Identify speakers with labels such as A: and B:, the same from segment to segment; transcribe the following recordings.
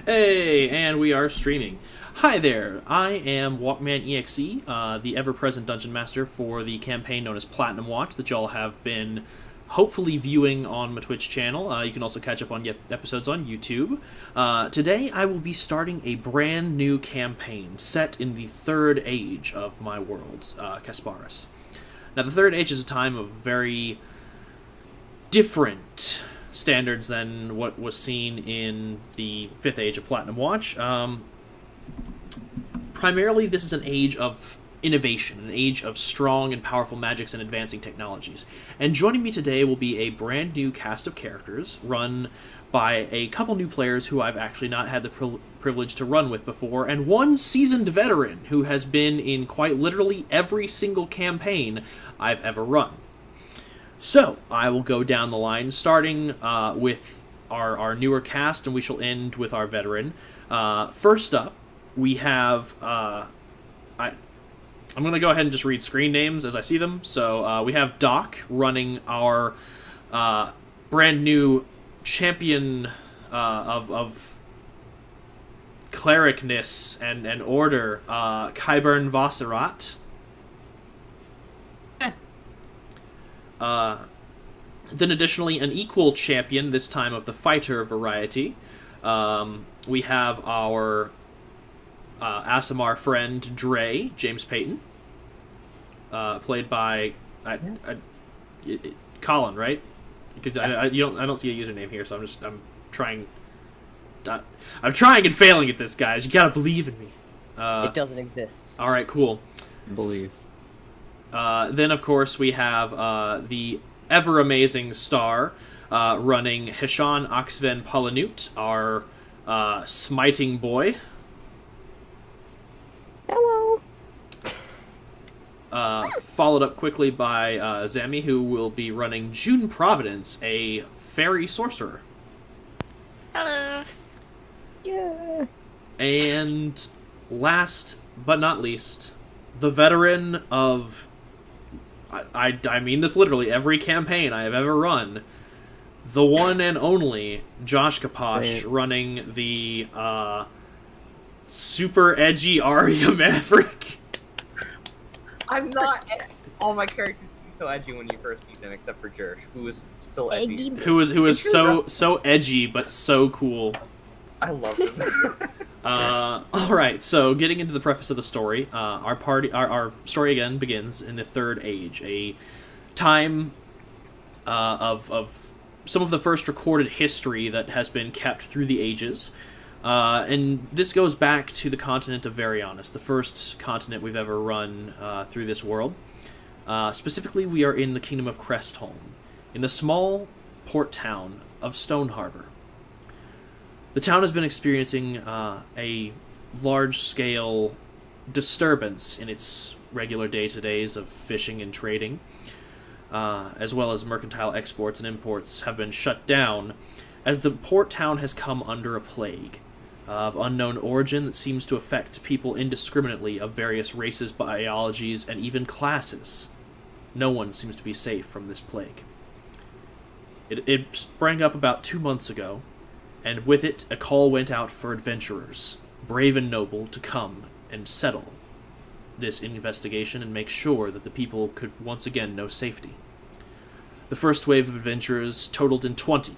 A: Hey, and we are streaming. Hi there, I am Walkman EXE, the ever-present Dungeon Master for the campaign known as Platinum Watch that y'all have been hopefully viewing on my Twitch channel. You can also catch up on episodes on YouTube. Today I will be starting a brand new campaign set in the Third Age of my world, Kasparis. Now, the Third Age is a time of very different standards than what was seen in the Fifth Age of Platinum Watch. Primarily, this is an age of innovation, an age of strong and powerful magics and advancing technologies. And joining me today will be a brand new cast of characters run by a couple new players who I've actually not had the privilege to run with before, and one seasoned veteran who has been in quite literally every single campaign I've ever run. So, I will go down the line, starting with our newer cast, and we shall end with our veteran. First up, we have... I'm going to go ahead and just read screen names as I see them. So, we have Doc running our brand new champion of clericness and order, Kyburn Vasserat. Then additionally, an equal champion, this time of the fighter variety. We have our Asimar friend, Dre, James Payton. Played by Colin, right? Because yes. I don't see a username here, so I'm trying and failing at this, guys. You gotta believe in me.
B: It doesn't exist.
A: Alright, cool.
C: Believe.
A: Then, of course, we have the ever-amazing Star running Hishan Oxven Palanut, our smiting boy.
B: Hello.
A: Followed up quickly by Zami, who will be running June Providence, a fairy sorcerer.
D: Hello.
B: Yeah.
A: And last but not least, the veteran of... I mean this literally, every campaign I have ever run, the one and only Josh Kaposh running the super edgy Arya Maverick.
C: I'm not... All my characters are so edgy when you first meet them, except for Jersh, who is still edgy.
A: Who is so edgy, but so cool.
C: I love him.
A: Alright, so getting into the preface of the story, our story again begins in the Third Age, a time of some of the first recorded history that has been kept through the ages. And this goes back to the continent of Varianus, the first continent we've ever run through this world. Specifically, we are in the Kingdom of Crestholm, in the small port town of Stoneharbor. The town has been experiencing a large-scale disturbance in its regular day-to-days of fishing and trading, as well as mercantile exports and imports have been shut down, as the port town has come under a plague of unknown origin that seems to affect people indiscriminately of various races, biologies, and even classes. No one seems to be safe from this plague. It sprang up about 2 months ago, and with it, a call went out for adventurers, brave and noble, to come and settle this investigation and make sure that the people could once again know safety. The first wave of adventurers totaled in 20.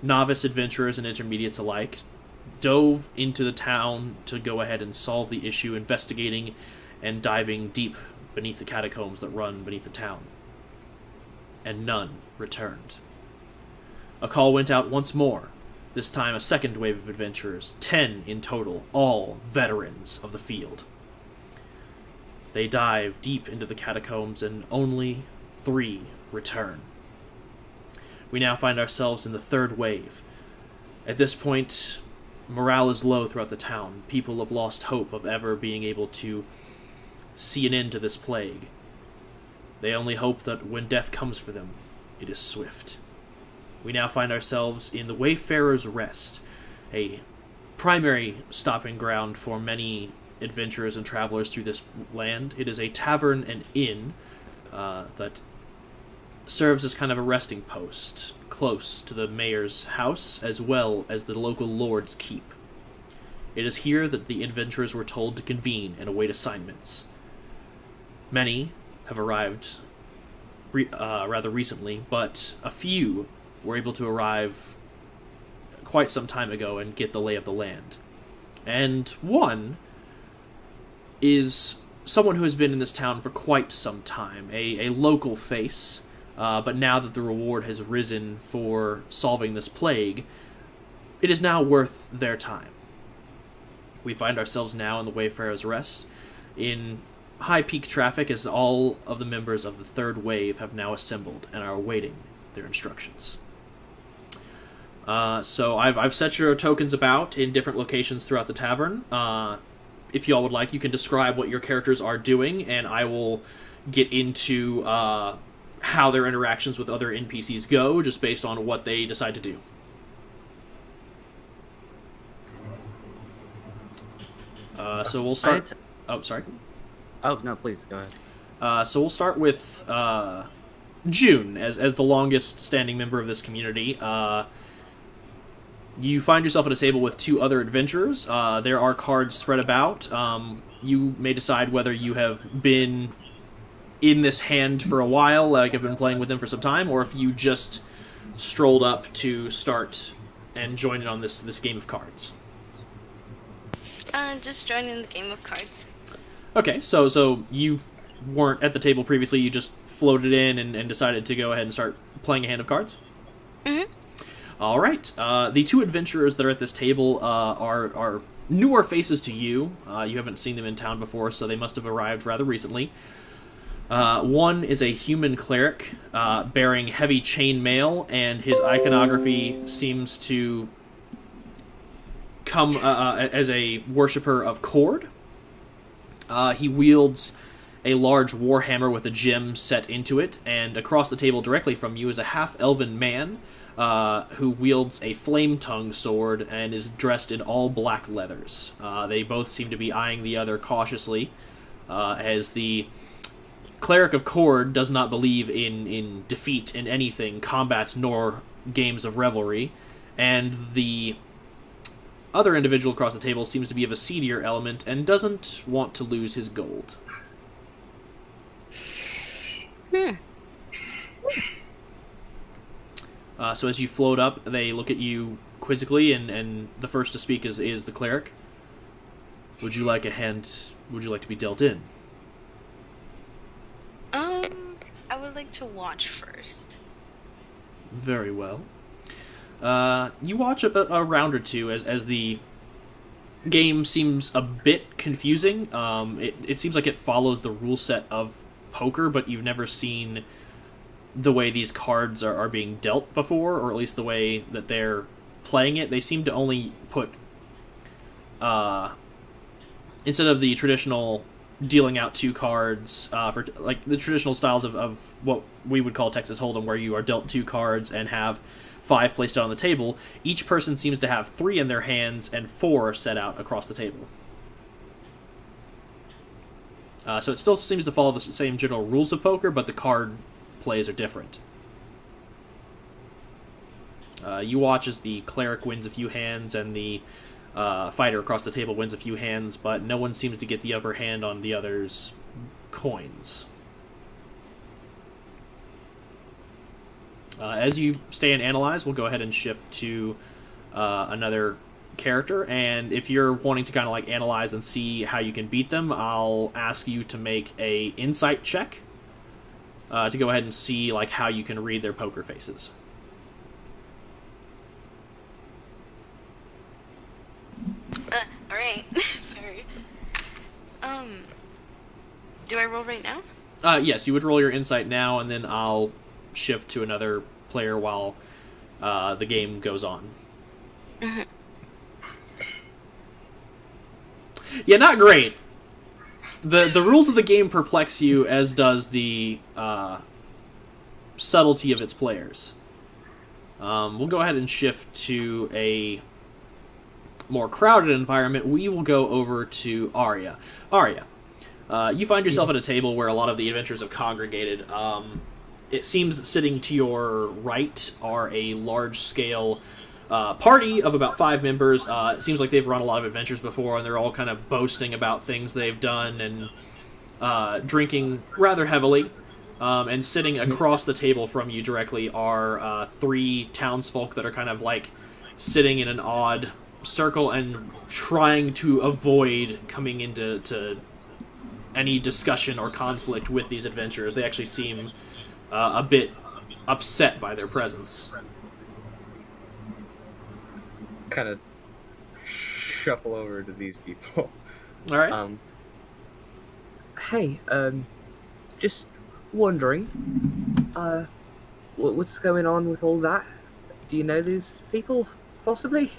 A: Novice adventurers and intermediates alike dove into the town to go ahead and solve the issue, investigating and diving deep beneath the catacombs that run beneath the town. And none returned. A call went out once more. This time a second wave of adventurers, 10 in total, all veterans of the field. They dive deep into the catacombs and only 3 return. We now find ourselves in the third wave. At this point, morale is low throughout the town. People have lost hope of ever being able to see an end to this plague. They only hope that when death comes for them, it is swift. We now find ourselves in the Wayfarer's Rest, a primary stopping ground for many adventurers and travelers through this land. It is a tavern and inn that serves as kind of a resting post close to the mayor's house, as well as the local lord's keep. It is here that the adventurers were told to convene and await assignments. Many have arrived rather recently, but a few were able to arrive quite some time ago and get the lay of the land. And one is someone who has been in this town for quite some time, a local face, but now that the reward has risen for solving this plague, it is now worth their time. We find ourselves now in the Wayfarer's Rest, in high peak traffic as all of the members of the third wave have now assembled and are awaiting their instructions. So I've set your tokens about in different locations throughout the tavern. If y'all would like, you can describe what your characters are doing, and I will get into how their interactions with other NPCs go, just based on what they decide to do. So we'll start... Oh, sorry.
E: Oh, no, please, go ahead.
A: So we'll start with June, as the longest standing member of this community. You find yourself at a table with two other adventurers. There are cards spread about. You may decide whether you have been in this hand for a while, like have been playing with them for some time, or if you just strolled up to start and join in on this game of cards.
D: Just joining the game of cards.
A: Okay, so you weren't at the table previously, you just floated in and decided to go ahead and start playing a hand of cards?
D: Mm-hmm.
A: All right. The two adventurers that are at this table are newer faces to you. You haven't seen them in town before, so they must have arrived rather recently. One is a human cleric bearing heavy chainmail, and his iconography seems to come as a worshipper of Cord. He wields a large warhammer with a gem set into it, and across the table directly from you is a half-elven man who wields a flame-tongue sword and is dressed in all black leathers. They both seem to be eyeing the other cautiously, as the cleric of Cord does not believe in defeat in anything, combat nor games of revelry, and the other individual across the table seems to be of a seedier element and doesn't want to lose his gold. So as you float up, they look at you quizzically, and the first to speak is the cleric. Would you like a hand? Would you like to be dealt in?
D: I would like to watch first.
A: Very well. You watch a round or two as the game seems a bit confusing. It seems like it follows the rule set of poker, but you've never seen the way these cards are being dealt before, or at least the way that they're playing it. They seem to only put, instead of the traditional dealing out two cards, for like the traditional styles of what we would call Texas Hold'em, where you are dealt two cards and have 5 placed out on the table, each person seems to have 3 in their hands and 4 set out across the table. So it still seems to follow the same general rules of poker, but the card plays are different. You watch as the cleric wins a few hands and the fighter across the table wins a few hands, but no one seems to get the upper hand on the other's coins. As you stay and analyze, we'll go ahead and shift to another character, and if you're wanting to kind of like analyze and see how you can beat them, I'll ask you to make a insight check to go ahead and see like how you can read their poker faces.
D: Alright. Sorry. Do I roll right now?
A: Yes, you would roll your insight now, and then I'll shift to another player while the game goes on.
D: Mm-hmm.
A: Yeah, not great. The rules of the game perplex you, as does the subtlety of its players. We'll go ahead and shift to a more crowded environment. We will go over to Arya. Arya, you find yourself at a table where a lot of the adventurers have congregated. It seems that sitting to your right are a large-scale party of about 5 members. It seems like they've run a lot of adventures before, and they're all kind of boasting about things they've done and drinking rather heavily. And sitting across the table from you directly are 3 townsfolk that are kind of like sitting in an odd circle and trying to avoid coming into any discussion or conflict with these adventurers. They actually seem a bit upset by their presence.
C: Kind of shuffle over to these people.
A: All right.
C: Hey, just wondering, what's going on with all that? Do you know these people, possibly?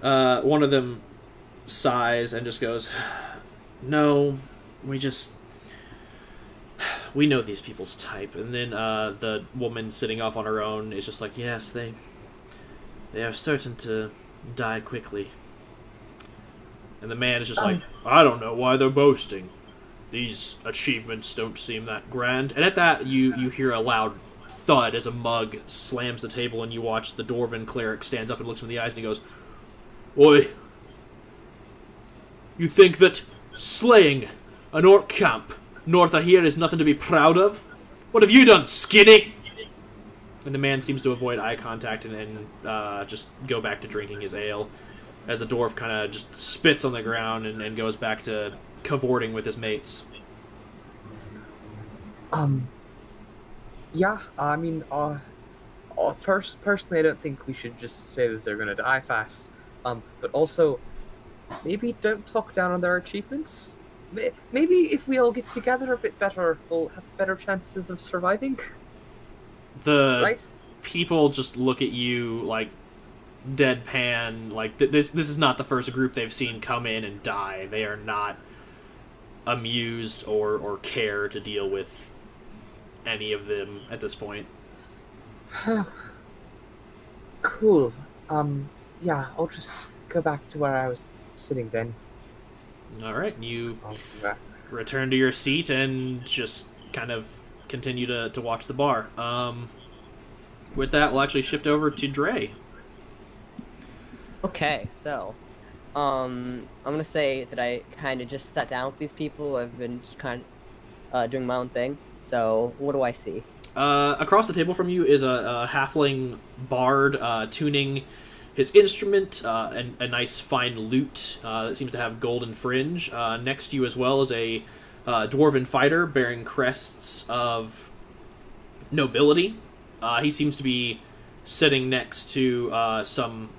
A: One of them sighs and just goes, "No, we know these people's type." And then the woman sitting off on her own is just like, "Yes, they are certain to die quickly." And the man is just like, "I don't know why they're boasting. These achievements don't seem that grand." And at that, you hear a loud thud as a mug slams the table, and you watch the dwarven cleric stands up and looks him in the eyes, and he goes, "Oi, you think that slaying an orc camp north of here is nothing to be proud of? What have you done, skinny?" And the man seems to avoid eye contact and just go back to drinking his ale, as the dwarf kind of just spits on the ground and goes back to cavorting with his mates.
C: Yeah, I mean, personally, I don't think we should just say that they're gonna die fast. But also, maybe don't talk down on their achievements. Maybe if we all get together a bit better, we'll have better chances of surviving.
A: The people just look at you like deadpan, like this is not the first group they've seen come in and die. They are not amused or care to deal with any of them at this point.
C: Cool. Yeah, I'll just go back to where I was sitting then.
A: Alright, you
C: I'll be back.
A: return to your seat and just kind of continue to watch the bar. With that, we'll actually shift over to Dre.
B: Okay, so, I'm gonna say that I kind of just sat down with these people. I've been kind of doing my own thing. So, what do I see?
A: Across the table from you is a halfling bard tuning his instrument, and a nice fine lute that seems to have golden fringe. Next to you as well is a dwarven fighter bearing crests of nobility. He seems to be sitting next to some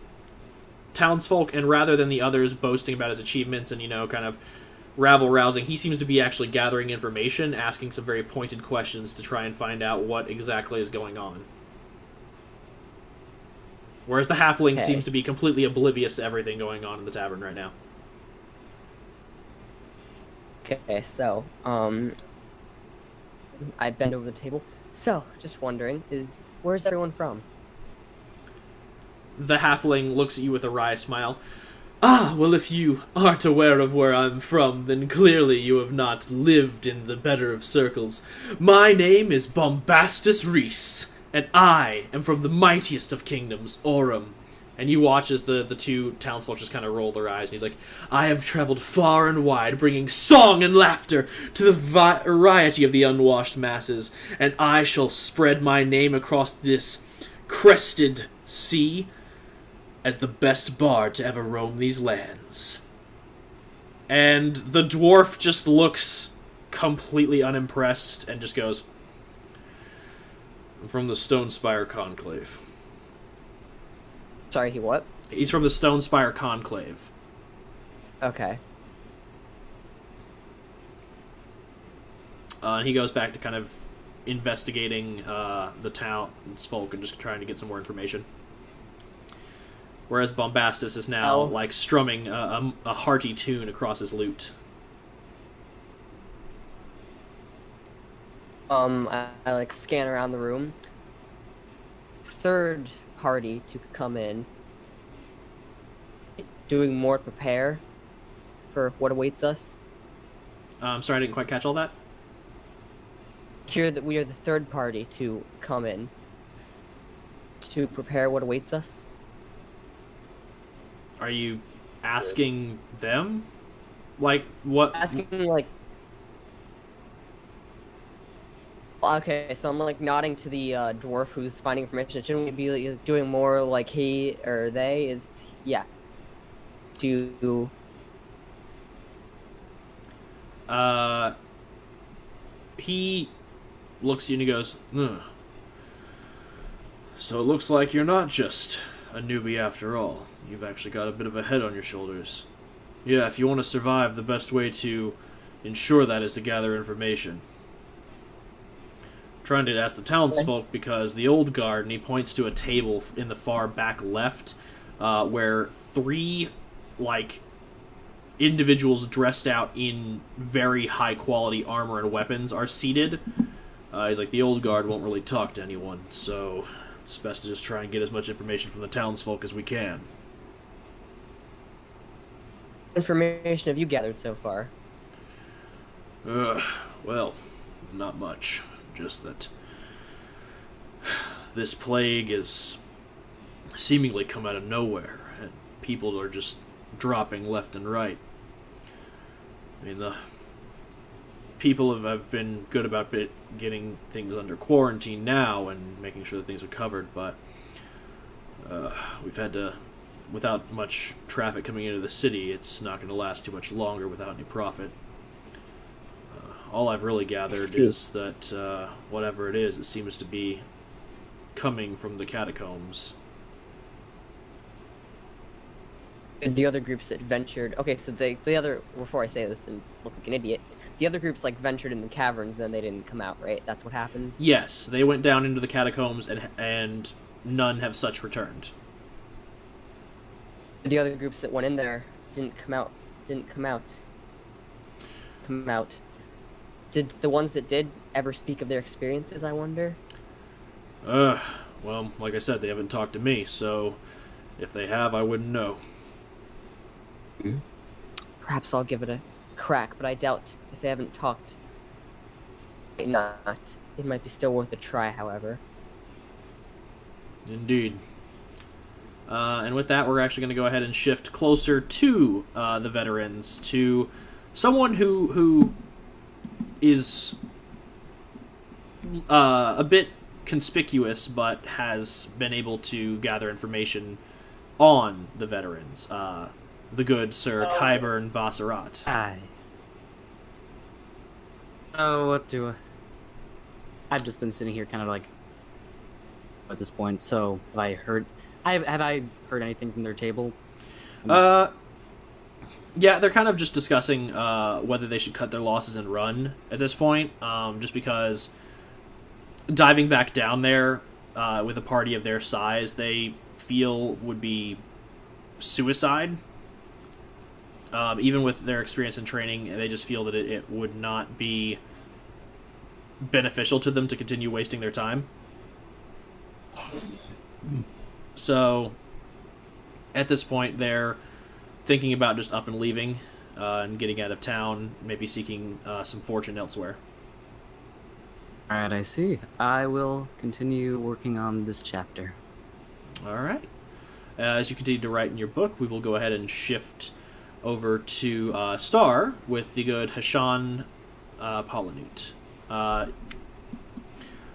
A: townsfolk, and rather than the others boasting about his achievements and, kind of rabble-rousing, he seems to be actually gathering information, asking some very pointed questions to try and find out what exactly is going on. Whereas the halfling seems to be completely oblivious to everything going on in the tavern right now.
B: Okay, so, I bend over the table. So, just wondering, where's everyone from?
A: The halfling looks at you with a wry smile. "Ah, well, if you aren't aware of where I'm from, then clearly you have not lived in the better of circles. My name is Bombastus Reese, and I am from the mightiest of kingdoms, Orem." And you watch as the 2 townsfolk just kind of roll their eyes, and he's like, "I have traveled far and wide, bringing song and laughter to the variety of the unwashed masses, and I shall spread my name across this crested sea as the best bard to ever roam these lands." And the dwarf just looks completely unimpressed and just goes, "I'm from the Stonespire Conclave."
B: Sorry, he what?
A: He's from the Stonespire Conclave.
B: Okay.
A: And he goes back to kind of investigating the townsfolk and just trying to get some more information. Whereas Bombastus is now, like, strumming a hearty tune across his lute.
B: I like, scan around the room. Third party to come in. Doing more to prepare for what awaits us.
A: I'm sorry, I didn't quite catch all that.
B: Hear that we are the third party to come in. to prepare what awaits us?
A: Are you asking them? Like, what?
B: Asking like. Okay, so I'm like nodding to the dwarf who's finding information. Shouldn't we be like, doing more like he or they is? Yeah. Do.
A: He looks at you and he goes, "Ugh. So it looks like you're not just a newbie after all. You've actually got a bit of a head on your shoulders. Yeah, if you want to survive, the best way to ensure that is to gather information. I'm trying to ask the townsfolk because the old guard," and he points to a table in the far back left, where 3, like, individuals dressed out in very high quality armor and weapons are seated. He's like, the old guard won't really talk to anyone, so it's best to just try and get as much information from the townsfolk as we can.
B: Information have you gathered so far?
A: Well, not much. Just that this plague is seemingly come out of nowhere, and people are just dropping left and right. I mean, the people have been good about getting things under quarantine now and making sure that things are covered, but we've had to, without much traffic coming into the city, it's not going to last too much longer without any profit. All I've really gathered is that whatever it is, it seems to be coming from the catacombs.
B: The other groups that ventured. Okay, so the other. Before I say this and look like an idiot, the other groups like ventured in the caverns, then they didn't come out, right? That's what happened.
A: Yes, they went down into the catacombs, and none have such returned.
B: The other groups that went in there didn't come out. Did the ones that did ever speak of their experiences, I wonder?
A: Well, like I said, they haven't talked to me, so if they have, I wouldn't know.
B: Perhaps I'll give it a crack, but I doubt if they haven't talked. Might not. It might be still worth a try, however.
A: Indeed. And with that, we're actually going to go ahead and shift closer to the veterans, to someone who is a bit conspicuous, but has been able to gather information on the veterans. The good Sir Kyburn Vassarat.
E: Hi. Oh, what do I've just been sitting here kind of like at this point, so have I heard anything from their table?
A: Yeah, they're kind of just discussing whether they should cut their losses and run at this point, just because diving back down there with a party of their size, they feel would be suicide. Even with their experience and training, they just feel that it would not be beneficial to them to continue wasting their time. So, at this point, they're thinking about just up and leaving and getting out of town, maybe seeking some fortune elsewhere.
E: Alright, I see. I will continue working on this chapter.
A: Alright. As you continue to write in your book, we will go ahead and shift over to Star with the good Hashan Polanut.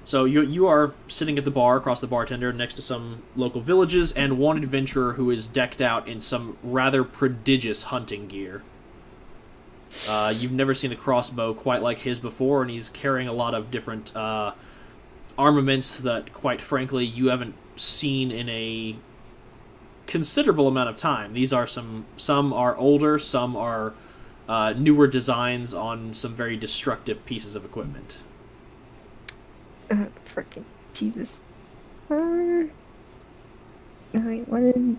A: So you are sitting at the bar across the bartender next to some local villages and one adventurer who is decked out in some rather prodigious hunting gear. You've never seen a crossbow quite like his before, and he's carrying a lot of different armaments that, quite frankly, you haven't seen in a considerable amount of time. These are some are older, some are newer designs on some very destructive pieces of equipment.
F: Frickin' Jesus. I already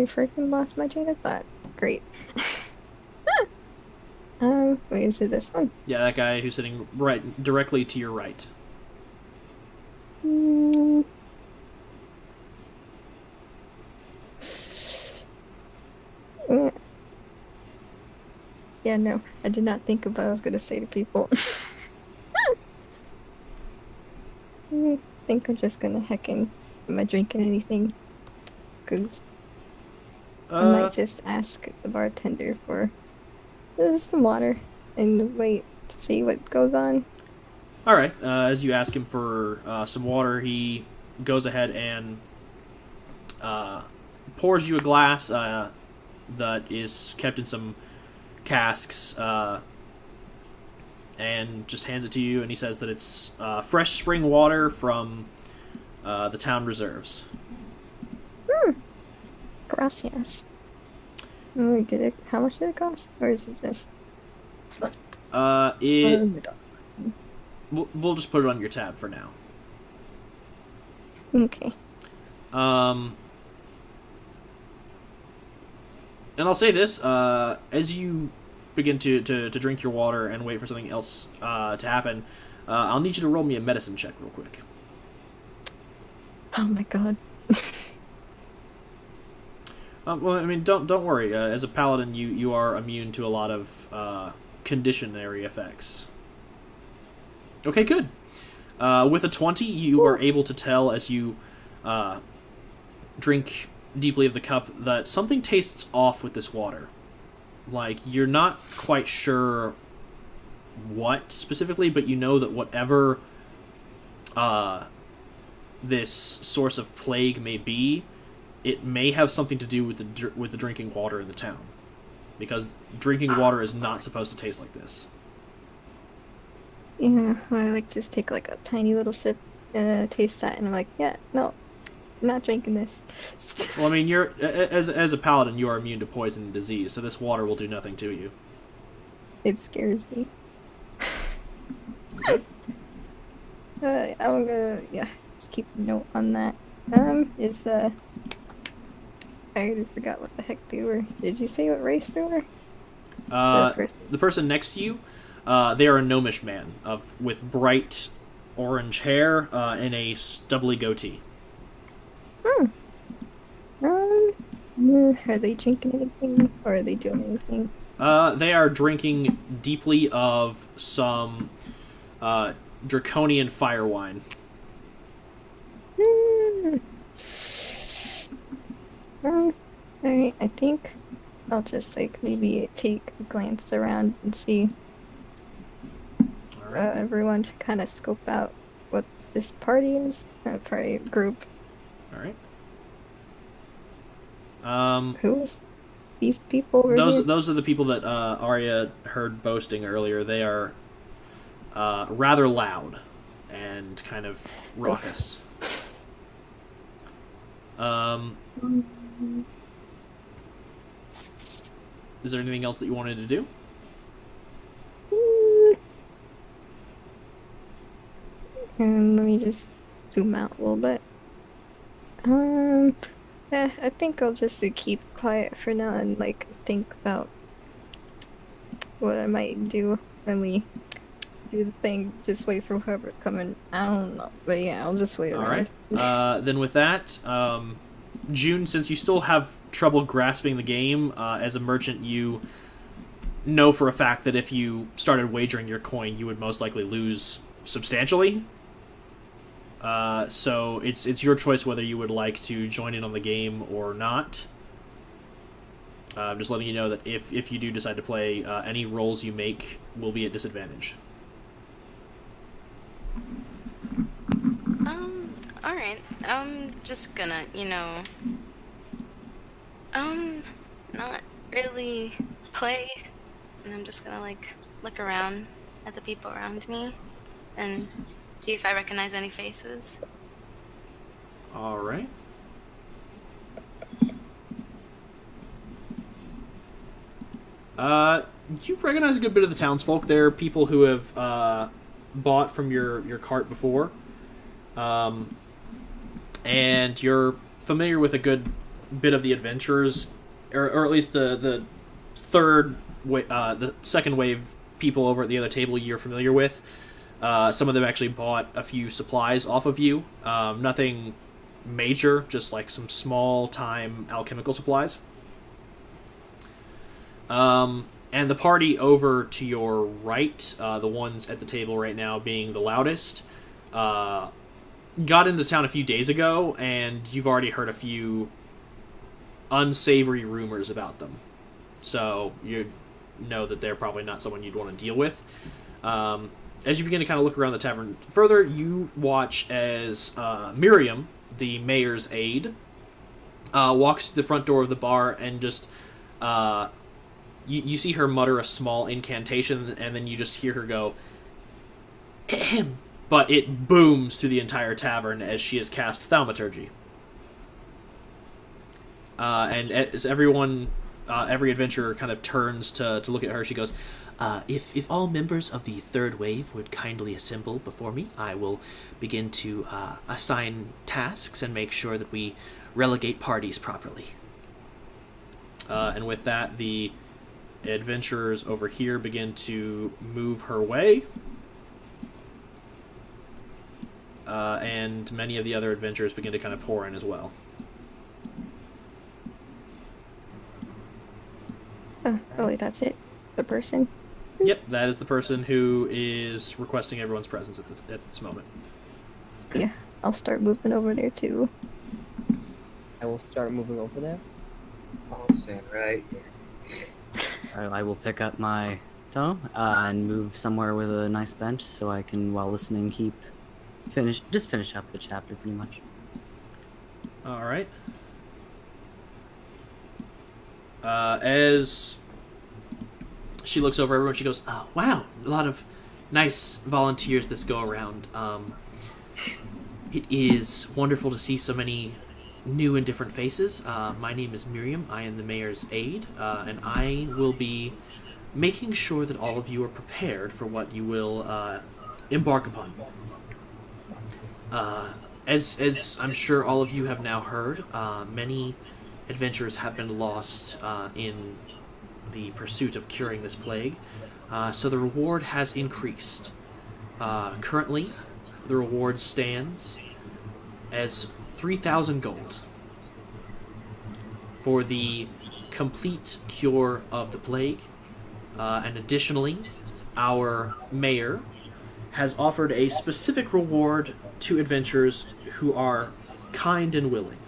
F: freaking lost my train of thought. Great. Wait, is it this one?
A: Yeah, that guy who's sitting right directly to your right.
F: Yeah, no, I did not think of what I was gonna say to people. I think I'm just gonna heckin' am I drinking anything? Because I
A: Uh,
F: might just ask the bartender for just some water and wait to see what goes on.
A: all right. As you ask him for some water, he goes ahead and pours you a glass that is kept in some casks, and just hands it to you. And he says that it's fresh spring water from the town reserves.
F: Gracias. Oh, how much did it cost? Or is it just...
A: We'll just put it on your tab for now.
F: Okay.
A: And I'll say this, as you begin to drink your water and wait for something else to happen, I'll need you to roll me a medicine check real quick.
F: Oh my god.
A: Well, I mean, don't worry. As a paladin, you are immune to a lot of conditionary effects. Okay, good. With a 20, you are able to tell as you drink deeply of the cup that something tastes off with this water. Like, you're not quite sure what specifically, but you know that whatever this source of plague may be, it may have something to do with the drinking water in the town. Because drinking water is not supposed to taste like this.
F: Yeah, I like just take like a tiny little sip, taste that, and I'm like, yeah, no, not drinking this.
A: Well, I mean, you're as a paladin, you are immune to poison and disease, so this water will do nothing to you.
F: It scares me. I'm gonna, just keep a note on that. I already forgot what the heck they were. Did you say what race they were?
A: The person next to you, they are a gnomish man with bright orange hair and a stubbly goatee.
F: Are they drinking anything, or are they doing anything?
A: They are drinking deeply of some draconian fire wine.
F: Alright, I think I'll just like maybe take a glance around and see.
A: Alright.
F: Everyone should kind of scope out what this party is. Party group.
A: Alright.
F: Who's these people?
A: Those are the people that Arya heard boasting earlier. They are rather loud and kind of raucous. Is there anything else that you wanted to do?
F: And let me just zoom out a little bit. I think I'll just keep quiet for now and like think about what I might do when we do the thing. Just wait for whoever's coming. I don't know, but yeah, I'll just wait around.
A: Alright. Then with that, June, since you still have trouble grasping the game, as a merchant, you know for a fact that if you started wagering your coin, you would most likely lose substantially. So it's your choice whether you would like to join in on the game or not. I'm just letting you know that if you do decide to play, any rolls you make will be at disadvantage.
D: Alright. I'm just gonna, not really play. And I'm just gonna, look around at the people around me and see if I recognize any faces.
A: Alright. You recognize a good bit of the townsfolk. There are people who have bought from your cart before. And you're familiar with a good bit of the adventurers, or at least the second wave people over at the other table you're familiar with. Some of them actually bought a few supplies off of you. Nothing major, just like some small-time alchemical supplies. And the party over to your right, the ones at the table right now being the loudest, got into town a few days ago, and you've already heard a few unsavory rumors about them. So you know that they're probably not someone you'd want to deal with. As you begin to kind of look around the tavern further, you watch as Miriam, the mayor's aide, walks to the front door of the bar and just... you see her mutter a small incantation, and then you just hear her go... Ahem. But it booms through the entire tavern as she has cast Thaumaturgy. And as everyone, every adventurer kind of turns to look at her, she goes, if all members of the third wave would kindly assemble before me, I will begin to assign tasks and make sure that we relegate parties properly. And with that, the adventurers over here begin to move her way. And many of the other adventurers begin to kind of pour in as well.
F: Oh wait, that's it? The person?
A: Yep, that is the person who is requesting everyone's presence at this moment.
F: Yeah, I'll start moving over there too.
B: I will start moving over there.
C: I'll stand right here.
E: I will pick up my tome and move somewhere with a nice bench so I can, while listening, finish up the chapter pretty much.
A: All right. As she looks over everyone, she goes, "Oh, wow, a lot of nice volunteers this go around. It is wonderful to see so many new and different faces. My name is Miriam. I am the mayor's aide, and I will be making sure that all of you are prepared for what you will embark upon. As I'm sure all of you have now heard, many adventurers have been lost in the pursuit of curing this plague, so the reward has increased. Currently, the reward stands as 3,000 gold for the complete cure of the plague, and additionally, our mayor has offered a specific reward to adventurers who are kind and willing.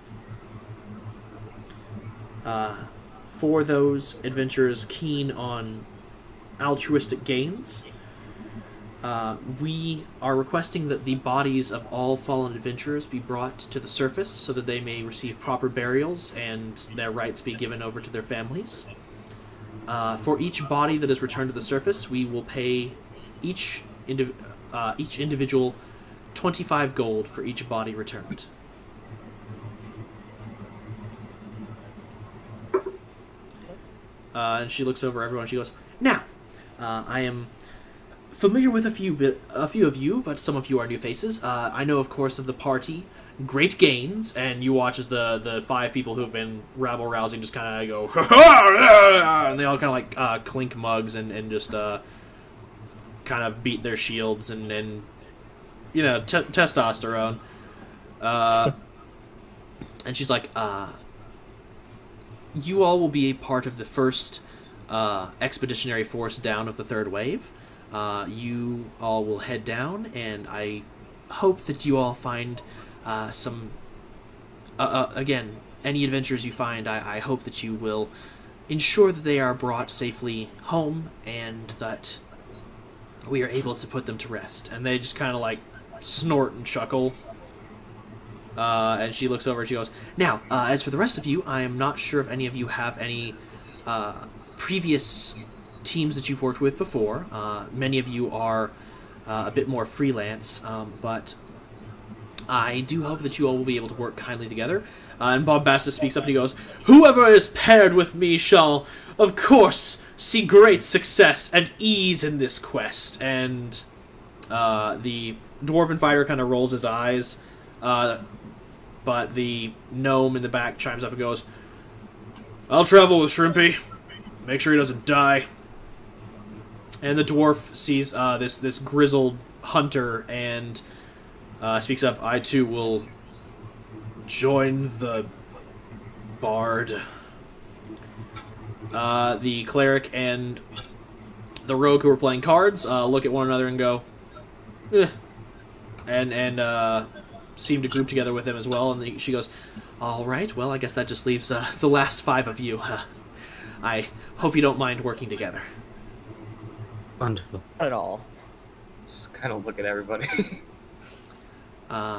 A: For those adventurers keen on altruistic gains, we are requesting that the bodies of all fallen adventurers be brought to the surface so that they may receive proper burials and their rights be given over to their families. For each body that is returned to the surface, we will pay each individual 25 gold for each body returned. And she looks over everyone. She goes, "Now, I am familiar with a few of you, but some of you are new faces. I know, of course, of the party Great Gains," and you watch as the 5 people who have been rabble-rousing just kind of go, and they all kind of like clink mugs and just kind of beat their shields and you know, testosterone. And she's like, "You all will be a part of the first expeditionary force down of the third wave. You all will head down, and I hope that you all find some... again, any adventures you find, I hope that you will ensure that they are brought safely home, and that we are able to put them to rest." And they just kind of like snort and chuckle. And she looks over and she goes, "Now, as for the rest of you, I am not sure if any of you have any previous teams that you've worked with before. Many of you are a bit more freelance, but I do hope that you all will be able to work kindly together." And Bombastus speaks up and he goes, "Whoever is paired with me shall, of course, see great success and ease in this quest." And the dwarven fighter kind of rolls his eyes, but the gnome in the back chimes up and goes, "I'll travel with Shrimpy. Make sure he doesn't die." And the dwarf sees this grizzled hunter and speaks up, "I too will join the bard." The cleric and the rogue who are playing cards look at one another and go, "Eh." And seem to group together with them as well, and she goes, "All right, well, I guess that just leaves the last 5 of you. I hope you don't mind working together."
E: Wonderful.
B: Not at all.
C: Just kind of look at everybody.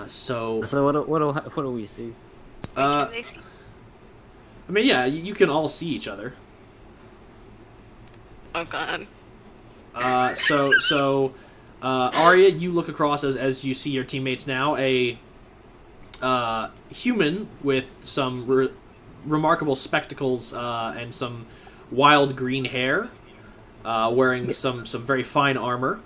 A: So
E: what do we see?
D: Can they see?
A: I mean, yeah, you can all see each other.
D: Oh god.
A: So Arya, you look across as you see your teammates now. A human with some remarkable spectacles and some wild green hair, wearing some very fine armor.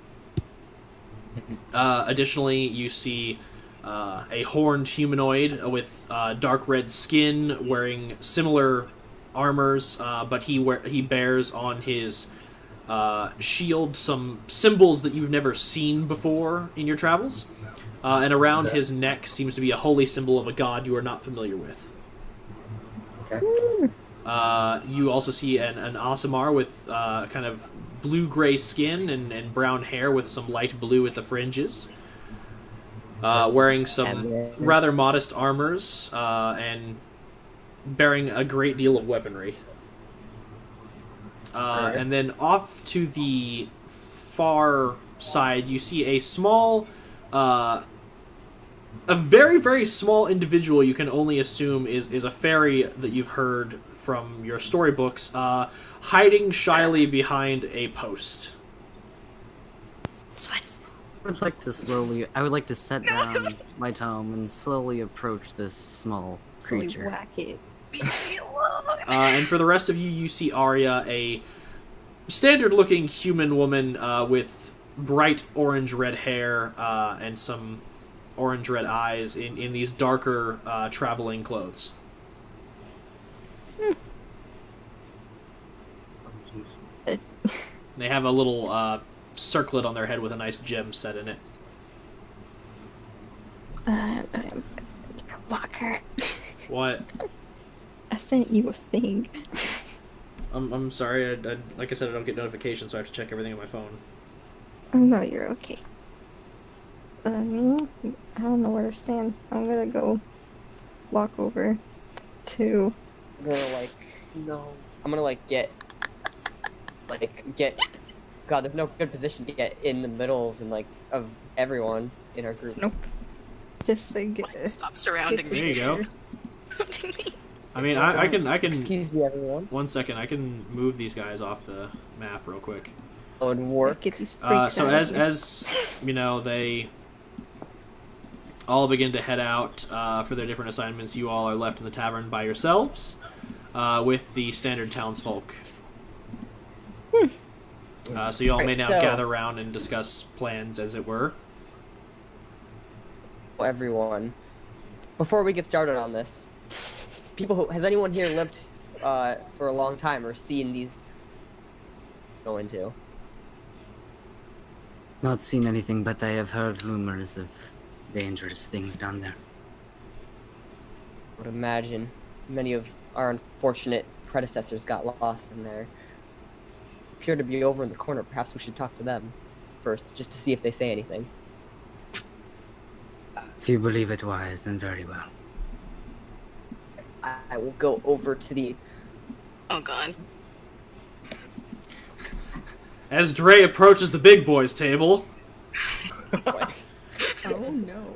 A: Additionally, you see a horned humanoid with dark red skin, wearing similar armors, but he bears on his shield some symbols that you've never seen before in your travels, and around his neck seems to be a holy symbol of a god you are not familiar with.
C: Okay.
A: You also see an Aasimar with kind of blue-gray skin and brown hair with some light blue at the fringes, wearing some rather modest armors and bearing a great deal of weaponry. And then off to the far side, you see a small, a very, very small individual you can only assume is a fairy that you've heard from your storybooks, hiding shyly behind a post.
D: Sweats.
E: I would like to set down my tome and slowly approach this small creature.
F: Whack it.
A: And for the rest of you, you see Arya, a standard-looking human woman with bright orange-red hair and some orange-red eyes in these darker traveling clothes. They have a little circlet on their head with a nice gem set in it.
F: Walker.
A: What?
F: I sent you a thing.
A: I'm sorry. I like I said, I don't get notifications, so I have to check everything on my phone.
F: Oh no, you're okay. I don't know where to stand. I'm gonna go walk over to.
B: I'm gonna get. God, there's no good position to get in the middle of everyone in our group.
F: Nope. Just like
D: Stop surrounding
A: There
D: me.
A: you go. I mean, I can.
B: Excuse me, everyone.
A: 1 second, I can move these guys off the map real quick.
B: It would work.
F: Get these freaks
A: So
F: out of here.
A: as you know, they all begin to head out for their different assignments. You all are left in the tavern by yourselves with the standard townsfolk. So you all may now gather around and discuss plans, as it were.
B: Everyone, before we get started on this, has anyone here lived for a long time or seen these go into?
E: Not seen anything, but I have heard rumors of dangerous things down there.
B: I would imagine many of our unfortunate predecessors got lost in there. Appear to be over in the corner. Perhaps we should talk to them first, just to see if they say anything.
E: If you believe it wise, then very well.
B: I will go over to the.
D: Oh god.
A: As Dre approaches the big boys' table,
F: Oh no.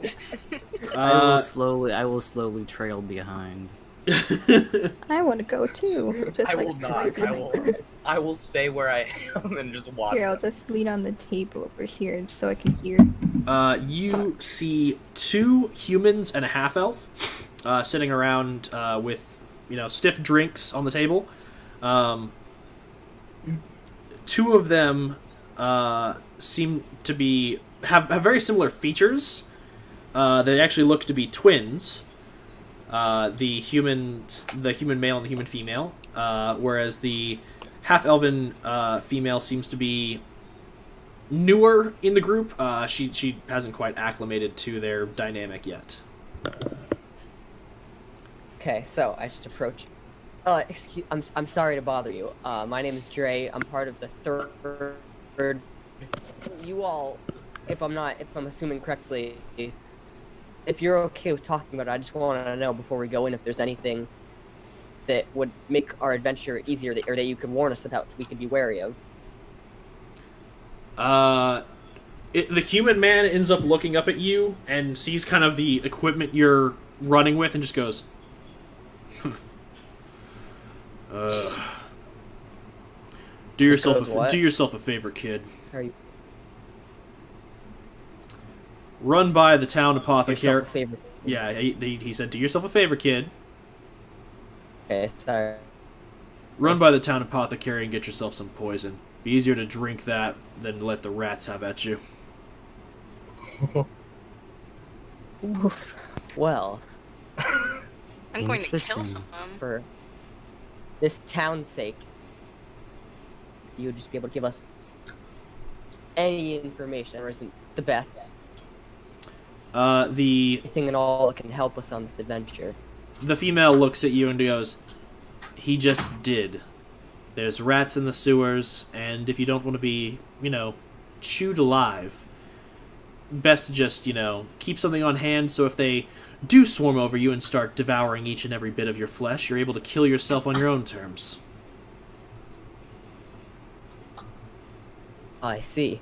E: I will slowly trail behind.
F: I want to go too. Just
C: I
F: like
C: will not. I will stay where I am and just watch.
F: Here, I'll just lean on the table over here so I can hear.
A: you see 2 humans and a half-elf sitting around with, stiff drinks on the table. 2 of them seem to have very similar features. They actually look to be twins. The human male and the human female, whereas the half-elven female seems to be newer in the group. She hasn't quite acclimated to their dynamic yet.
B: Okay, so I just approach. I'm sorry to bother you. My name is Dre. I'm part of the third. You all, if I'm assuming correctly, if you're okay with talking about it, I just want to know before we go in if there's anything that would make our adventure easier, or that you could warn us about, so we could be wary of.
A: The human man ends up looking up at you and sees kind of the equipment you're running with and just goes, do yourself a favor, kid.
B: Sorry.
A: Run by the town apothecary.
B: Yourself a favor.
A: Yeah, he said, do yourself a favor, kid.
B: Okay, sorry.
A: Run by the town apothecary and get yourself some poison. Be easier to drink that than let the rats have at you.
F: Oof.
B: Well,
D: I'm going to kill
E: Interesting.
D: someone.
B: for this town's sake, you would just be able to give us any information that isn't the best.
A: The
B: Anything at all that can help us on this adventure.
A: female looks at you and goes, he just did. There's rats in the sewers, and if you don't want to be, chewed alive, best to just, keep something on hand so if they do swarm over you and start devouring each and every bit of your flesh, you're able to kill yourself on your own terms.
B: I see.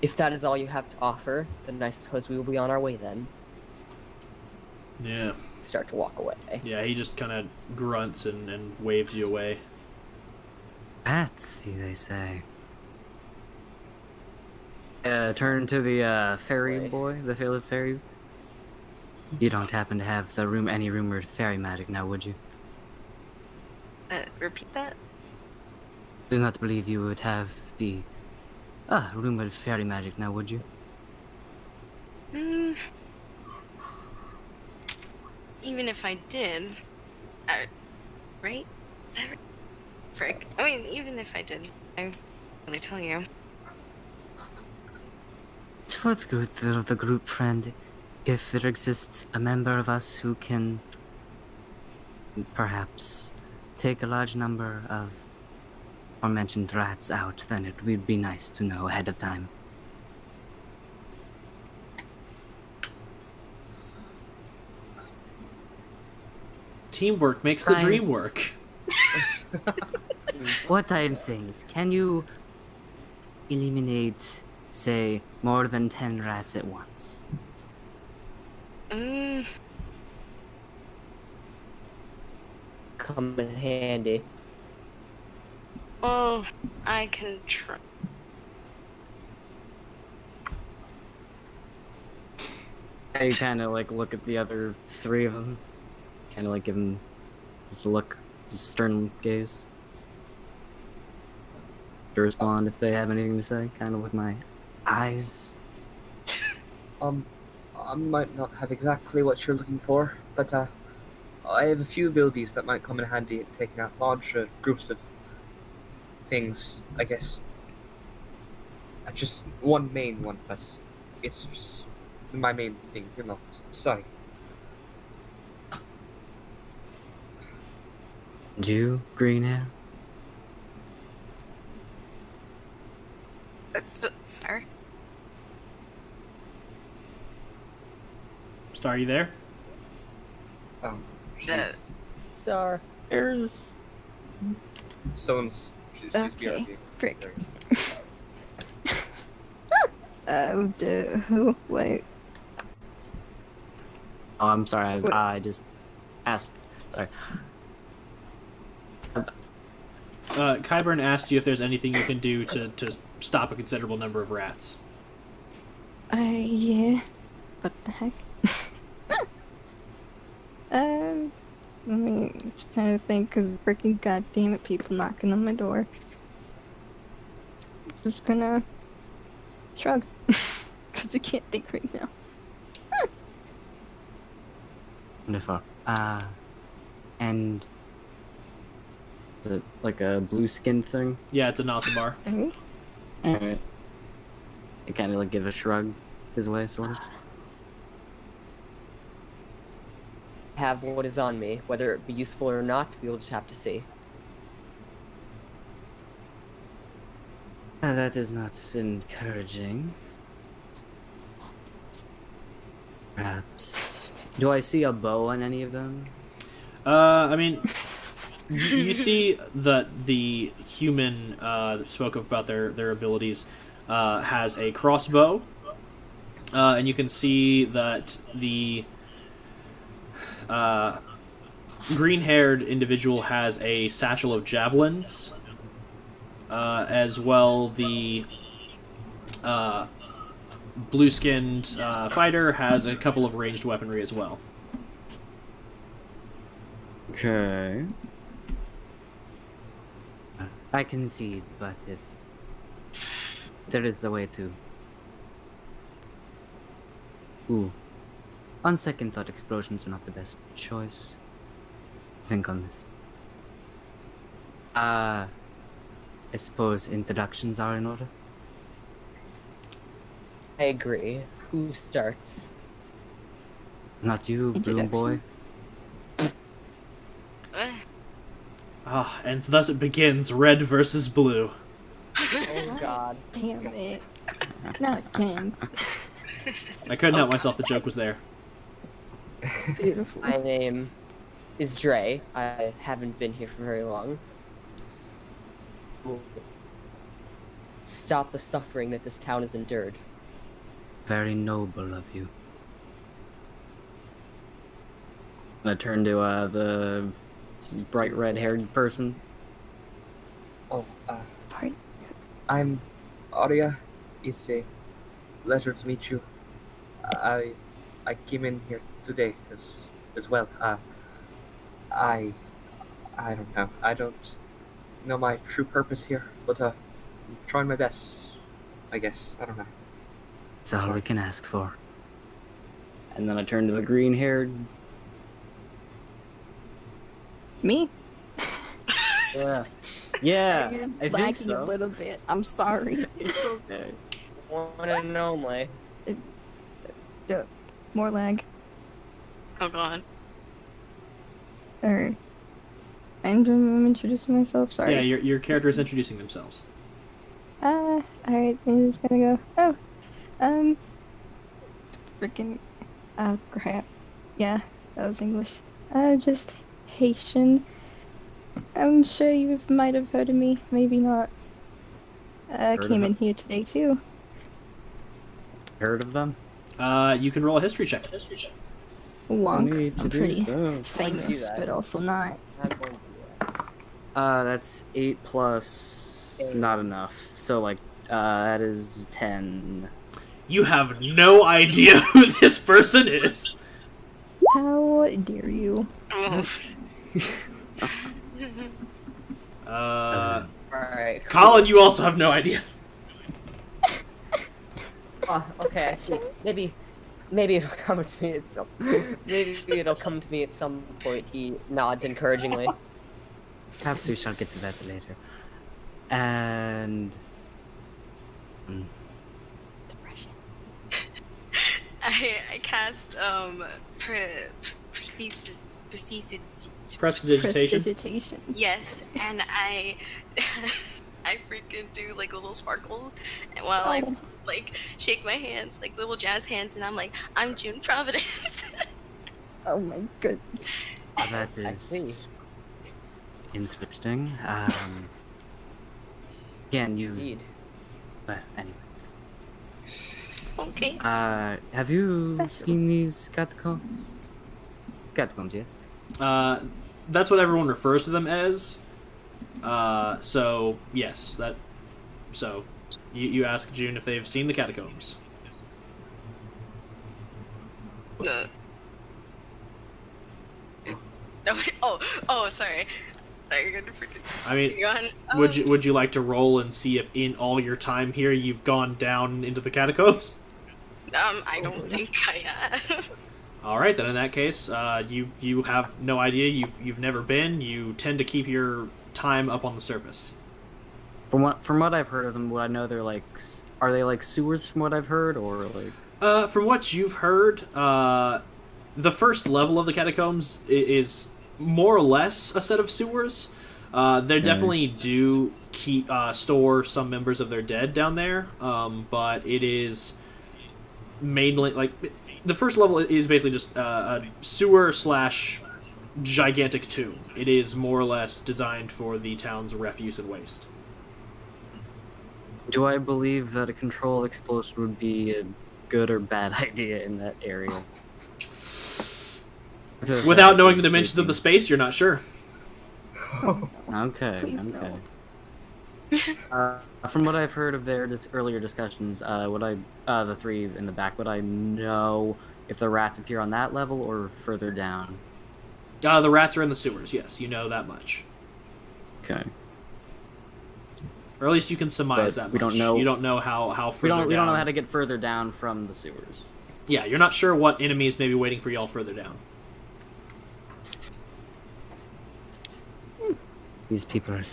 B: If that is all you have to offer, then I suppose we will be on our way then.
A: Yeah.
B: Start to walk away.
A: Yeah, he just kind of grunts and waves you away.
E: Rats, they say. Turn to the fairy
B: Sorry.
E: boy, the failed fairy. You don't happen to have any rumored fairy magic now, would you?
D: Repeat that?
E: Do not believe you would have the rumored fairy magic now, would you?
D: Even if I did, right? Is that right? Frick. I mean, even if I did, I would really tell you.
E: It's for the good of the group, friend. If there exists a member of us who can perhaps take a large number of aforementioned rats out, then it would be nice to know ahead of time.
A: Teamwork makes the
E: Fine.
A: dream work.
E: What I am saying is, can you eliminate, say, more than 10 rats at once?
B: Come in handy.
D: Well, I can try.
E: I kind of look at the other three of them, kind of give them just a look, just a stern gaze. To respond if they have anything to say, kind of with my eyes.
C: I might not have exactly what you're looking for, but I have a few abilities that might come in handy at taking out large groups of things, I guess. Just one main one, but it's just my main thing, Sorry.
E: And you, green hair?
D: Sorry.
A: Star, you there?
C: She's
B: Star.
E: There's...
C: someone's. She's
F: Okay.
C: busy.
F: Frick.
C: There.
F: Who? Wait.
E: Oh, I'm sorry,
F: What?
E: I just asked. Sorry.
A: Kyburn asked you if there's anything you can do to stop a considerable number of rats.
F: Yeah. What the heck? Let me trying to think, cause freaking goddamn it, people knocking on my door. Just gonna shrug, cause I can't think right now.
E: Wonderful. And is it like a blue skin thing?
A: Yeah, it's a Nasabar.
F: Oh,
E: Alright. I kind of give a shrug his way, sort of.
B: Have what is on me, whether it be useful or not, we will just have to see.
E: That is not encouraging. Perhaps. Do I see a bow on any of them?
A: I mean, you see that the human that spoke about their abilities has a crossbow, and you can see that the green-haired individual has a satchel of javelins, as well the blue-skinned fighter has a couple of ranged weaponry as well.
E: Okay. I concede, but if there is a way to... Ooh. On second thought, explosions are not the best choice. Think on this. I suppose introductions are in order?
B: I agree. Who starts?
E: Not you, Bloom Boy.
A: Ah, and thus it begins, red versus blue.
B: Oh god.
F: Damn it. Not again.
A: I couldn't help myself, the joke was there.
F: Beautiful.
B: My name is Dre. I haven't been here for very long. Stop the suffering that this town has endured.
E: Very noble of you. I'm gonna turn to the bright red-haired person.
C: Oh,
F: Pardon?
C: I'm Arya. It's a pleasure to meet you. I came in here today as well. I don't know. I don't know my true purpose here, but I'm trying my best. I guess. I don't know.
E: It's all we can ask for. And then I turn to the green-haired.
F: Me?
E: Yeah. Yeah,
F: You're
E: I think
F: lagging
E: so.
F: a little bit. I'm sorry.
E: It's okay.
B: One and only.
F: More lag.
D: Oh god.
F: Or I'm introducing myself. Sorry.
A: Yeah, your character is introducing themselves.
F: Alright, I'm just gonna go. Oh, freaking, oh crap. Yeah, that was English. Just Haitian. I'm sure you might have heard of me, maybe not.
E: Heard
F: Came
E: of
F: in here today too.
E: Heard of them?
A: You can roll a history check.
F: Wonk. I'm pretty
E: so.
F: famous,
B: that.
F: but also not.
B: I'm going to do that.
E: That's 8 plus not enough. So like that is 10.
A: You have no idea who this person is.
F: How dare you?
B: Alright.
A: Colin, you also have no idea.
B: Okay, actually, maybe it'll come to me at some. Maybe it'll come to me at some point. He nods encouragingly.
E: Perhaps we shall get to that later. And
F: Depression.
D: I cast
A: Prestidigitation.
F: Prestidigitation.
D: yes, and I I freaking do like little sparkles while I
F: Oh.
D: like shake my hands like little jazz hands, and I'm like, I'm June Providence.
F: Oh my god.
E: that
B: I see.
E: is interesting. Again, you.
B: Indeed.
E: But anyway.
D: Okay.
E: Have you
F: Special.
E: seen these catacombs? Catacombs, yes.
A: That's what everyone refers to them as. So yes, that. So, you ask June if they've seen the catacombs.
D: Oh, sorry. Thought you were gonna freaking
A: I mean,
D: go on.
A: would you like to roll and see if in all your time here you've gone down into the catacombs?
D: I don't think I have.
A: All right, then in that case, you have no idea. You've never been. You tend to keep your time up on the surface.
E: From what I've heard of them, what I know they're like, are they like sewers? From what I've heard, or like?
A: From what you've heard, the first level of the catacombs is more or less a set of sewers. They definitely do keep store some members of their dead down there, but it is mainly like the first level is basically just a sewer slash gigantic tomb. It is more or less designed for the town's refuse and waste.
E: Do I believe that a control explosion would be a good or bad idea in that area?
A: Without knowing the dimensions of the space, you're not sure.
E: Okay,
F: Please
E: okay.
F: no.
E: From what I've heard of their earlier discussions, the three in the back, would I know if the rats appear on that level or further down?
A: The rats are in the sewers, yes, you know that much.
E: Okay.
A: Or at least you can surmise
E: But
A: that
E: we
A: much.
E: don't know-
A: You don't know how further
E: We don't
A: down.
E: know how to get further down from the sewers.
A: Yeah, you're not sure what enemies may be waiting for y'all further down.
E: These people are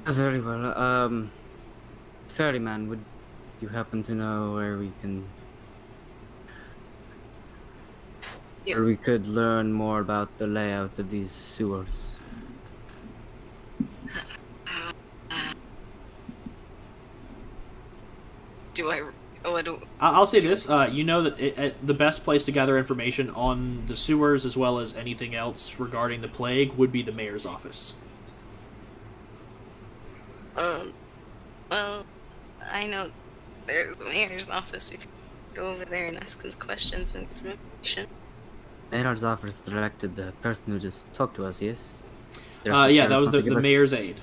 E: very well. Ferryman, would you happen to know where we can...
D: Yep.
E: Where we could learn more about the layout of these sewers?
A: I'll say this: you know that the best place to gather information on the sewers, as well as anything else regarding the plague, would be the mayor's office.
D: Well, I know there's the mayor's office. We could go over there and ask some questions and get some information.
E: Mayor's office directed the person who just talked to us, yes? They're
A: Yeah,
E: so
A: that was
E: careless not to
A: the
E: give us-
A: mayor's aide.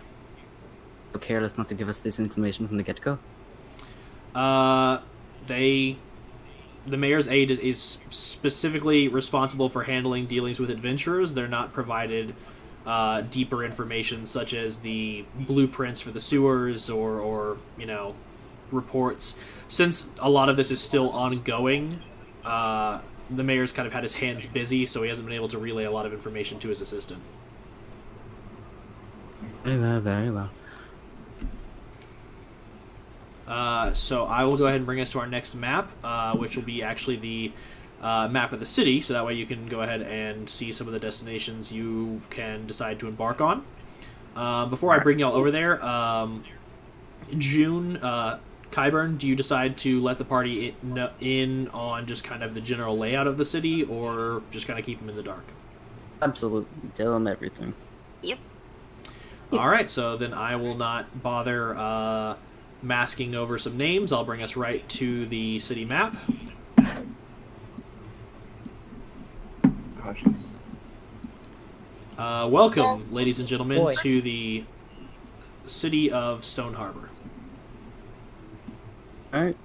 E: so careless not to give us this information from the get-go.
A: The mayor's aide is specifically responsible for handling dealings with adventurers. They're not provided deeper information such as the blueprints for the sewers or reports. Since a lot of this is still ongoing, the mayor's kind of had his hands busy, so he hasn't been able to relay a lot of information to his assistant.
E: Very well, very well.
A: So I will go ahead and bring us to our next map, which will be actually the map of the city, so that way you can go ahead and see some of the destinations you can decide to embark on. Before I bring y'all over there, June, Kyburn, do you decide to let the party in on just kind of the general layout of the city, or just kind of keep them in the dark?
E: Absolutely. Tell them everything.
D: Yep.
A: Alright, so then I will not bother masking over some names. I'll bring us right to the city map. Welcome, ladies and gentlemen,
B: Soy.
A: to the city of Stoneharbor.
E: Alright.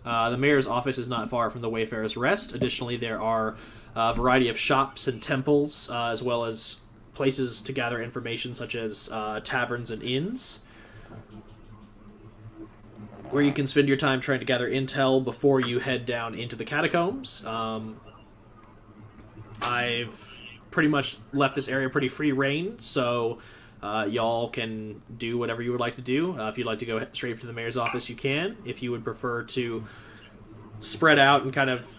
A: The mayor's office is not far from the Wayfarer's Rest. Additionally, there are a variety of shops and temples, as well as places to gather information such as taverns and inns, where you can spend your time trying to gather intel before you head down into the catacombs. I've pretty much left this area pretty free reign, so y'all can do whatever you would like to do. If you'd like to go straight to the mayor's office, you can. If you would prefer to spread out and kind of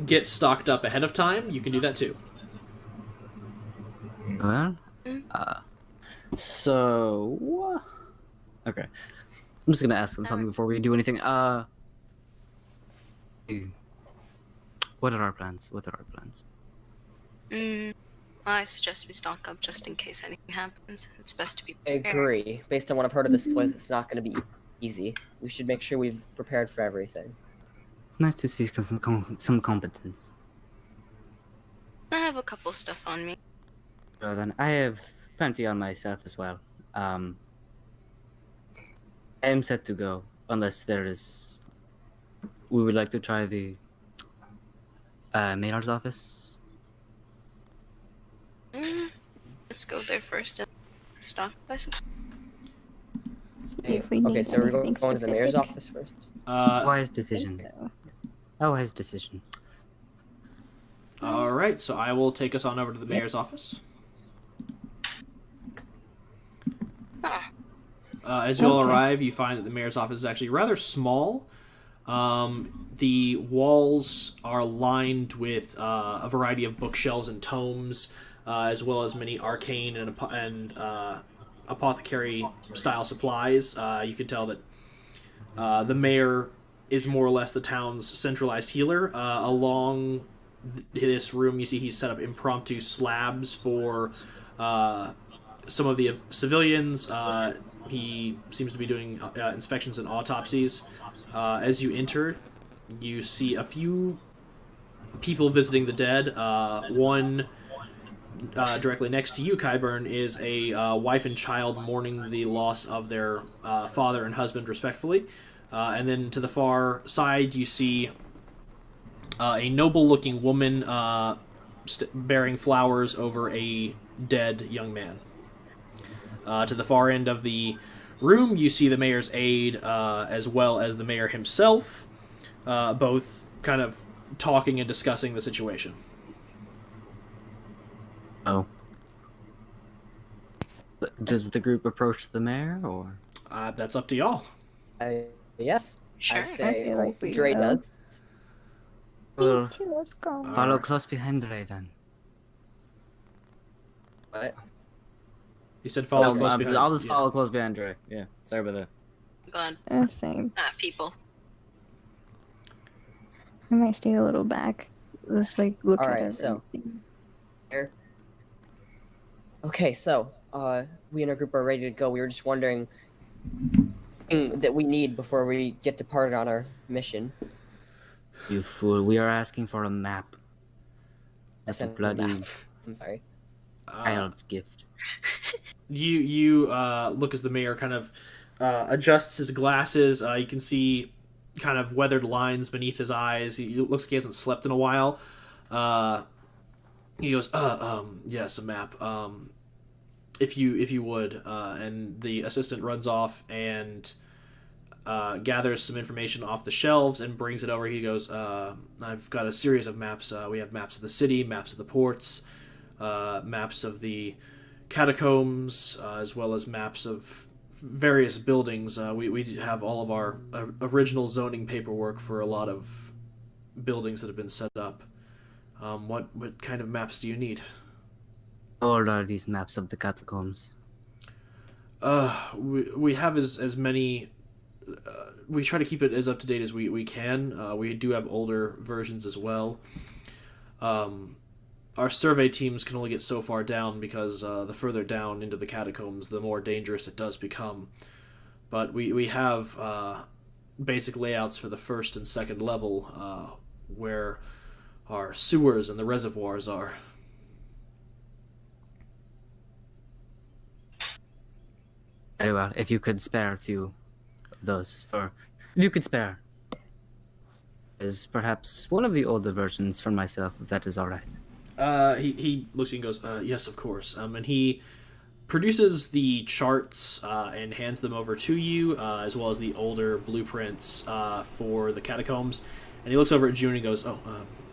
A: get stocked up ahead of time, you can do that too.
E: Well, so... Okay. I'm just gonna ask them something before we do anything. What are our plans? What are our plans?
D: I suggest we stock up just in case anything happens. It's best to be
B: I
D: prepared.
B: agree. Based on what I've heard of this place, it's not going to be easy. We should make sure we've prepared for everything.
E: It's nice to see some competence.
D: I have a couple stuff on me.
E: Well, then I have plenty on myself as well. I am set to go, unless there is... We would like to try the mayor's office.
D: Let's go there first and stock by some.
F: See if we need
B: Okay, so we're
F: anything
B: going to the mayor's
F: specific.
B: office first.
E: Wise
F: I
E: decision.
F: think so.
E: A wise decision.
A: All right, so I will take us on over to the mayor's office.
D: Ah,
A: As you all
F: Okay.
A: arrive, you find that the mayor's office is actually rather small. The walls are lined with a variety of bookshelves and tomes, as well as many arcane and apothecary-style supplies. You can tell that The mayor is more or less the town's centralized healer. Along this room, you see he's set up impromptu slabs for some of the civilians. He seems to be doing inspections and autopsies. As you enter, you see a few people visiting the dead. One directly next to you, Kyburn, is a wife and child mourning the loss of their father and husband, respectively. And then to the far side, you see a noble-looking woman bearing flowers over a dead young man. To the far end of the room, you see the mayor's aide, as well as the mayor himself, both kind of talking and discussing the situation.
E: Oh. Does the group approach the mayor, or?
A: That's up to y'all.
B: Yes.
D: Sure.
B: I'd
F: I
B: say
F: feel like we
B: Dre
F: will.
B: does.
E: Well,
F: Me too, let's go.
E: follow close behind Ray then.
B: What?
A: He said follow
E: No,
A: close behind.
E: I'll just
A: yeah.
E: follow close behind Ray. Yeah, sorry about that.
D: Go on.
F: Same.
D: People.
F: I might stay a little back. Let's like look at
B: Alright, so-
F: everything.
B: Here. Okay, so we in our group are ready to go. We were just wondering that we need before we get departed on our mission.
E: You fool, we are asking for a map. That's a
B: Send
E: bloody
B: map. I'm sorry.
E: child's gift.
A: You look as the mayor kind of adjusts his glasses. You can see kind of weathered lines beneath his eyes. He looks like he hasn't slept in a while. He goes, yes, a map. If you would. And the assistant runs off and gathers some information off the shelves and brings it over. He goes, I've got a series of maps. We have maps of the city, maps of the ports, maps of the catacombs, as well as maps of various buildings. We have all of our original zoning paperwork for a lot of buildings that have been set up. What kind of maps do you need?
E: All are these maps of the catacombs?
A: We have as many. We try to keep it as up to date as we can. We do have older versions as well. Our survey teams can only get so far down because the further down into the catacombs, the more dangerous it does become. But we have basic layouts for the first and second level, where our sewers and the reservoirs are.
E: Very well. If you could spare a few of those if you could spare. Is perhaps one of the older versions for myself, if that is alright.
A: He looks at you and goes, yes, of course. And he produces the charts and hands them over to you, as well as the older blueprints for the catacombs. And he looks over at June and goes,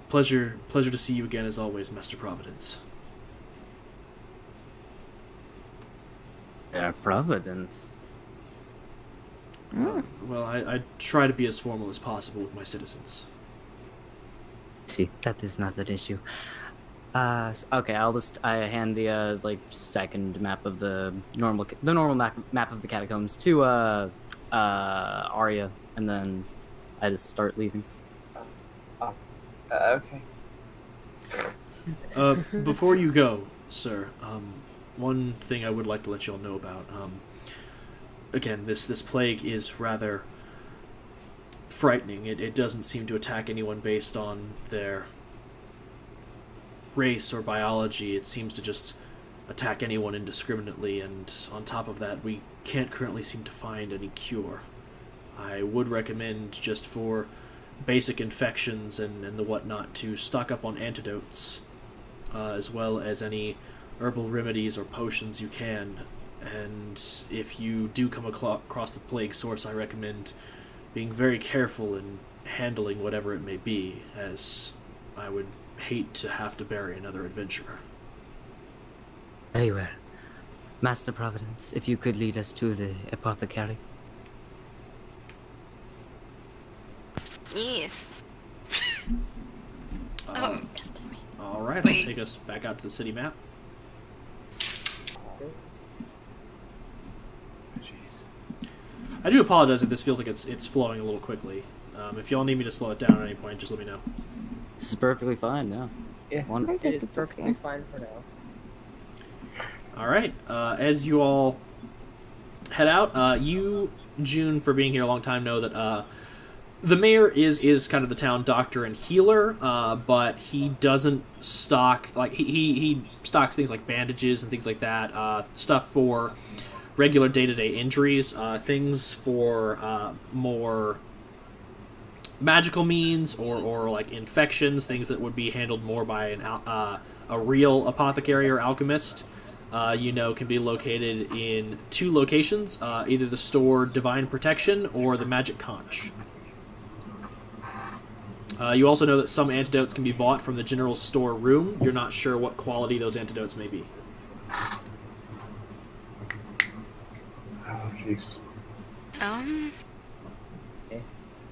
A: pleasure to see you again as always, Master Providence.
E: Providence.
A: Well, I try to be as formal as possible with my citizens.
E: See, that is not an issue. Okay, I hand the second map of the normal map of the catacombs to Arya, and then I just start leaving.
B: Okay.
A: Before you go, sir, one thing I would like to let you all know about. Again, this plague is rather frightening. It doesn't seem to attack anyone based on their race or biology. It seems to just attack anyone indiscriminately, and on top of that, we can't currently seem to find any cure. I would recommend, just for basic infections and the whatnot, to stock up on antidotes, as well as any herbal remedies or potions you can. And if you do come across the plague source, I recommend being very careful in handling whatever it may be, as I would hate to have to bury another adventurer.
E: Very well. Master Providence, if you could lead us to the apothecary.
D: Yes.
A: All right,
D: Wait.
A: I'll take us back out to the city map. I do apologize if this feels like it's flowing a little quickly. If y'all need me to slow it down at any point, just let me know.
E: This is perfectly fine. No.
C: Yeah.
E: One,
F: I think
B: It is
F: it's
B: perfectly
F: okay.
B: fine for now.
A: All right. As you all head out, you, June, for being here a long time, know that the mayor is kind of the town doctor and healer, but he doesn't stock he stocks things like bandages and things like that, stuff for regular day-to-day injuries, things for more magical means or like infections, things that would be handled more by a real apothecary or alchemist. Can be located in 2 locations, either the store Divine Protection or the Magic Conch. You also know that some antidotes can be bought from the general store room. You're not sure what quality those antidotes may be.
G: Oh, jeez.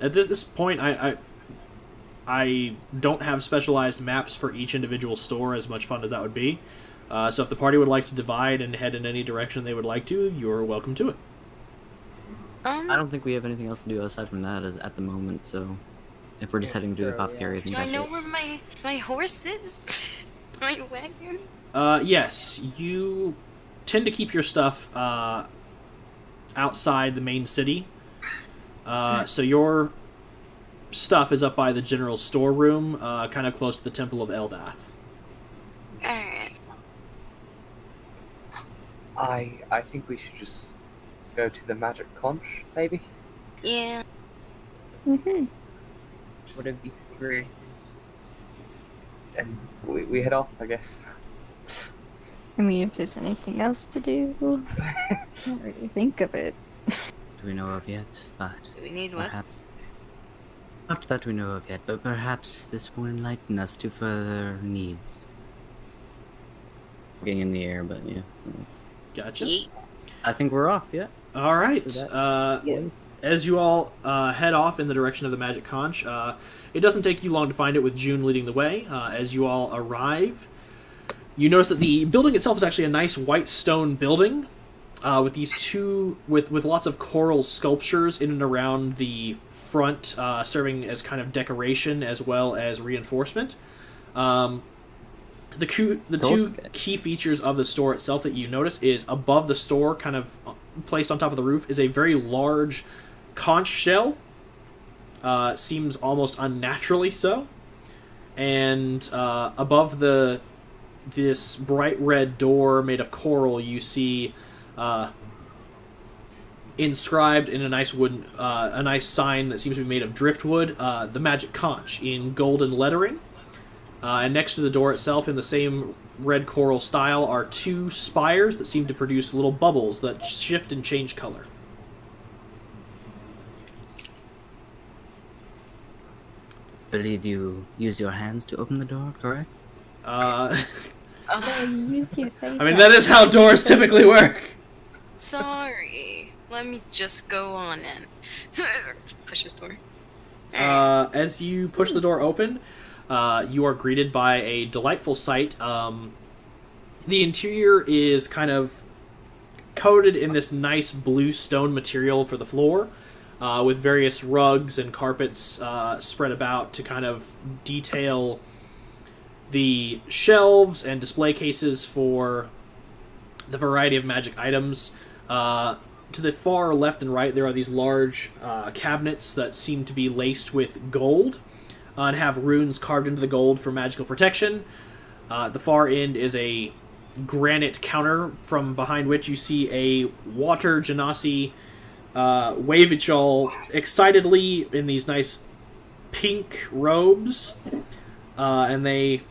A: At this point, I don't have specialized maps for each individual store, as much fun as that would be. So if the party would like to divide and head in any direction they would like to, you're welcome to it.
E: I don't think we have anything else to do aside from that as at the moment. So, if we're just heading to the
B: Sure,
E: apothecary, I
B: yeah.
E: think
D: Do I
E: that's
D: know
E: it.
D: where my horse is? My wagon?
A: Yes, you tend to keep your stuff outside the main city. So your stuff is up by the general storeroom, kind of close to the Temple of Eldath.
D: Alright.
C: I think we should just go to the Magic Conch, maybe?
D: Yeah.
F: Mm-hmm.
C: Would it be agree? And we head off, I guess.
F: I mean, if there's anything else to do, can't really think of it.
E: Do we know of yet? But
D: Do we need what?
E: perhaps not that we know of yet, but perhaps this will enlighten us to further needs. Getting in the air, but yeah. So it's...
A: Gotcha.
D: Yeet.
E: I think we're off. Yeah.
A: All right.
E: So that-
F: Yeah.
A: As you all head off in the direction of the Magic Conch, it doesn't take you long to find it with June leading the way. As you all arrive, you notice that the building itself is actually a nice white stone building with these with lots of coral sculptures in and around the front, serving as kind of decoration as well as reinforcement. The two key features of the store itself that you notice is above the store, kind of placed on top of the roof, is a very large conch shell. Seems almost unnaturally so. And above this bright red door made of coral, you see inscribed in a nice wooden, a nice sign that seems to be made of driftwood, the Magic Conch in golden lettering. And next to the door itself, in the same red coral style, are 2 spires that seem to produce little bubbles that shift and change color.
E: Believe you use your hands to open the door, correct?
F: Use your face.
A: I mean, that is how doors typically work.
D: Sorry. Let me just go on in. Push this door.
A: As you push the door open, you are greeted by a delightful sight. The interior is kind of coated in this nice blue stone material for the floor, with various rugs and carpets spread about to kind of detail the shelves and display cases for the variety of magic items. To the far left and right, there are these large cabinets that seem to be laced with gold and have runes carved into the gold for magical protection. At the far end is a granite counter from behind which you see a water genasi wave at y'all excitedly in these nice pink robes, and they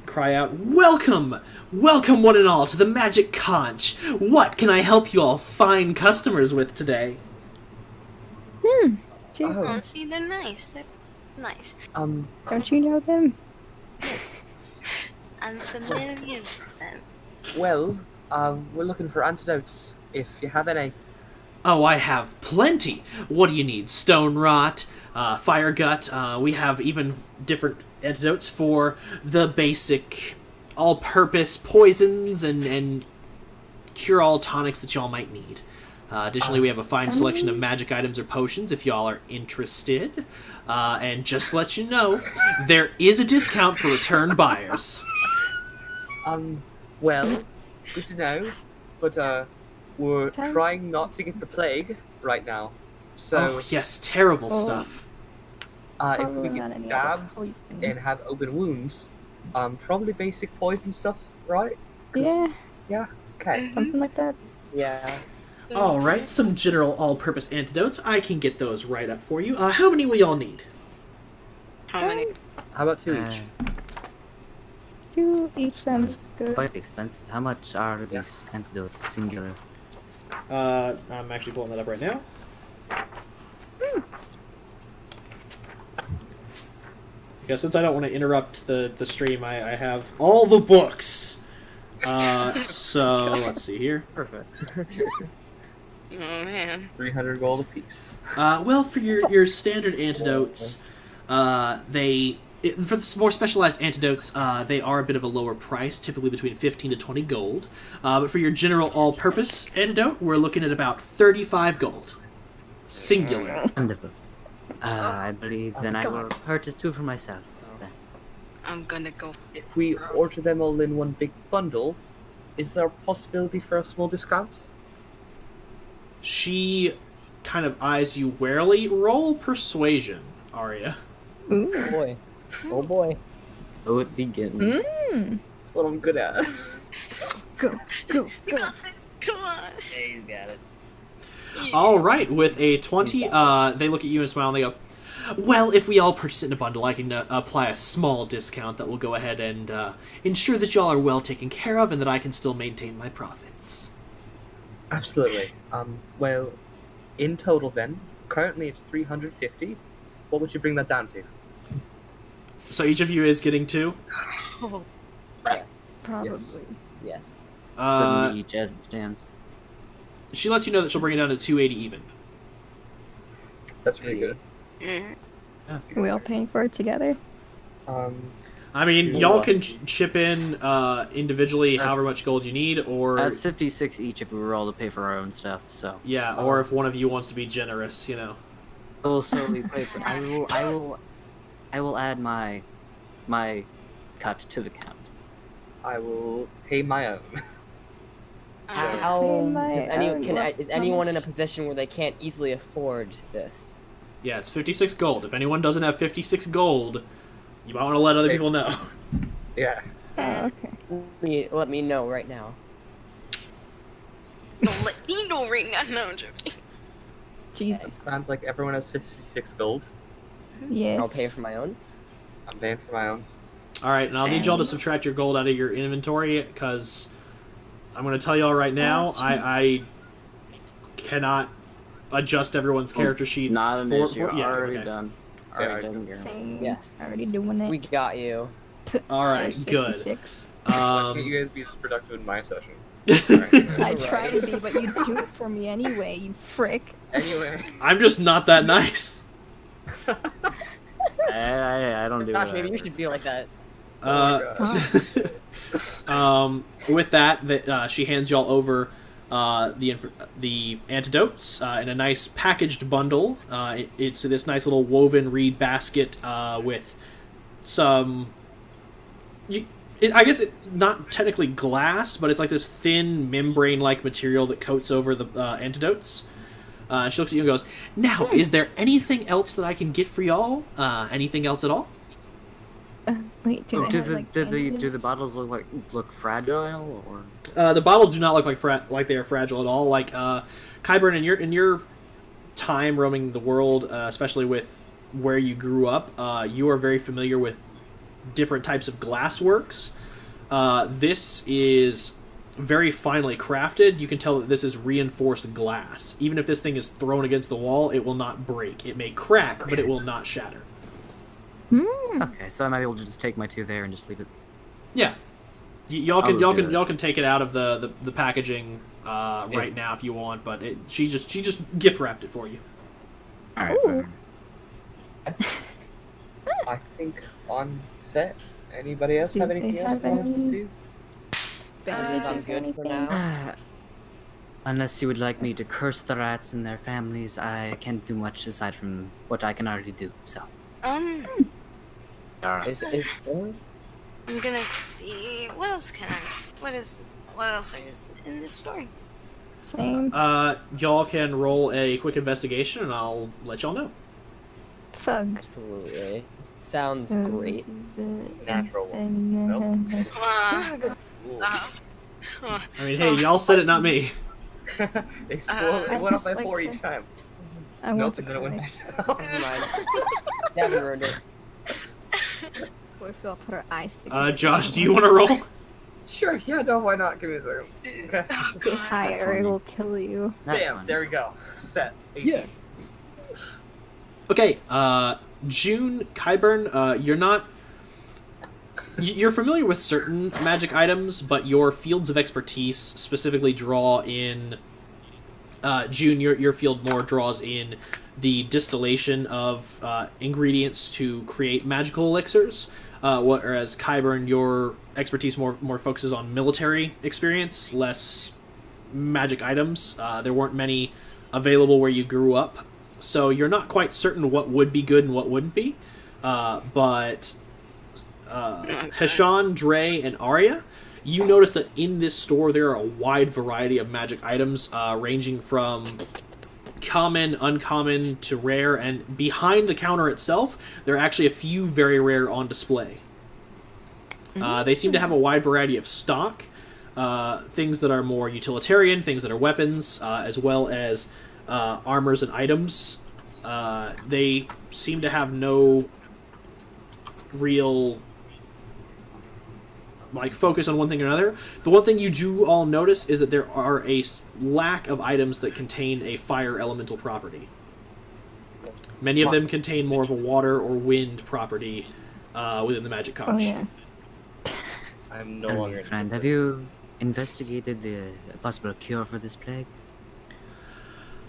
A: cry out, "Welcome! Welcome one and all to the Magic Conch! What can I help you all fine customers with today?"
F: Cheers.
D: Oh, see, they're nice. They're nice.
F: Don't you know them?
D: I'm familiar with them.
C: Well, we're looking for antidotes, if you have any.
A: "Oh, I have plenty. What do you need? Stone rot, fire gut. We have even different antidotes for the basic all-purpose poisons and cure-all tonics that y'all might need. Additionally, we have a fine selection of magic items or potions if y'all are interested. And just to let you know, there is a discount for return buyers.
C: Well, good to know, but we're
F: Sounds-
C: trying not to get the plague right now. So,
A: Oh, yes, terrible stuff.
C: if
F: Probably
C: we
F: not
C: get
F: any
C: stabbed
F: other poison.
C: and have open wounds, probably basic poison stuff, right?
F: Yeah,
C: Okay.
F: something like that.
B: Yeah.
A: Alright, some general all-purpose antidotes. I can get those right up for you. How many will y'all need?
D: How many?
C: How about 2 each?
F: 2 each sounds good.
E: Quite expensive. How much are these antidotes singular?
A: I'm actually pulling that up right now. Yeah, since I don't want to interrupt the stream, I have all the books. So, let's see here.
E: Perfect.
D: Oh man.
C: 300 gold apiece.
A: Well, for your standard antidotes, for the more specialized antidotes, they are a bit of a lower price, typically between 15 to 20 gold. But for your general all-purpose antidote, we're looking at about 35 gold. Singular.
E: Wonderful. I believe then I will purchase 2 for myself. Then.
D: I'm gonna go.
C: If we order them all in one big bundle, is there a possibility for a small discount?
A: She kind of eyes you warily. Roll persuasion, Arya.
F: Ooh.
B: Oh boy. Oh boy.
E: Oh, it begins.
C: That's what I'm good at.
F: Go, go,
D: You
F: go.
D: got this. Come on.
E: Yeah, he's got it.
A: All right, with a 20, they look at you and smile and they go, well, if we all purchase it in a bundle, I can apply a small discount that will go ahead and ensure that y'all are well taken care of and that I can still maintain my profits.
C: Absolutely. Well, in total then, currently it's 350. What would you bring that down to?
A: So each of you is getting 2?
B: Yes.
F: Probably.
B: Yes.
E: 70 each as it stands.
A: She lets you know that she'll bring it down to 280 even.
C: That's pretty good.
D: Mm.
F: We all paying for it together?
A: I mean, y'all can chip in individually however much gold you need, or...
E: That's 56 each if we were all to pay for our own stuff, so.
A: Yeah, or if one of you wants to be generous, you know.
E: I will solely pay for I will add my cut to the count.
C: I will pay my own.
B: How
F: my
B: does
F: own.
B: is anyone in a position where they can't easily afford this?
A: Yeah, it's 56 gold. If anyone doesn't have 56 gold, you might want to let other people know.
C: Yeah.
F: Oh, okay.
B: Let me know right now.
D: Don't let me know right now. No, I'm joking.
F: Jesus.
C: Sounds like everyone has 56 gold.
F: Yes.
B: I'll pay for my own.
C: I'm paying for my own.
A: Alright, and I'll need y'all to subtract your gold out of your inventory, because I'm going to tell y'all right now, I cannot adjust everyone's character sheets.
E: Not an issue.
A: yeah,
E: Already
A: okay.
E: done.
C: Yeah,
E: Already taken care of.
F: Same.
B: Yes.
F: Already doing it.
B: We got you.
A: Alright,
F: There's
A: good.
F: 56.
C: Why can't you guys be this productive in my session?
F: I try to be, but you do it for me anyway, you frick.
C: Anyway.
A: I'm just not that nice.
E: I don't do
B: Gosh,
E: that.
B: maybe you should be like that.
A: With that, she hands y'all over the antidotes in a nice packaged bundle. It's this nice little woven reed basket with some. I guess not technically glass, but it's like this thin membrane-like material that coats over the antidotes. She looks at you and goes, "Now, is there anything else that I can get for y'all? Anything else at all?"
F: Wait, do they have, like,
E: do the
F: bandages?
E: bottles look fragile or?
A: The bottles do not look like they are fragile at all. Like Kyburn, in your time roaming the world, especially with where you grew up, you are very familiar with different types of glass works. This is very finely crafted. You can tell that this is reinforced glass. Even if this thing is thrown against the wall, it will not break. It may crack, but it will not shatter.
E: Okay, so I might be able to just take my 2 there and just leave it.
A: Yeah, y'all can take it out of the packaging right now if you want. But she just gift wrapped it for you.
E: All right.
F: Ooh.
C: I think on set. Anybody else
F: Do
C: have
F: they
C: anything else
F: have
C: they want to
F: any-
C: do?
B: Everything's
F: Bandages or
B: good for
F: anything?
B: now.
E: Unless you would like me to curse the rats and their families, I can't do much aside from what I can already do, so.
D: Um,
B: Is
D: I'm gonna see. What else can I? What else is in this story?
F: Same.
A: Y'all can roll a quick investigation, and I'll let y'all know.
F: Fug.
B: absolutely sounds
F: Um,
B: great.
C: Natural one.
A: I mean, hey, y'all said it, not me.
C: They slowly
F: I
C: went up
F: just
C: by
F: like
C: 4
F: to-
C: each time.
F: I
C: Nope,
F: want to
C: and then it went
F: cry.
C: back down.
B: Never mind. Gavin ruined it.
F: What if we all put our eyes together?
A: Josh, do you want to roll?
C: Sure, yeah, no, why not? Give me a second. Okay.
F: Get high or it will kill you.
E: Not
C: Bam,
E: fun.
C: there we go. Set. AC.
G: Yeah.
A: Okay, June, Kyburn, you're not... You're familiar with certain magic items, but your fields of expertise specifically draw in... June, your field more draws in the distillation of ingredients to create magical elixirs, whereas Kyburn, your expertise more focuses on military experience, less magic items. There weren't many available where you grew up, so you're not quite certain what would be good and what wouldn't be. But Hashan, Dre, and Arya, you notice that in this store there are a wide variety of magic items, ranging from common, uncommon, to rare, and behind the counter itself, there are actually a few very rare on display. They seem to have a wide variety of stock, things that are more utilitarian, things that are weapons, as well as armors and items. They seem to have no real focus on one thing or another. The one thing you do all notice is that there are a lack of items that contain a fire elemental property. Many of them contain more of a water or wind property within the magic
F: Oh
A: conch.
F: yeah.
C: I'm no
E: Tell me,
C: longer
E: friend, have you investigated the possible cure for this plague?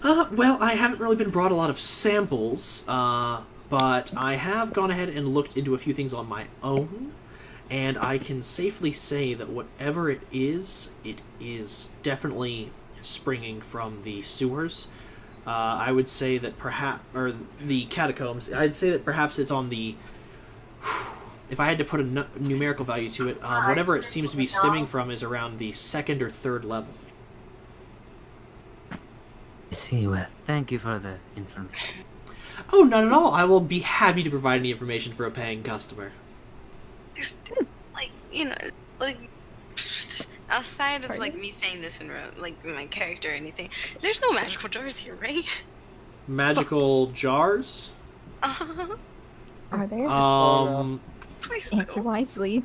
A: Well, I haven't really been brought a lot of samples, but I have gone ahead and looked into a few things on my own, and I can safely say that whatever it is definitely springing from the sewers. I would say that or the catacombs, I'd say that perhaps it's on the... If I had to put a numerical value to it, whatever it seems to be stemming from is around the 2nd or 3rd level.
E: I see, well, thank you for the information.
A: Oh, not at all. I will be happy to provide any information for a paying customer.
D: There's, outside of me saying this in my character or anything, there's no magical jars here, right?
A: Magical jars?
F: Are there?
D: Please
F: Answer
D: no.
F: wisely.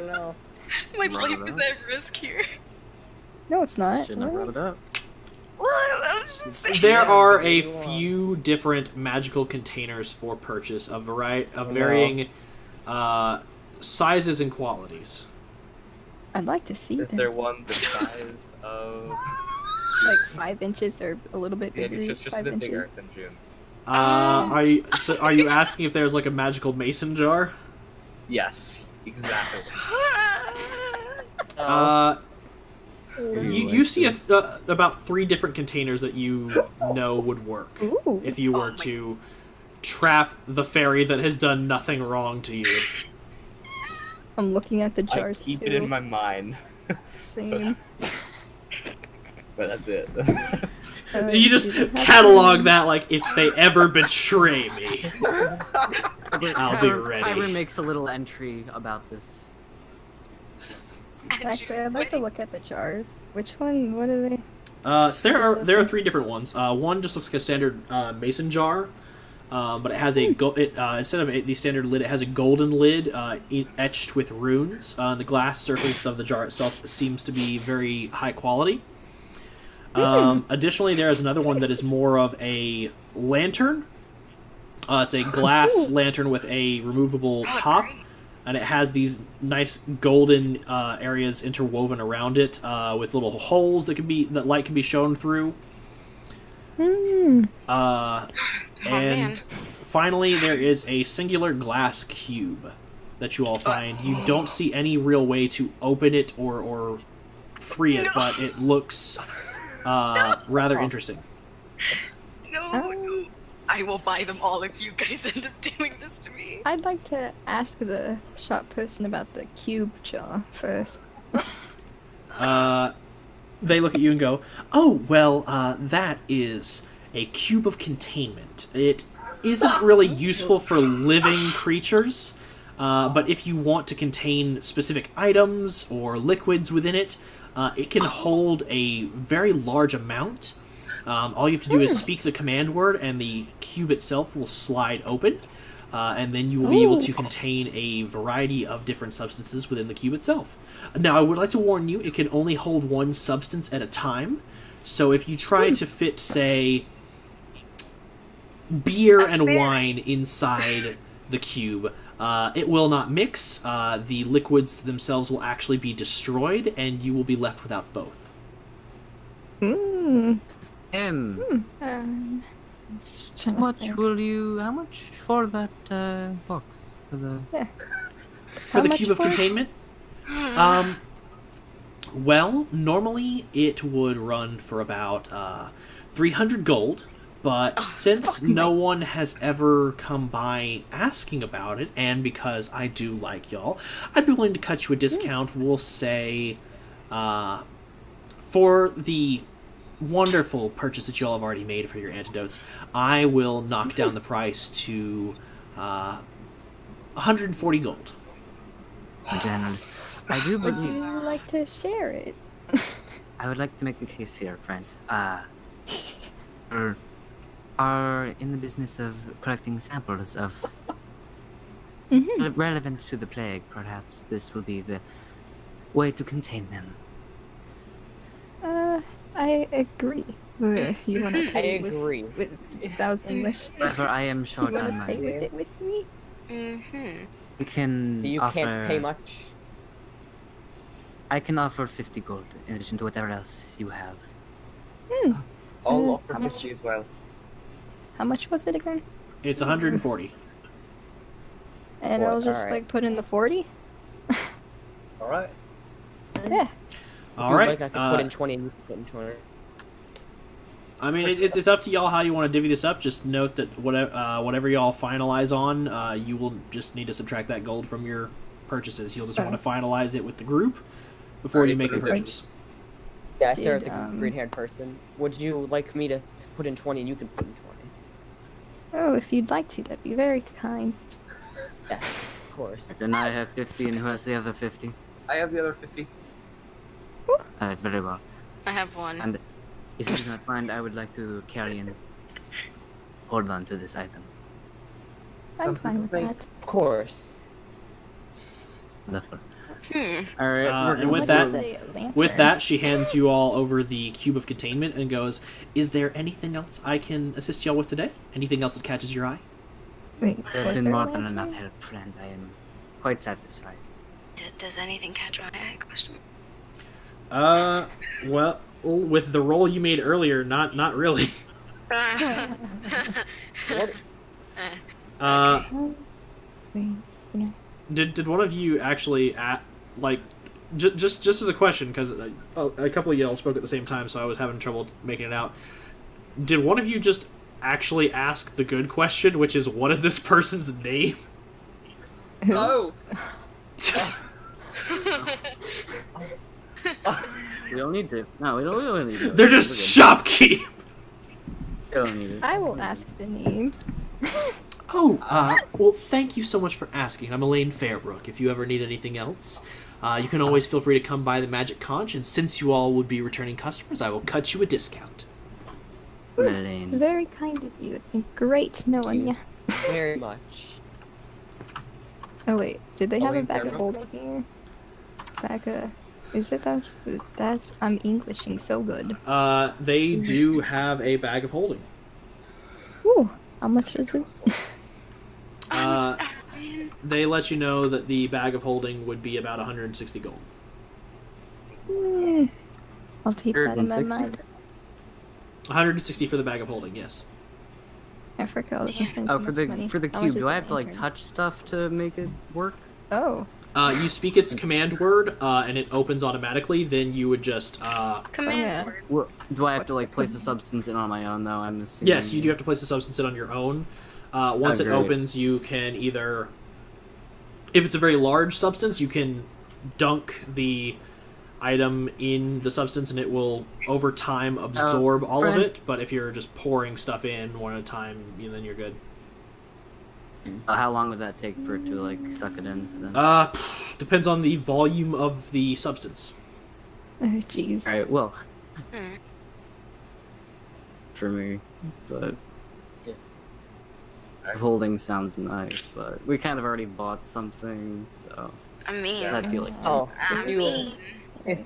B: No.
D: My life is at risk here.
F: No, it's not.
E: Shouldn't have brought it up.
D: Well, I was just saying.
A: There are a few different magical containers for purchase of varying sizes and qualities.
F: I'd like to see
C: Is
F: them.
C: there one the size of...
F: Like 5 inches or a little bit
C: Yeah,
F: bigger.
C: just a
F: 5
C: bit
F: inches.
C: bigger than June.
A: Are you asking if there's a magical mason jar?
C: Yes, exactly.
A: You see about 3 different containers that you know would work
F: Ooh.
A: if you were to trap the fairy that has done nothing wrong to you.
F: I'm looking at the
C: I
F: jars
C: keep
F: too.
C: it in my mind,
F: Same.
C: but that's it.
A: You just
F: do they have
A: catalog
F: any-
A: that like, if they ever betray me, I'll be ready.
E: Kyber makes a little entry about this.
F: Actually, I'd like to look at the jars. Which one? What are they?
A: So there are 3 different ones. One just looks like a standard mason jar, but it has a instead of the standard lid, it has a golden lid etched with runes. The glass surface of the jar itself seems to be very high quality. Additionally, there is another one that is more of a lantern. It's a glass lantern with a removable top, and it has these nice golden areas interwoven around it with little holes that light can be shown through.
F: Hmm.
D: man.
A: Finally, there is a singular glass cube that you all find. You don't see any real way to open it or free it, but it looks rather interesting.
D: No, I will buy them all if you guys end up doing this to me.
F: I'd like to ask the shop person about the cube jaw first.
A: They look at you and go, "Oh, well, that is a cube of containment. It isn't really useful for living creatures, but if you want to contain specific items or liquids within it, it can hold a very large amount. All you have to do is speak the command word, and the cube itself will slide open, and then you will be able to contain a variety of different substances within the cube itself. Now, I would like to warn you, it can only hold one substance at a time, so if you try to fit, say, beer and wine inside the cube, it will not mix. The liquids themselves will actually be destroyed, and you will be left without both."
F: Hmm.
E: How much for that box? For the
A: For the
F: much
A: cube of
F: for it?
A: containment? Well, normally it would run for about 300 gold, but since no one has ever come by asking about it, and because I do like y'all, I'd be willing to cut you a discount. We'll say, for the wonderful purchase that y'all have already made for your antidotes, I will knock down the price to 140 gold.
E: generous. I do
F: Would
E: believe.
F: you like to share it?
E: I would like to make a case here, friends. Are in the business of collecting samples of relevant to the plague. Perhaps this will be the way to contain them.
F: I agree. You wanna play
B: agree.
F: with that was English.
E: However, I am
F: You
E: short
F: wanna
E: on
F: play
E: money.
F: with it with me?
D: Mm-hmm.
E: I can
B: So you
E: offer.
B: can't pay much.
E: I can offer 50 gold in addition to whatever else you have.
C: I'll
F: Uh,
C: offer
F: how much?
C: 50 as well.
F: How much was it again?
A: It's 140.
F: And
B: Four-
F: I'll just
B: alright.
F: like put in the 40.
C: Alright.
F: Yeah.
B: If
A: All
B: you'd
A: right.
B: like, I could put in 20 and you could put in 20.
A: I mean, it's up to y'all how you want to divvy this up. Just note that whatever y'all finalize on, you will just need to subtract that gold from your purchases. You'll just want to finalize it with the group before you make the
C: Alright,
A: purchase.
B: Yeah, I stare at
F: Did,
B: the
F: um,
B: green-haired person. Would you like me to put in 20 and you can put in 20?
F: Oh, if you'd like to, that'd be very kind.
B: Yes, of course.
E: Then I have 50, and who has the other 50?
C: I have the other 50.
E: Very well.
D: I have one.
E: And if you do not mind, I would like to carry and hold on to this item.
F: I'm
C: Something
F: fine with
C: to make.
F: that.
B: Of course.
E: Wonderful.
D: Hmm.
E: All right.
A: And with
F: What
A: that-
F: is a lantern?
A: With that, she hands you all over the cube of containment and goes, "Is there anything else I can assist y'all with today? Anything else that catches your eye?"
F: Wait,
E: There's
F: was
E: been
F: there a
E: more than
F: lantern?
E: enough help, friend. I am quite satisfied.
D: Does anything catch my eye? Question.
A: Well, with the roll you made earlier, not really.
B: What?
F: Wait, you know.
A: Did one of you actually just as a question, because a couple of y'all spoke at the same time, so I was having trouble making it out. Did one of you just actually ask the good question, which is, what is this person's name?
F: Who?
C: Oh!
E: We don't need to. No, we don't need to.
A: They're just shopkeep.
E: We don't need it.
F: I will ask the name.
A: Oh, well, thank you so much for asking. I'm Elaine Fairbrook. If you ever need anything else, you can always feel free to come by the Magic Conch, and since you all would be returning customers, I will cut you a discount.
E: Elaine.
F: Very kind of you. It's been great knowing you.
B: Very much.
F: Oh wait, did they have a
C: Elaine
F: bag of
C: Fairbrooke?
F: holding here? Bag of... Is it that? That's... I'm Englishing so good.
A: They do have a bag of holding.
F: Ooh, how much is it?
A: They let you know that the bag of holding would be about 160 gold.
F: Hmm. I'll keep that in my
E: 160?
F: mind.
A: 160 for the bag of holding, yes.
F: I forgot I was
D: Damn.
F: spending
E: Oh,
F: too
E: for
F: much
E: the
F: money.
E: for the
F: How much
E: cube,
F: is
E: do I
F: the
E: have to like
F: lantern?
E: touch stuff to make it work?
F: Oh.
A: You speak its command word, and it opens automatically. Then you would just
D: Command
F: yeah.
D: word.
E: Well, do I have to
A: What?
E: like place a substance in on my own though? I'm assuming.
A: yes, you do have to place the substance in on your own. Once it
E: great.
A: opens, you can either, if it's a very large substance, you can dunk the item in the substance, and it will over time absorb all of
E: friend.
A: it. But if you're just pouring stuff in one at a time, then you're good.
E: How long would that take for it to like suck it in? Then?
A: Depends on the volume of the substance.
F: Oh, jeez.
E: All right. Well,
D: Hmm.
E: for me, but
C: Yeah.
E: holding sounds nice. But we kind of already bought something, so
D: I mean,
E: I feel like.
B: Oh,
D: I
B: you
D: mean,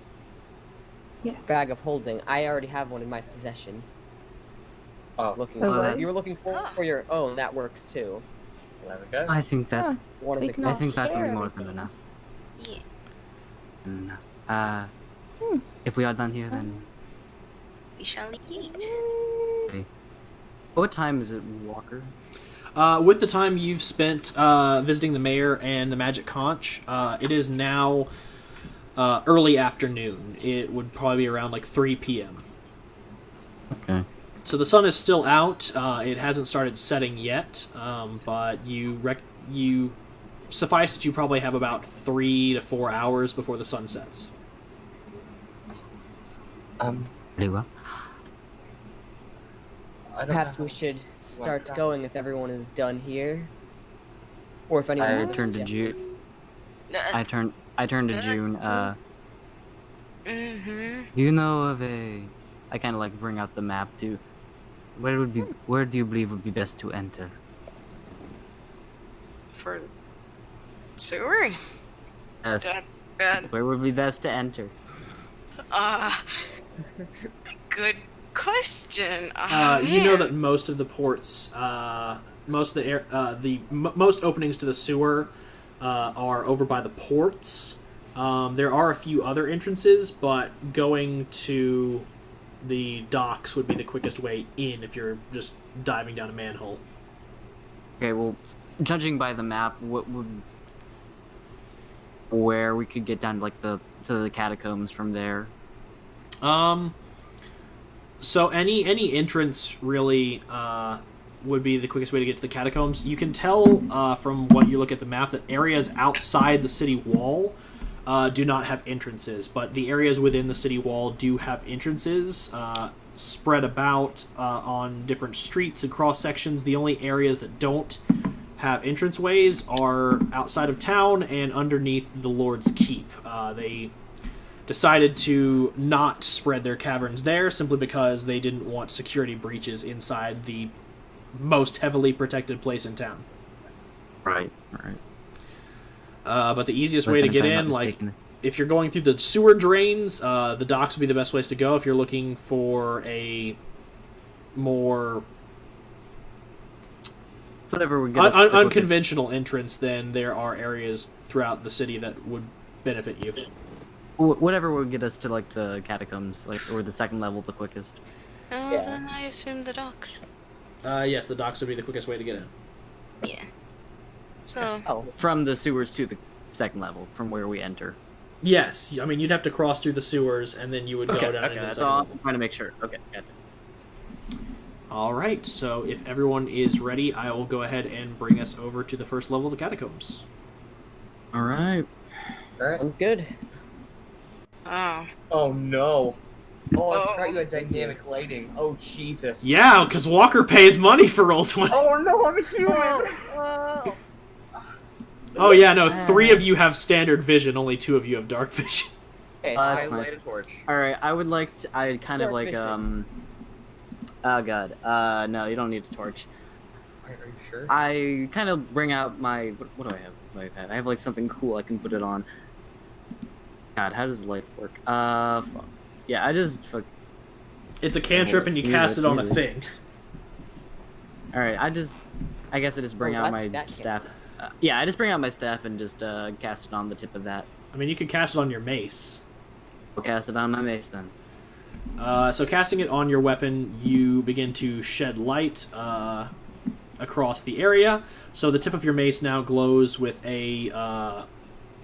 B: bag of holding. I already have one in my possession.
C: Oh,
B: Looking.
F: Oh,
B: For,
F: what?
B: you were looking for your own. That works too.
C: there we go.
E: I think that
F: Huh.
B: One of
F: We
B: the.
F: can
E: I
F: all
E: think that can be
F: share
E: more than enough.
D: yeah.
E: Enough.
F: Hmm.
E: If we are done here, then
D: We shall eat.
E: what time is it, Walker?
A: With the time you've spent visiting the mayor and the magic conch, it is now early afternoon. It would probably be around like 3 p.m.
E: Okay.
A: So the sun is still out. It hasn't started setting yet, but you suffice that you probably have about 3 to 4 hours before the sun sets.
E: Very well.
C: I don't
B: Perhaps
C: know
B: we should start
C: that.
B: going if everyone is done here, or if anyone.
E: I
B: has
E: turned to
B: suggestions.
E: June. I turned to June.
D: Mm-hmm.
E: Do you know of a? I kind of like bring out the map too. Where do you believe would be best to enter?
D: For sewer?
E: Yes.
D: Good.
E: Where would be best to enter?
D: Good question.
A: You know
D: man.
A: that most of the ports, most of the most openings to the sewer are over by the ports. There are a few other entrances, but going to the docks would be the quickest way in if you're just diving down a manhole.
E: Okay, well, judging by the map, where we could get down like to the catacombs from there?
A: So any entrance really would be the quickest way to get to the catacombs. You can tell from what you look at the map that areas outside the city wall do not have entrances, but the areas within the city wall do have entrances spread about on different streets and cross sections. The only areas that don't have entranceways are outside of town and underneath the Lord's Keep. They decided to not spread their caverns there simply because they didn't want security breaches inside the most heavily protected place in town.
E: Right.
A: But the easiest
E: But
A: way to
E: then if
A: get
E: I'm not
A: in, like,
E: mistaken-
A: if you're going through the sewer drains, the docks would be the best place to go. If you're looking for a more
E: whatever we get us the quickest.
A: unconventional entrance, then there are areas throughout the city that would benefit you.
E: Whatever will get us to like the catacombs, like or the second level, the quickest.
D: Oh,
B: Yeah.
D: then I assume the docks.
A: Yes, the docks would be the quickest way to get in.
D: Yeah. So,
B: Oh,
E: From the sewers to the second level, from where we enter.
A: Yes, I mean you'd have to cross through the sewers, and then you would go down into the
E: that's
A: second
E: all.
A: level.
E: I'm trying to make sure. Okay, gotcha.
A: All right, so if everyone is ready, I will go ahead and bring us over to the first level of the catacombs.
E: All right.
C: Alright.
B: sounds good.
D: oh.
C: Oh no. Oh, I
D: Oh.
C: forgot you had dynamic lighting. Oh Jesus.
A: Yeah, because Walker pays money for Roll20.
C: Oh no, I'm a human.
A: Oh yeah, no, 3 of you have standard vision, only 2 of you have dark vision.
B: Okay,
E: That's
C: I
E: nice.
C: light a torch.
E: All right. I would like. I kind of
B: Dark
E: like.
B: vision.
E: Oh god. No, you don't need a torch.
C: Are you sure?
E: I kind of bring out my. What do I have? I have like something cool I can put it on. God, how does light work? Fuck. Yeah, I just fuck.
A: It's a cantrip, and you
E: Use
A: cast
E: it,
A: it on a
E: use it.
A: thing.
E: All right, I guess I just bring
B: Oh,
E: out
B: that-
E: my
B: that
E: staff. Yeah, I just bring out my staff and just cast it on the tip of that.
A: I mean, you could cast it on your mace.
E: I'll cast it on my mace then.
A: So casting it on your weapon, you begin to shed light across the area. So the tip of your mace now glows with a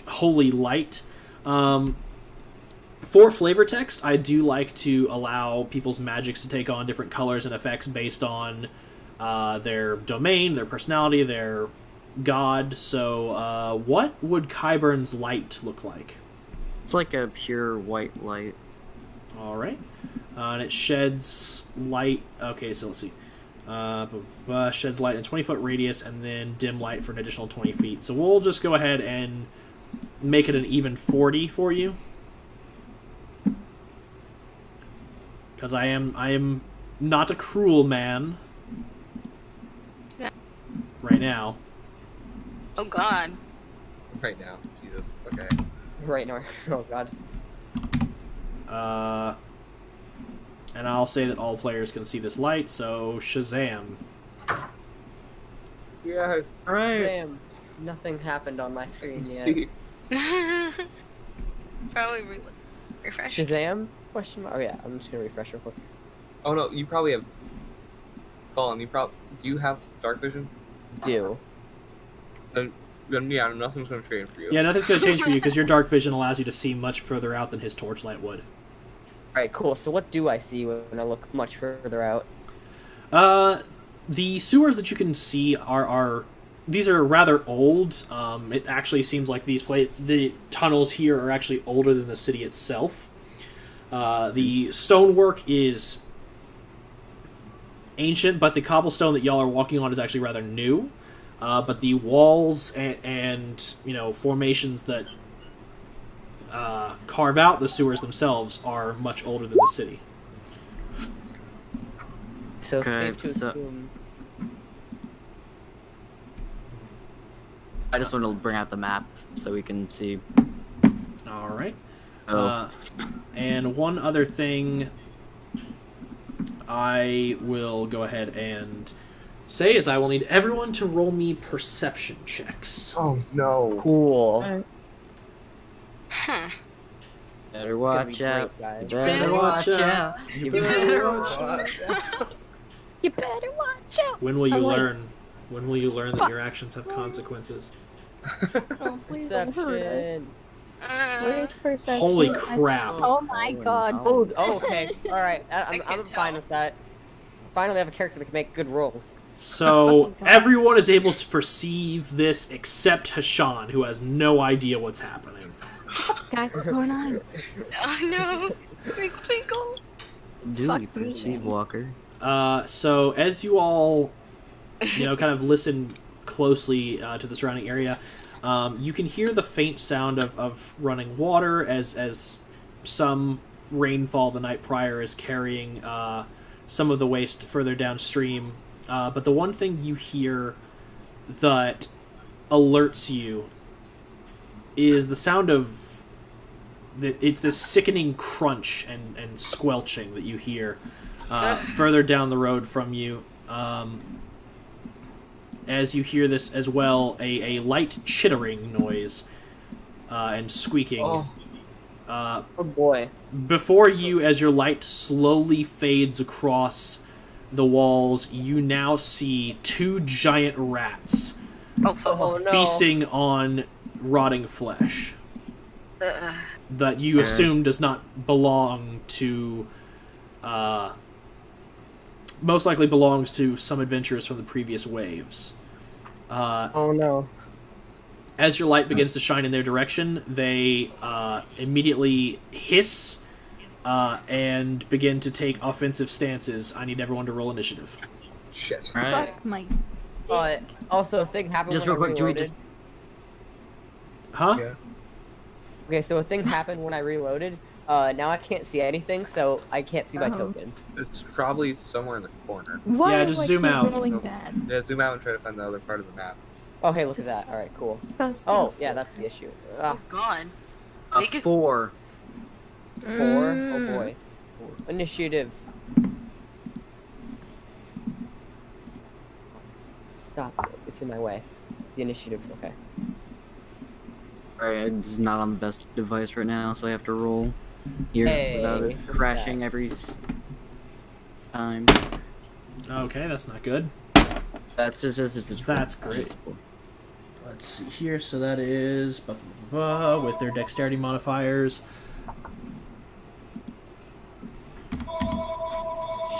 A: holy light. For flavor text, I do like to allow people's magics to take on different colors and effects based on their domain, their personality, their god. So, what would Qyburn's light look like?
E: It's like a pure white light.
A: All right, and it sheds light. Okay, so let's see. Sheds light in a 20-foot radius, and then dim light for an additional 20 feet. So we'll just go ahead and make it an even 40 for you. Because I am not a cruel man.
D: Yeah.
A: Right now.
D: Oh God.
C: Right now. Jesus. Okay.
B: Right now. Oh god.
A: And I'll say that all players can see this light, so Shazam.
C: Yeah.
A: Alright.
B: Damn. Nothing happened on my screen yet.
D: Probably refresh.
B: Shazam? Question mark? Oh yeah, I'm just gonna refresh real quick.
C: Oh no, you probably have. Colin, do you have dark vision?
B: Do.
C: Then yeah, nothing's gonna change for you.
A: Yeah, nothing's going to change for you because your dark vision allows you to see much further out than his torchlight would.
B: Alright, cool. So what do I see when I look much further out?
A: The sewers that you can see are these are rather old. It actually seems like the tunnels here are actually older than the city itself. The stonework is ancient, but the cobblestone that y'all are walking on is actually rather new. But the walls and formations that carve out the sewers themselves are much older than the city.
B: So it's
E: Okay,
B: safe to
E: so-
B: assume.
E: I just want to bring out the map so we can see.
A: All right.
E: Oh,
A: And one other thing I will go ahead and say is I will need everyone to roll me perception checks.
C: Oh no.
B: Cool.
D: Huh.
E: better
B: It's gonna be
E: watch out.
B: great, guys.
E: Better watch out.
B: You
E: better
F: You better watch out.
A: When will you
F: I'm like-
A: learn? When will you learn that your actions have consequences?
F: Oh, please don't hurt us.
B: Perception.
F: Where's perception?
A: Holy crap!
F: Oh my god.
B: Oh, okay. Alright. I'm
D: can't
B: fine
D: tell.
B: with that. Finally have a character that can make good rolls.
A: So everyone is able to perceive this except Hashan, who has no idea what's happening.
F: Guys, what's going on?
D: Oh no. Twinkle twinkle.
E: Do
F: Fuck
E: we
F: me,
E: perceive
F: man.
E: Walker?
A: So as you all, kind of listen closely to the surrounding area, you can hear the faint sound of running water as some rainfall the night prior is carrying some of the waste further downstream. But the one thing you hear that alerts you is the sound of it's this sickening crunch and squelching that you hear further down the road from you. As you hear this as well, a light chittering noise and squeaking.
C: Oh.
B: Oh boy.
A: Before you, as your light slowly fades across the walls, you now see two giant rats
D: Oh, fuck.
B: Oh no.
A: feasting on rotting flesh that you
E: Uh.
A: assume does not belong to most likely belongs to some adventurers from the previous waves.
B: Oh no.
A: As your light begins to shine in their direction, they immediately hiss and begin to take offensive stances. I need everyone to roll initiative.
C: Shit.
E: Alright.
F: Fuck my.
B: Also, a thing happened
E: Just
B: when
E: real
B: I
E: quick, do we
B: reloaded.
E: just...
A: Huh?
C: Yeah.
B: Okay, so a thing happened when I reloaded. Now I can't see anything, so I can't see my
F: Oh.
B: token.
C: It's probably somewhere in the corner.
F: Why
A: Yeah,
F: do
A: just
F: I
A: zoom
F: keep
A: out.
F: rolling that?
C: Yeah, zoom out and try to find the other part of the map.
B: Oh, hey, look at
F: Just-
B: that. Alright, cool.
F: Disgusting.
B: Oh, yeah, that's the issue.
D: Oh god.
E: A
D: Biggest-
E: 4.
B: 4. Oh
F: Mm.
B: boy. Initiative. Stop it. It's in my way. The initiative, okay.
E: Alright, it's not on the best device right now, so I have to roll here without
B: Hey,
E: it
B: look at
E: crashing
B: that.
E: every time.
A: Okay, that's not good.
E: That's just
A: That's great. let's see here. So that is with their dexterity modifiers.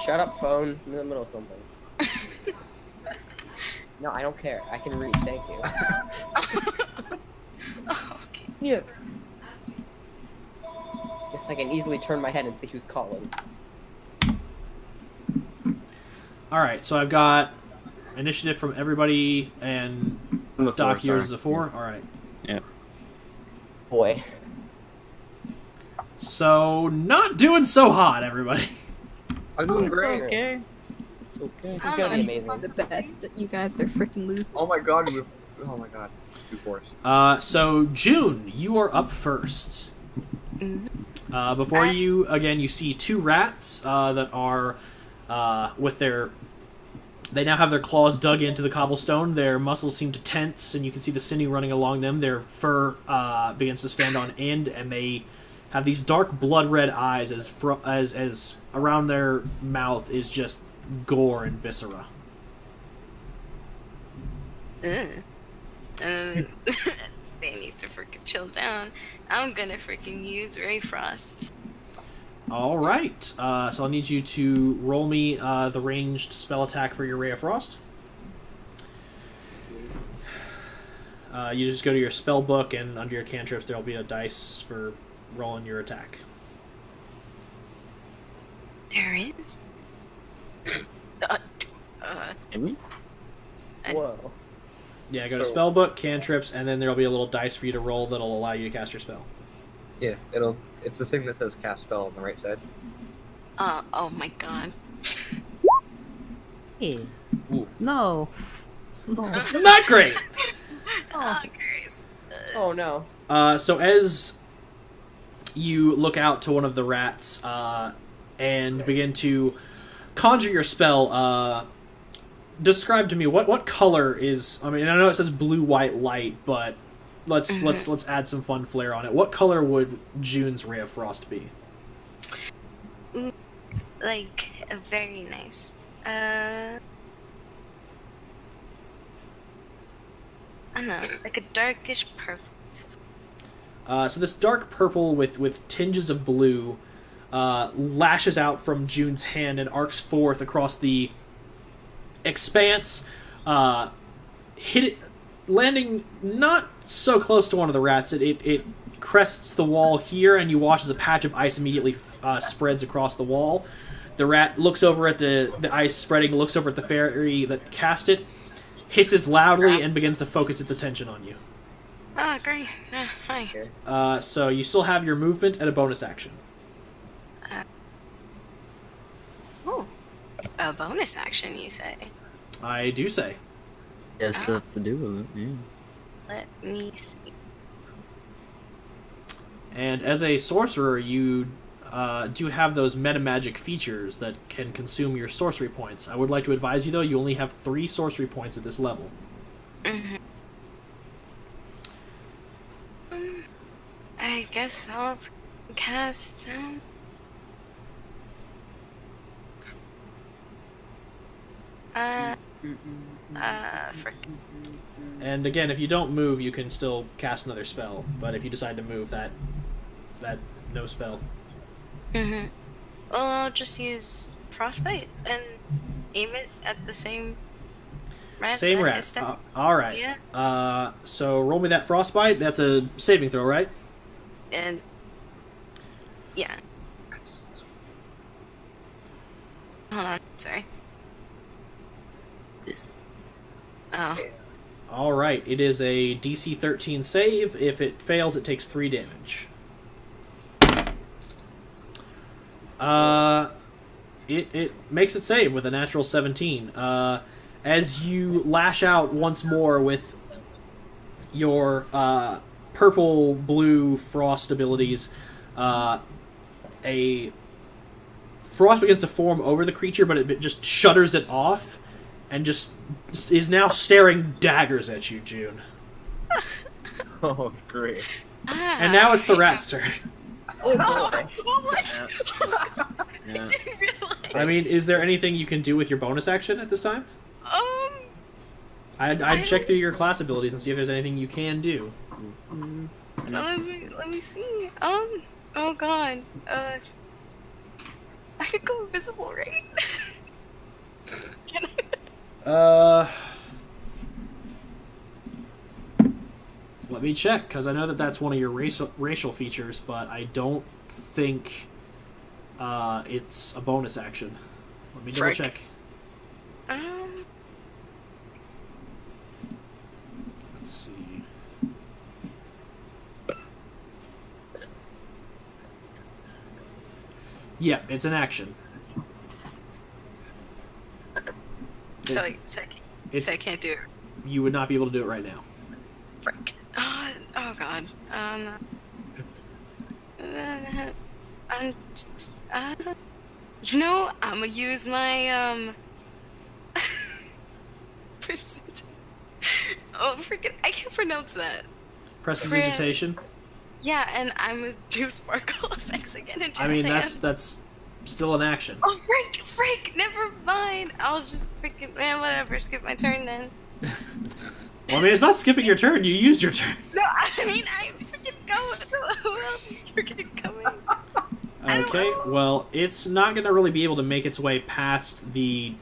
B: Shut up, phone. I'm in the middle of something. No, I don't care. I can read. Thank you.
D: Oh, okay.
B: Yeah. Guess I can easily turn my head and see who's calling.
A: All right, so I've got initiative from everybody, and
E: I'm a four,
A: Doc, yours
E: sorry.
A: is a 4. All right.
E: Yeah.
B: Boy.
A: So not doing so hot, everybody.
C: I'm doing
F: It's
C: great.
E: Okay. It's okay.
B: This
D: I
B: is
D: don't
B: gonna
D: know,
B: be amazing.
F: The best. You guys are freaking losing.
C: Oh my god, oh my god. 2 fours.
A: So June, you are up first. Before you, again, you see 2 rats that are with their... They now have their claws dug into the cobblestone. Their muscles seem to tense, and you can see the sinew running along them. Their fur begins to stand on end, and they have these dark blood-red eyes as around their mouth is just gore and viscera.
D: Ugh. They need to freaking chill down. I'm gonna freaking use Ray Frost.
A: All right. So I'll need you to roll me the ranged spell attack for your Ray of Frost. You just go to your spell book, and under your cantrips, there'll be a dice for rolling your attack.
D: There is.
E: Maybe?
B: Whoa.
A: Yeah, go to
C: So-
A: spell book, cantrips, and then there'll be a little dice for you to roll that'll allow you to cast your spell.
C: Yeah, it's the thing that says cast spell on the right side.
D: Oh my god.
E: Hey.
C: Ooh.
E: No. No.
A: Not great.
D: Oh, Grace.
B: Oh no.
A: So as you look out to one of the rats and begin to conjure your spell, describe to me what color is. I mean, I know it says blue, white, light, but let's add some fun flair on it. What color would June's Ray of Frost be?
D: Like, very nice. I don't know, like a darkish purple.
A: So this dark purple with tinges of blue lashes out from June's hand and arcs forth across the expanse, landing not so close to one of the rats. It crests the wall here, and you watch as a patch of ice immediately spreads across the wall. The rat looks over at the ice spreading, looks over at the fairy that cast it, hisses loudly, and begins to focus its attention on you.
D: Oh, great. Hi.
A: So you still have your movement and a bonus action.
D: Oh, a bonus action, you say?
A: I do say.
E: Yes, stuff to do with it. Yeah.
D: Let me see.
A: And as a sorcerer, you do have those metamagic features that can consume your sorcery points. I would like to advise you, though, you only have 3 sorcery points at this level.
D: I guess I'll cast. Frick.
A: And again, if you don't move, you can still cast another spell. But if you decide to move, that no spell.
D: Well, I'll just use frostbite and aim it at the same rat.
A: Same
D: that
A: rat.
D: is down.
A: All right.
D: Yeah.
A: So roll me that frostbite. That's a saving throw, right?
D: And yeah. Hold on. Sorry.
E: This.
D: Oh.
A: All right. It is a DC 13 save. If it fails, it takes 3 damage. It makes it save with a natural 17. As you lash out once more with your purple blue frost abilities, a frost begins to form over the creature, but it just shudders it off and just is now staring daggers at you, June.
C: Oh, great.
A: And now it's the rat's turn.
B: Oh boy.
D: What?
E: Yeah.
D: I didn't realize.
A: I mean, is there anything you can do with your bonus action at this time? I'd check through your class abilities and see if there's anything you can do.
D: Let me see. Oh god. I could go invisible, right? Can I?
A: Let me check, because I know that that's one of your racial features, but I don't think it's a bonus action. Let me double
D: Frick.
A: check. Let's see. Yeah, it's an action.
D: So I can't do it.
A: You would not be able to do it right now.
D: Frick. Oh god. I'm just, you know, I'm gonna use my, percent. Oh, freaking, I can't pronounce that.
A: Prestidigitation?
D: Yeah, and I'm gonna do sparkle effects again in
A: I mean,
D: Jazz's hand.
A: that's still an action.
D: Oh, frick, never mind. I'll just freaking, man, whatever, skip my turn then.
A: Well, I mean, it's not skipping your turn. You used your turn.
D: No, I mean, I freaking go, so who else is freaking coming?
A: Okay, well, it's not going to really be able to make its way past the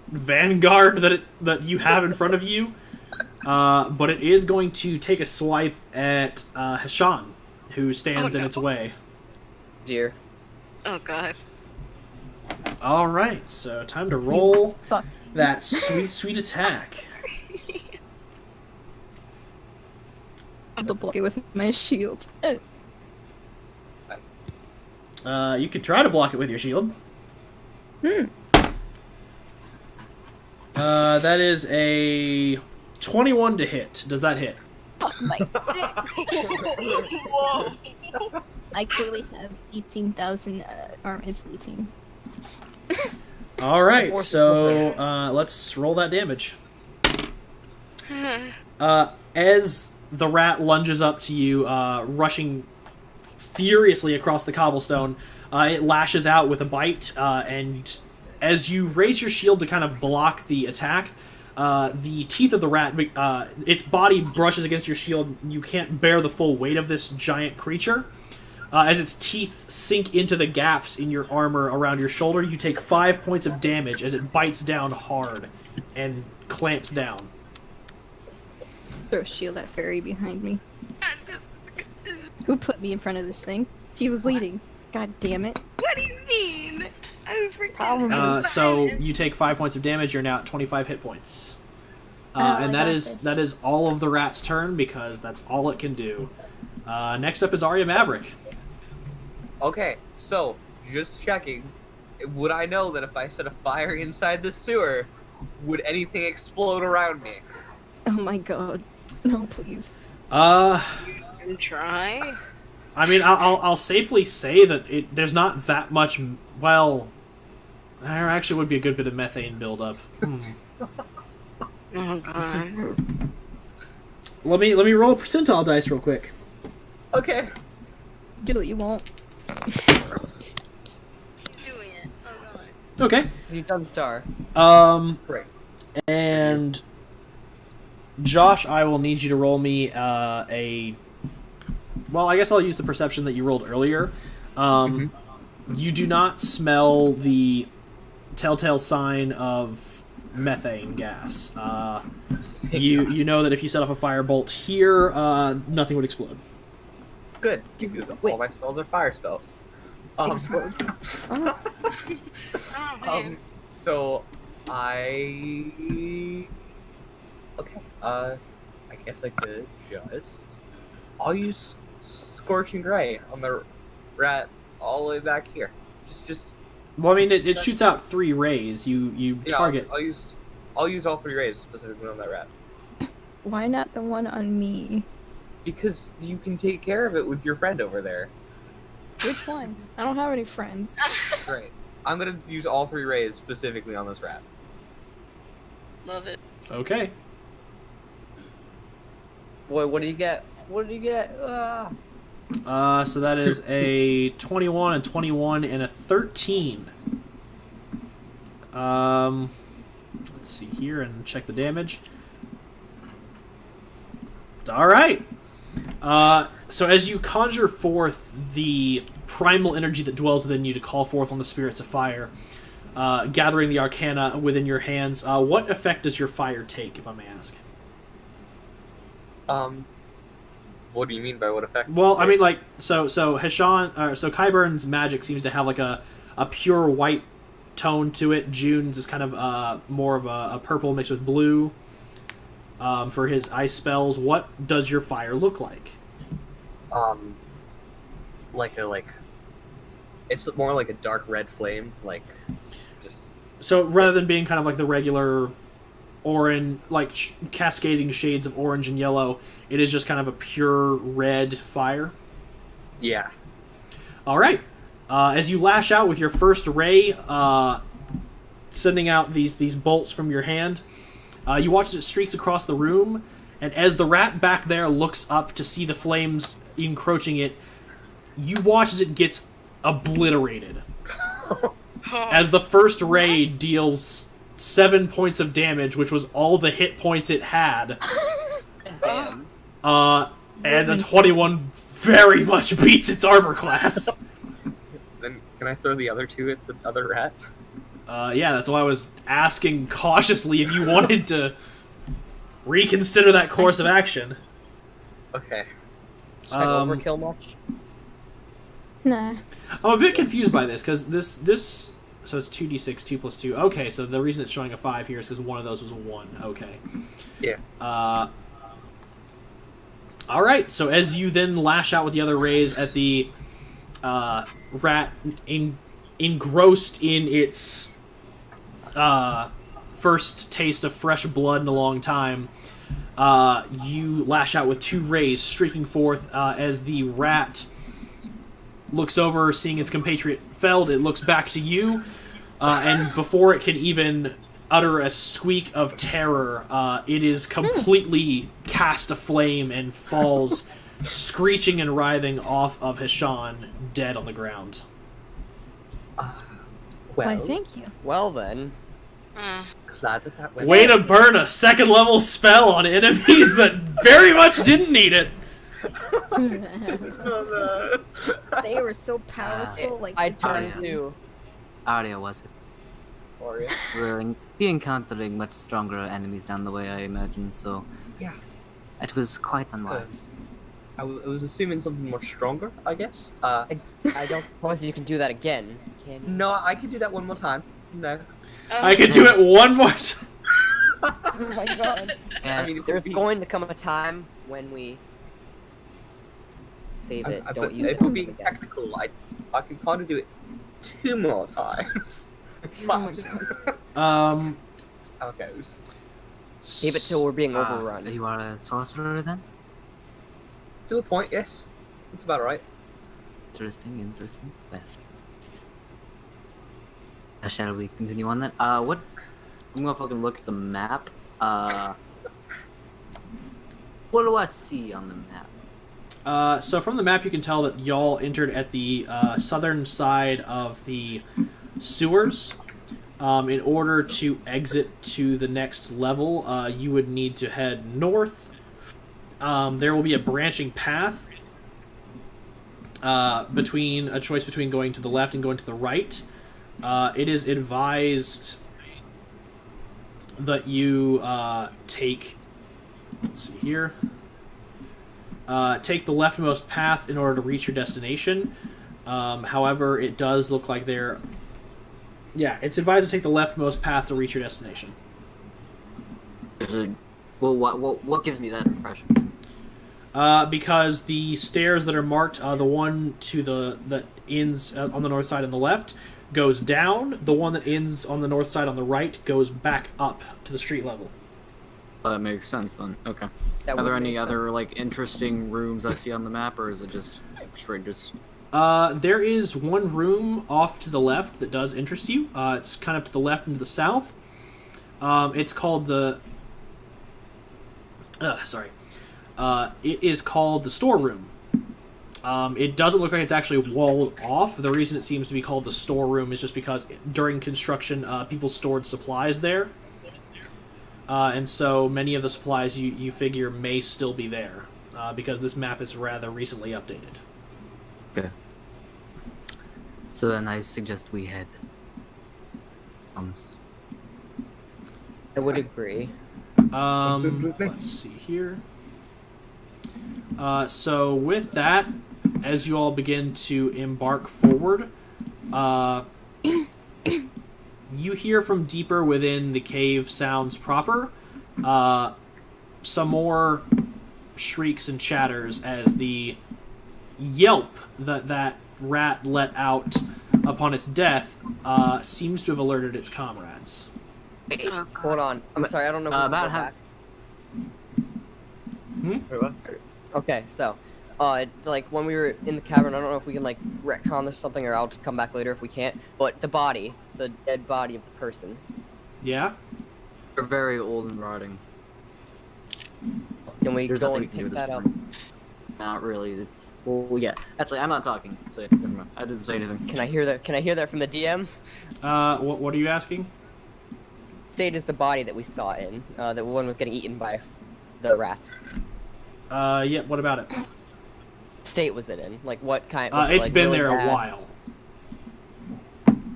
A: vanguard that you have in front of you, but it is going to take a swipe at Hashan, who stands in its way.
B: Dear.
D: Oh god.
A: All right, so time to roll
F: Fuck.
A: that sweet attack.
F: I'll block it with my shield.
A: You could try to block it with your shield. That is a 21 to hit. Does that hit?
F: Oh my
D: Whoa.
F: I clearly have 18,000 armor team.
A: All right, so let's roll that damage. As the rat lunges up to you, rushing furiously across the cobblestone, it lashes out with a bite, and as you raise your shield to kind of block the attack, the teeth of the rat, its body brushes against your shield. You can't bear the full weight of this giant creature. As its teeth sink into the gaps in your armor around your shoulder, you take 5 points of damage as it bites down hard and clamps down.
F: Throw a shield at Fairy behind me. Who put me in front of this thing? She was leading. God damn it.
D: What do you mean? I'm freaking.
A: So you take 5 points of damage. You're now at 25 hit points, and
F: I
A: that
F: got
A: is
F: this.
A: that is all of the rat's turn because that's all it can do. Next up is Arya Maverick.
C: Okay, so just checking. Would I know that if I set a fire inside the sewer, would anything explode around me?
F: Oh my god. No, please.
D: Try.
A: I mean, I'll safely say that there's not that much. Well, there actually would be a good bit of methane buildup.
D: Oh god.
A: Let me roll a percentile dice real quick.
C: Okay.
F: Do it, you won't.
D: He's doing it. Oh god.
A: Okay.
B: You done star.
C: Great.
A: And Josh, I will need you to roll me a. Well, I guess I'll use the perception that you rolled earlier. You do not smell the telltale sign of methane gas. You know that if you set off a firebolt here, nothing would explode.
C: Good, because all my spells are fire spells.
F: Explodes. Oh.
D: Oh man.
C: So I. Okay. I guess I could just. I'll use Scorching Ray on the rat all the way back here. Just.
A: Well, I mean, it shoots out 3 rays. You
C: Yeah,
A: target.
C: I'll use all 3 rays specifically on that rat.
F: Why not the one on me?
C: Because you can take care of it with your friend over there.
F: Which one? I don't have any friends.
C: Great. I'm gonna use all 3 rays specifically on this rat.
D: Love it.
A: Okay.
B: Boy, what do you get? What did you get?
A: So that is a 21, a 21, and a 13. Let's see here and check the damage. All right. So as you conjure forth the primal energy that dwells within you to call forth on the spirits of fire, gathering the arcana within your hands, what effect does your fire take, if I may ask?
C: What do you mean by what effect?
A: Well, I mean, like, so Heshan, so Qyburn's magic seems to have like a pure white tone to it. June's is kind of more of a purple mixed with blue. For his ice spells, what does your fire look like?
C: It's more like a dark red flame, like just.
A: So rather than being kind of like the regular orange, like cascading shades of orange and yellow, it is just kind of a pure red fire.
C: Yeah.
A: All right. As you lash out with your first ray, sending out these bolts from your hand. You watch as it streaks across the room, and as the rat back there looks up to see the flames encroaching it, you watch as it gets obliterated. As the first ray deals 7 points of damage, which was all the hit points it had.
B: Damn.
A: And a 21 very much beats its armor class.
C: Then can I throw the other two at the other rat?
A: Yeah, that's why I was asking cautiously if you wanted to reconsider that course of action.
C: Okay.
B: Should I overkill much?
F: Nah.
A: I'm a bit confused by this, because this... So it's 2d6, 2 plus 2. Okay, so the reason it's showing a 5 here is because one of those was a 1. Okay.
C: Yeah.
A: Alright, so as you then lash out with the other rays at the rat engrossed in its first taste of fresh blood in a long time, you lash out with 2 rays streaking forth as the rat looks over, seeing its compatriot felled. It looks back to you, and before it can even utter a squeak of terror, it is completely cast aflame and falls screeching and writhing off of Heshan, dead on the ground.
F: Why, thank you.
B: Well then.
C: Glad that went
A: Way
C: well.
A: to burn a second level spell on enemies that very much didn't need it.
F: They were so powerful, like
B: I
F: the
B: turned
F: giant-
B: to.
E: Aria was it?
C: Aria.
E: We're encountering much stronger enemies down the way, I imagine, so...
C: Yeah.
E: It was quite unwise.
C: I was assuming something much stronger, I guess.
B: I don't suppose you can do that again, can you?
C: No, I can do that one more time. No.
A: I could do it one more time.
B: Oh my god.
E: Yes,
C: mean,
B: There's going to come a time when we save it. Don't use
C: if
B: it
C: we're
B: on
C: being
B: them again.
C: technical, I can kind of do it 2 more times.
F: my
A: Um,
C: How it goes.
B: Save it till we're being overrun.
E: You are a sorcerer then?
C: To a point, yes. That's about right.
E: Interesting. Well, shall we continue on then? What? I'm gonna fucking look at the map. What do I see on the map?
A: so from the map you can tell that y'all entered at the southern side of the sewers. In order to exit to the next level, you would need to head north. There will be a branching path between a choice between going to the left and going to the right. It is advised that you take... Let's see here. Take the leftmost path in order to reach your destination. However, it does look like there... Yeah, it's advised to take the leftmost path to reach your destination.
E: Well, what gives me that impression?
A: Because the stairs that are marked, the one to that ends on the north side on the left goes down. The one that ends on the north side on the right goes back up to the street level.
E: That makes sense then. Okay.
B: That
E: Are there
B: would
E: any
B: make sense.
E: other like interesting rooms I see on the map, or is it just straight just?
A: There is one room off to the left that does interest you. It's kind of to the left and to the south. It's called the... it is called the storeroom. It doesn't look like it's actually walled off. The reason it seems to be called the storeroom is just because during construction, people stored supplies there. and so many of the supplies you figure may still be there, because this map is rather recently updated.
E: Okay. So then I suggest we head.
B: I would agree.
C: good with me.
A: Let's see here. So with that, as you all begin to embark forward, you hear from deeper within the cave sounds proper, some more shrieks and chatters as the yelp that rat let out upon its death seems to have alerted its comrades.
D: Oh,
B: Hold on. I'm sorry, I don't know.
E: about
B: Go
E: how-
B: back.
C: Wait, what?
B: Okay, so, like when we were in the cavern, I don't know if we can like retcon or something, or I'll just come back later if we can't. But the body, the dead body of the person.
A: Yeah?
E: They're very old and rotting.
B: Can we
E: There's
B: go
E: nothing
B: and
E: we can do
B: pick
E: at
B: that
E: this
B: up?
E: point. Not really. Well, yeah. Actually, I'm not talking. So never mind. I didn't say anything.
B: Can I hear that? Can I hear that from the DM?
A: What are you asking?
B: State is the body that we saw in. That one was getting eaten by the rats.
A: Yeah, what about it?
B: State was it in? Like what kind? Was it,
A: It's
B: like,
A: been
B: really
A: there a
B: bad?
A: while.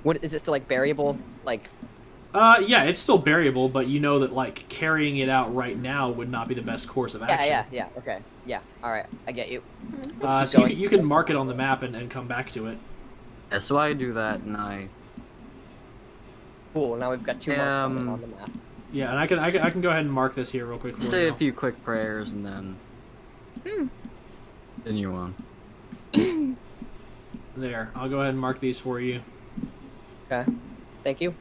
B: What is it still like buriable? Like
A: Yeah, it's still buriable, but you know that, like, carrying it out right now would not be the best course of action.
B: yeah. Okay, yeah. All right, I get you.
A: So
B: going.
A: you can mark it on the map and come back to it.
E: Yeah, so I do that, and I.
B: Cool. Now we've got 2 marks on the map.
A: Yeah, and I can go ahead and mark this here real quick for
E: Say
A: you.
E: a few quick prayers, and then. Continue on.
A: There, I'll go ahead and mark these for you.
B: Okay. Thank you.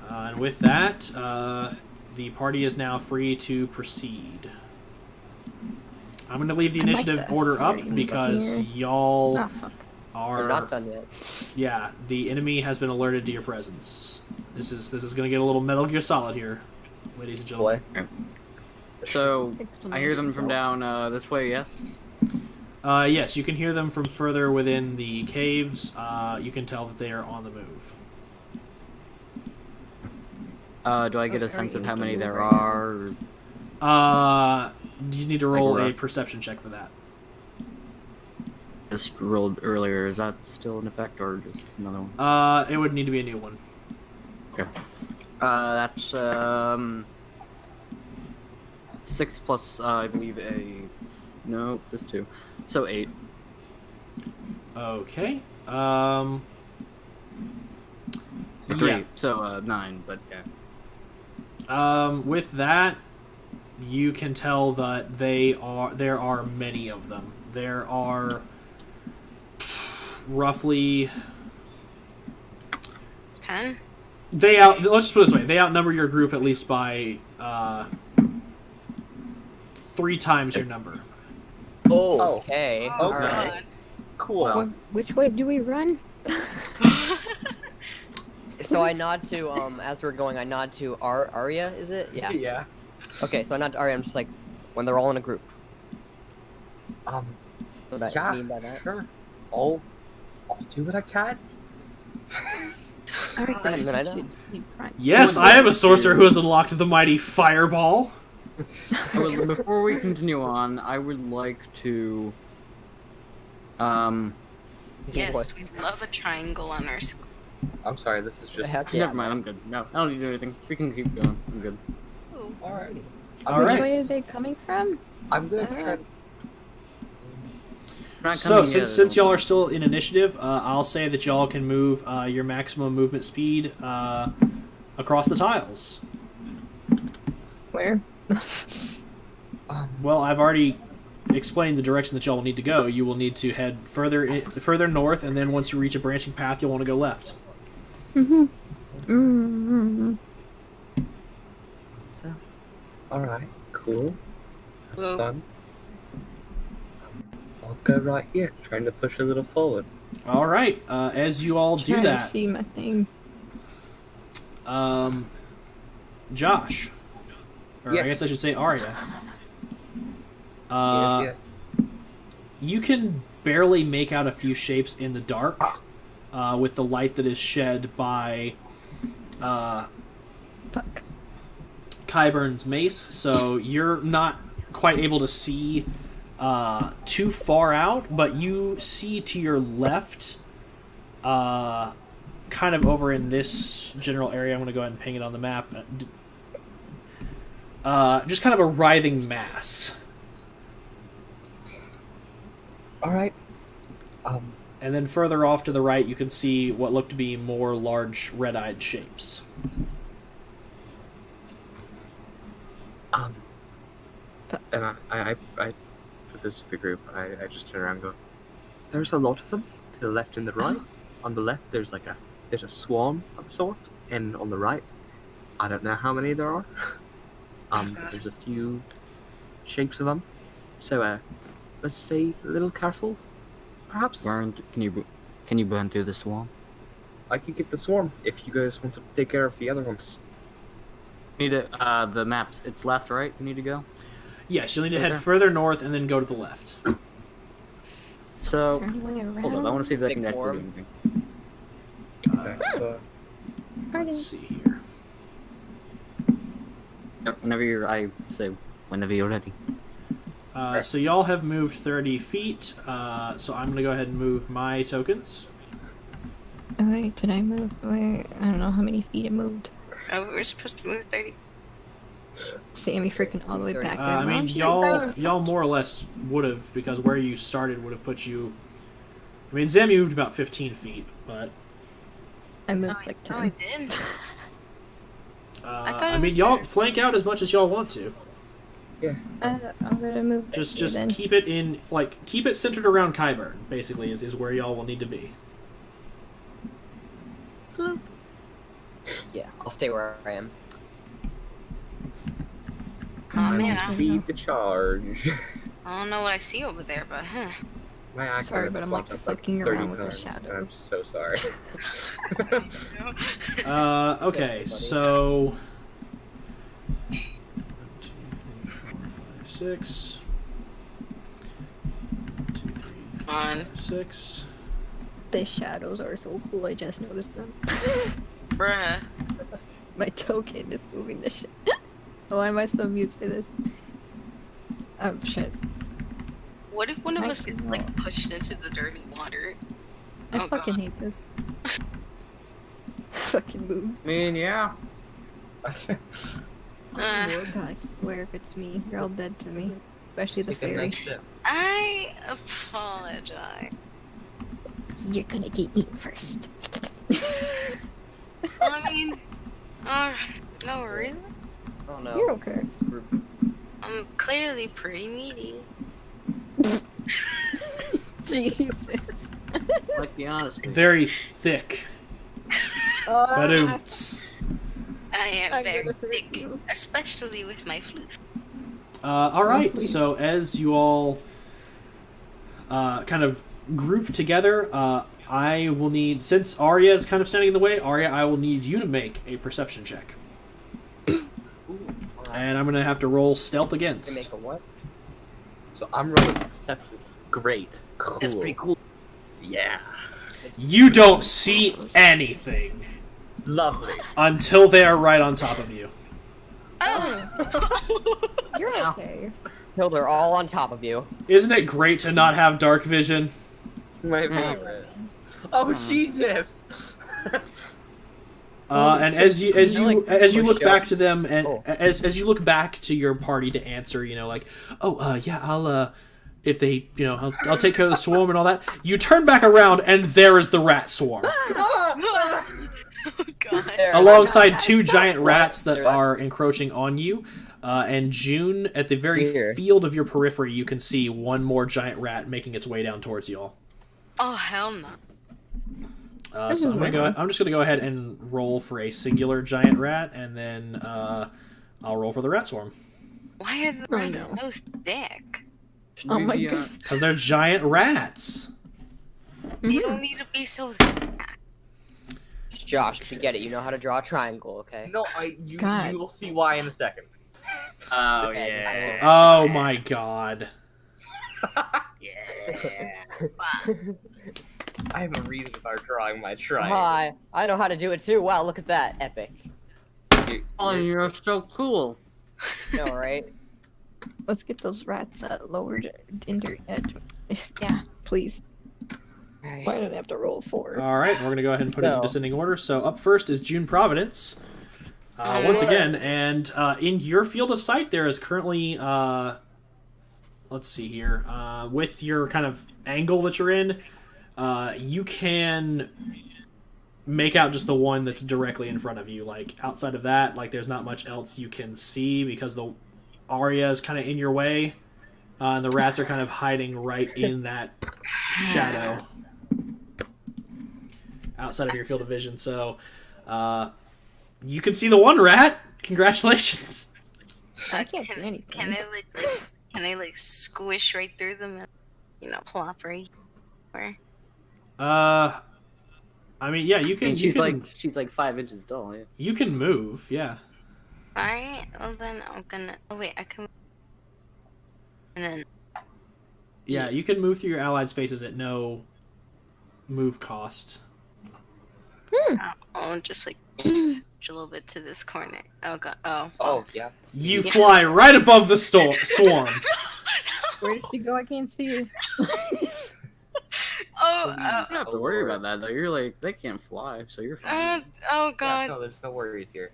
A: And with that, the party is now free to proceed. I'm going to leave the
F: I like
A: initiative
F: the
A: order up
F: flirting
A: because
F: here.
A: y'all
F: Oh, fuck.
A: are...
B: We're not done yet.
A: Yeah, the enemy has been alerted to your presence. This is going to get a little Metal Gear Solid here, ladies and
B: Boy.
A: gentlemen.
E: So I hear them from down this way. Yes.
A: Yes, you can hear them from further within the caves. You can tell that they are on the move.
E: Do I get a
F: Okay,
E: sense of how
F: you
E: many
F: do
E: there
F: right
E: are?
A: You need to roll
E: Like
A: a
E: rough.
A: perception check for that.
E: Just rolled earlier. Is that still in effect, or just another one?
A: It would need to be a new one.
E: Okay. That's 6 plus I believe no, just 2, so 8.
A: Okay.
E: 3,
A: Yeah.
E: so 9. But yeah.
A: With that, you can tell that there are many of them. There are roughly
D: 10?
A: let's just put it this way, they outnumber your group at least by 3 times your number.
B: Oh, okay.
D: Oh,
C: Okay.
B: Alright.
D: God.
C: Cool.
E: Well,
F: Which way do we run?
B: So I nod to as we're going, I nod to Arya. Is it? Yeah.
C: Yeah.
B: Okay, so I nod to Arya. I'm just like when they're all in a group. What I
C: Yeah,
B: mean by that.
C: sure. I'll do what I can.
F: Alright,
B: And then I know.
A: Yes, I am a sorcerer who has unlocked the mighty Fireball.
E: Before we continue on, I would like to.
D: Yes, we love a triangle on our screen.
C: I'm sorry, this is just...
B: Heck yeah.
E: Never mind. I'm good. No, I don't need to do anything. We can keep going. I'm good.
C: Alright.
A: All
F: Which
A: right.
F: way are they coming from?
C: I'm gonna try
F: Alright.
C: to...
E: We're not
A: So
E: coming
A: since
E: yet,
A: y'all are still in initiative, I'll say that y'all can move your maximum movement speed across the tiles.
F: Where?
A: Well, I've already explained the direction that y'all will need to go. You will need to head further north, and then once you reach a branching path, you'll want to go left.
F: Mm-hmm. Mm-hmm.
C: So, alright, cool. That's
D: Well-
C: fun. I'll go right here, trying to push a little forward.
A: All right. As you all do
F: Trying to
A: that,
F: see my thing.
A: Josh, or I
C: Yes.
A: guess I should say Arya.
C: Yeah.
A: You can barely make out a few shapes in the dark with the light that is shed by
F: Fuck.
A: Kyburn's mace, so you're not quite able to see too far out, but you see to your left, kind of over in this general area. I'm going to go ahead and ping it on the map. Just kind of a writhing mass.
C: All right.
A: And then further off to the right, you can see what look to be more large red-eyed shapes.
C: And I for this to the group, I just turn around and go, there's a lot of them to the left and the right. On the left, there's a swarm of a sort, and on the right, I don't know how many there are. There's a few shapes of them, so let's stay a little careful, perhaps.
E: Burn, can you burn through the swarm?
C: I can get the swarm if you guys want to take care of the other ones.
E: Need to, the maps. It's left, right? You need to go.
A: Yes, you'll need to
E: Right
A: head
E: there.
A: further north and then go to the left.
E: So,
F: Certainly
E: hold up. I want to see if I
B: Big
E: can actually do
B: orb.
E: anything.
A: Let's see here.
E: Yep, whenever you're ready.
A: So y'all have moved 30 feet, so I'm going to go ahead and move my tokens.
F: Alright, did I move? Where? I don't know how many feet it moved.
D: Oh, we were supposed to move 30.
F: Sammy freaking all the way back there.
A: I mean,
F: around here.
A: y'all more or less would have, because where you started would have put you... I mean, Zam moved about 15 feet, but...
F: I moved
D: No,
F: like
D: I
F: 10.
D: did. thought
A: I
D: it
A: mean,
D: was
A: y'all
D: 10.
A: flank out as much as y'all want to.
F: I'm gonna move. back
A: Just
F: here then.
A: keep it in, keep it centered around Kyburn, basically, is where y'all will need to be.
B: Yeah, I'll stay where I am.
D: Oh man,
F: I
C: Lead the charge.
D: I don't know what I see over there, but
C: My eye
F: Sorry,
C: kinda
F: but I'm,
C: swapped
F: like,
C: up,
F: fucking
C: 30
F: around with the
C: times, and I'm
F: shadows.
C: so sorry.
A: Okay,
B: buddy.
A: so... 1, 2, 3, 4, 5, 6. 1, 2, 3, 4,
D: Fine.
A: 5, 6.
F: The shadows are so cool. I just noticed them.
D: bruh.
F: My token is moving the shit. Why am I so amused for this? Oh shit!
D: What if one of us
F: Actually,
D: get like pushed into the dirty water?
F: I
D: Oh,
F: fucking
D: God.
F: hate this. Fucking moves.
E: I mean, yeah.
D: Uh,
F: God, I swear if it's me, you're all dead to me. Especially the
C: Take a
F: fairy.
C: nice sip.
D: I apologize.
F: You're gonna get eaten first.
D: Well, I mean, no, really?
B: Oh no.
F: You're okay.
D: I'm clearly pretty meaty.
F: Jesus.
E: Like the honesty.
A: Very thick. Badoots.
D: I am
F: I'm
D: very
F: gonna hurt
D: thick,
F: you.
D: especially with my floof.
A: Alright,
F: please.
A: so as you all kind of group together, I will need, since Arya is kind of standing in the way, Arya, I will need you to make a perception check. And I'm going to have to roll stealth
B: Can
A: against.
B: make a what?
C: So I'm rolling perception. Great. Cool.
E: That's pretty cool.
C: Yeah.
A: You don't see anything
C: Lovely.
A: until they are right on top of you.
F: You're okay.
B: Till they're all on top of you.
A: Isn't it great to not have dark vision?
C: My favorite. Oh Jesus!
A: And as you look
B: push
A: back
B: up.
A: to them, and
B: Oh.
A: as you look back to your party to answer, like, yeah, I'll if they, I'll take care of the swarm and all that. You turn back around, and there is the rat swarm,
D: Oh God.
B: There.
A: alongside two giant rats that
B: They're-
A: are encroaching on you. And June, at the very
B: Here.
A: field of your periphery, you can see one more giant rat making its way down towards you all.
D: Oh hell no.
A: So I'm just gonna go ahead and roll for a singular giant rat, and then I'll roll for the rat swarm
D: Why are the
F: Oh,
D: rats
F: no.
D: so thick?
F: Oh my
E: Maybe,
F: god.
A: because they're giant rats.
D: They don't need to be so thick.
B: Josh, forget it. You know how to draw a triangle, okay?
C: No,
F: God.
C: you will see why in a second.
E: Oh,
B: Okay.
E: yeah.
A: Oh my god.
C: I have a reason for drawing my triangle.
B: Hi, I know how to do it too. Wow, look at that. Epic.
E: Oh, you're so cool.
B: No, right?
F: Let's get those rats lowered into yeah, please. Why did I have to roll 4?
A: All right, we're gonna go ahead and put it in
B: So-
A: descending order. So up first is June Providence. Once again, and in your field of sight, there is currently, let's see here, with your kind of angle that you're in, you can make out just the one that's directly in front of you. Like, outside of that, like, there's not much else you can see because the Aria is kind of in your way, and the rats are kind of hiding right in that shadow outside of your field of vision. So, you can see the one rat. Congratulations.
F: I can't see anything.
D: Can I like squish right through them and, you know, plop right where?
A: I mean, yeah, you can.
E: And
A: you
E: she's like 5 inches tall. Yeah.
A: you can move, yeah.
D: Alright, well then I'm gonna oh wait, I can and then
A: Yeah, you can move through your allied spaces at no move cost.
D: I'll just like switch a little bit to this corner. Oh god.
C: Oh, yeah.
A: You fly right above the swarm.
F: Where did she go? I can't see her.
D: Oh,
E: You don't have to worry about that though. You're like they can't fly, so you're fine.
D: oh
C: Yeah,
D: god.
C: no, there's no worries here.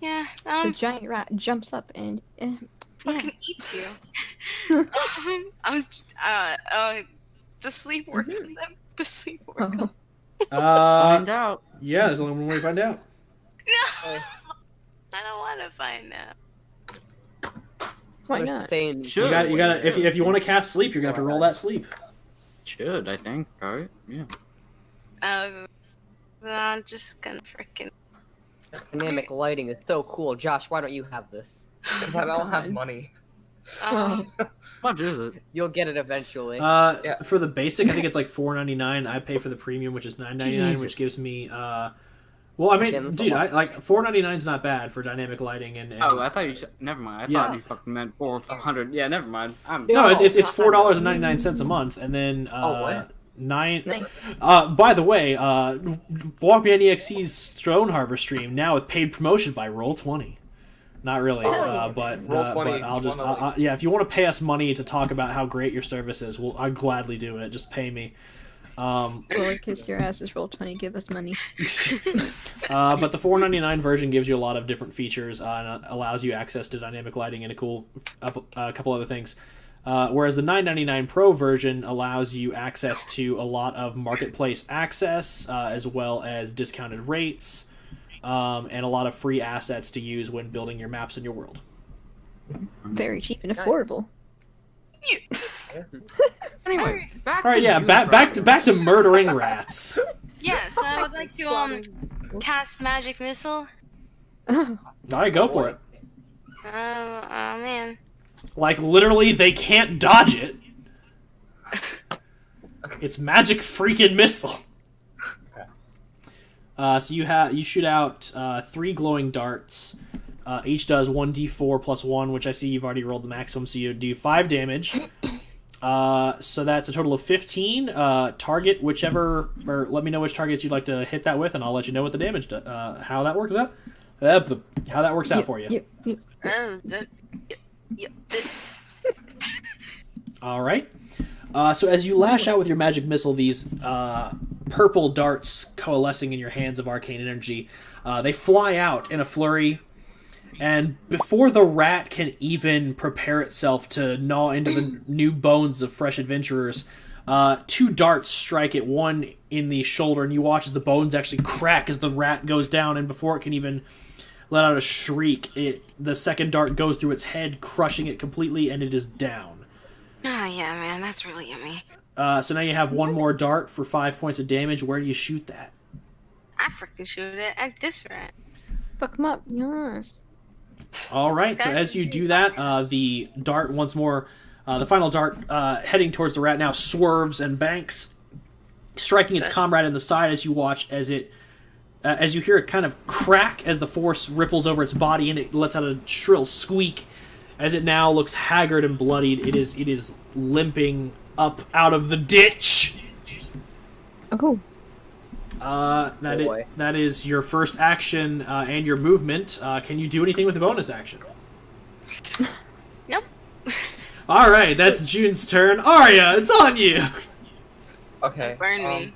D: Yeah,
F: The giant rat jumps up and
D: fucking eats you. I'm just sleep work on them. Just sleep work on them.
E: Find out.
A: Yeah, there's only one way to find out.
D: No! I don't want to find out.
F: Why
B: They're
F: not?
B: staying-
E: Sure.
A: You gotta if you want to cast sleep, you're gonna have to roll that sleep.
E: Should I think? All right. Yeah.
D: I'm just gonna freaking.
B: Dynamic lighting is so cool. Josh, why don't you have this?
C: Because I don't have
F: God.
C: money.
F: Oh.
E: How much is it?
B: You'll get it eventually.
C: Yeah.
A: For the basic, I think it's like $4.99. I pay for the premium, which is $9.99, which gives me well, I mean,
B: Damn, that's a
A: dude,
B: lot.
A: like $4.99 is not bad for dynamic lighting and
E: Oh, I thought you. Never mind. I
A: Yeah.
E: thought you fucking meant 400. Yeah, never mind. I'm.
A: no, it's
B: not
A: $4.99 a month, and then
C: what?
A: nine.
F: Nice.
A: By the way, Walk Me on EXE's Stoneharbor stream now with paid promotion by Roll20. Not really,
F: Hell yeah.
A: but
C: Roll20,
A: but I'll
C: you
A: just
C: wanna,
A: yeah. If you want to pay us money to talk about how great your service is, I'll gladly do it. Just pay me.
F: Well, kiss your asses, roll 20, give us money.
A: But the $4.99 version gives you a lot of different features and allows you access to dynamic lighting and a couple other things. Whereas the $9.99 Pro version allows you access to a lot of marketplace access, as well as discounted rates, and a lot of free assets to use when building your maps in your world.
F: Very cheap and affordable.
E: Anyway, back.
A: All right,
E: to
A: yeah,
E: you,
A: back to murdering rats.
D: Yeah, so I would like to cast magic missile.
A: All right, go for it.
D: Oh man.
A: Like literally, they can't dodge it. It's magic freaking missile. So you shoot out 3 glowing darts. Each does 1d4 plus 1, which I see you've already rolled the maximum, so you do 5 damage. So that's a total of 15. Target whichever, or let me know which targets you'd like to hit that with, and I'll let you know what the damage how that works out. How that works out for you.
D: This.
A: All right. So as you lash out with your magic missile, these purple darts coalescing in your hands of arcane energy, they fly out in a flurry. And before the rat can even prepare itself to gnaw into the new bones of fresh adventurers, 2 darts strike it, one in the shoulder, and you watch as the bones actually crack as the rat goes down, and before it can even let out a shriek, the second dart goes through its head, crushing it completely, and it is down.
D: Oh yeah, man, that's really yummy.
A: So now you have 1 more dart for 5 points of damage. Where do you shoot that?
D: I freaking shoot it at this rat.
F: Fuck him up, yes.
A: All right, so as you do that, the dart once more, the final dart heading towards the rat now swerves and banks, striking its comrade in the side as you watch as it, as you hear it kind of crack as the force ripples over its body and it lets out a shrill squeak as it now looks haggard and bloodied. It is limping up out of the ditch.
F: Oh.
A: That is your first action and your movement. Can you do anything with the bonus action? All right, that's June's turn. Arya, it's on you.
C: Okay.
D: Burn me.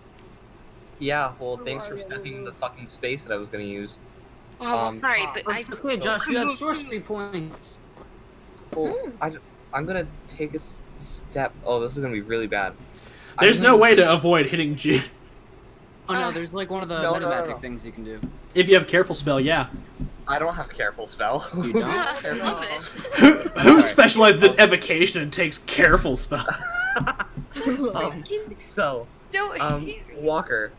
C: Yeah, well, thanks for stepping in the fucking space that I was gonna use.
D: Oh, well,
C: Um,
D: sorry, but I.
E: Okay, Josh, you have
D: Come on,
E: sorcery points.
C: Well, I'm gonna take a step. Oh, this is gonna be really bad.
A: There's no way to avoid hitting June.
E: Oh no, there's like one of the
C: No,
E: meta
C: no, no,
E: magic
C: no.
E: things you can do.
A: If you have careful spell, yeah.
C: I don't have careful spell.
E: You don't?
D: I love it.
A: Who specializes in evocation and takes careful spell?
C: So,
D: Don't hate me.
C: Walker,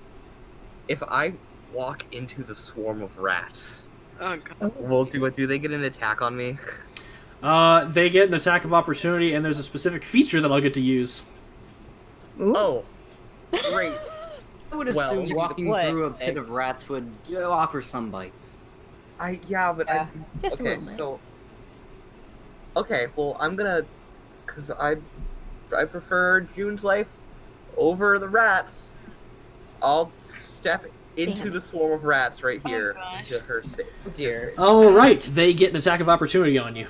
C: if I walk into the swarm of rats,
D: Oh god.
C: well, do they get an attack on me?
A: They get an attack of opportunity, and there's a specific feature that I'll get to use.
F: Ooh.
C: Oh, great.
E: I would
C: Well,
E: assume
C: you
E: walking
B: play.
E: through a pit of rats would offer some bites.
C: Yeah, but
B: Yeah,
F: just a
C: okay,
F: little bit.
C: so okay, well, I'm gonna, cause I prefer June's life over the rats. I'll step into
F: Damn.
C: the swarm of rats right
D: Oh,
C: here
D: gosh.
C: into her space.
B: Oh, dear.
A: All right, they get an attack of opportunity on you.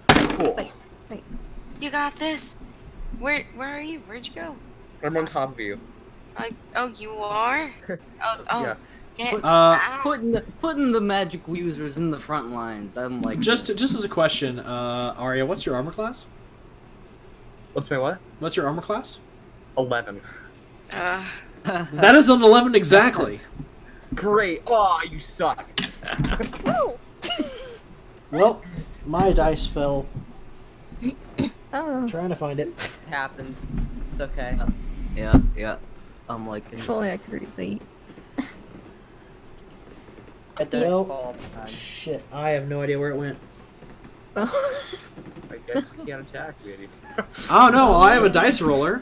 C: Cool.
D: You got this. Where are you? Where'd you go?
C: I'm on top of you.
D: Oh, you are. Oh.
C: Yeah.
D: Get
A: Uh,
D: out.
E: Putting the magic users in the front lines. I'm like
A: just as a question, Arya, what's your armor class?
C: What's my what?
A: What's your armor class?
C: 11.
A: That is an 11 exactly.
C: Great. Oh, you suck.
A: Well, my dice fell.
F: Oh,
A: Trying to find it.
B: Happened. It's okay.
E: yeah. I'm like
F: if only I could relate.
B: It does
A: Well,
B: fall all the time.
A: Shit, I have no idea where it went.
F: Oh.
C: I guess we can't attack, really.
A: Oh no, I have a dice roller.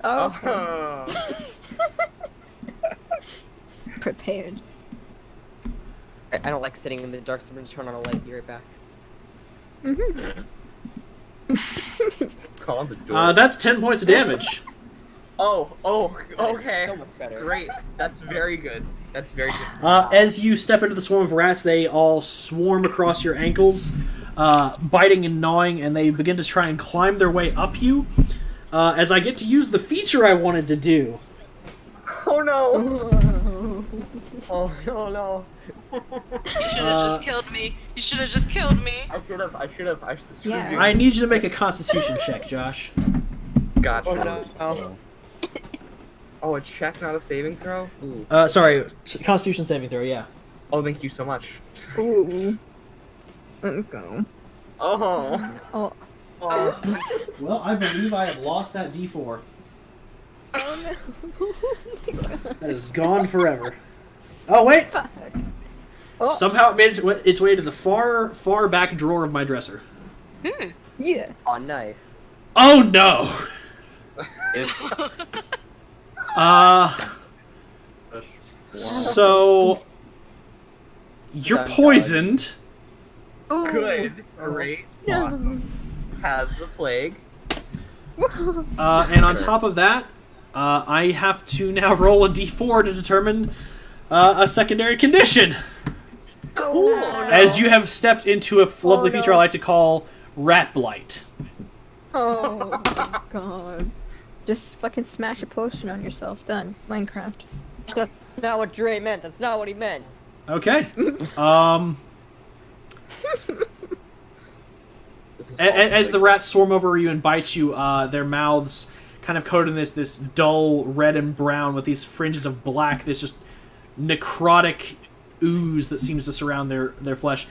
F: Oh.
C: Oh.
F: Prepared.
B: I don't like sitting in the dark, so I'm gonna turn on a light. Be right back.
C: Colin's a dork.
A: That's 10 points of damage.
C: Oh, okay.
B: So much better.
C: Great. That's very good. That's very good.
A: As you step into the swarm of rats, they all swarm across your ankles, biting and gnawing, and they begin to try and climb their way up you. As I get to use the feature I wanted to do.
C: Oh no.
B: Oh no.
D: You should have just killed me. You should have just killed me.
C: I should have. screwed
F: Yeah.
C: you.
A: I need you to make a Constitution check, Josh.
C: Gotcha.
B: Oh no.
C: Oh, a check, not a saving throw? Ooh.
A: Sorry, Constitution saving throw. Yeah.
C: Oh, thank you so much.
F: Ooh. Let's go.
C: Oh.
F: Oh.
C: Oh.
A: Well, I believe I have lost that D4.
F: Oh no.
A: That is gone forever. Oh wait!
F: Fuck. Oh.
A: Somehow it made its way to the far back drawer of my dresser.
F: Yeah.
B: Oh, nice.
A: Oh no! So you're
B: Done,
A: poisoned.
F: Ooh.
C: Good. Great.
F: No.
C: Awesome. Has the plague.
A: And on top of that, I have to now roll a d4 to determine a secondary condition.
C: Cool.
A: As you have stepped into a lovely feature I like to call Rat Blight.
F: Oh my god. Just fucking smash a potion on yourself. Done. Minecraft.
B: That's not what Dre meant. That's not what he meant.
A: Okay.
C: This is
A: As the
C: awful.
A: rats swarm over you and bite you, their mouths kind of coated in this dull red and brown with these fringes of black, this just necrotic ooze that seems to surround their flesh.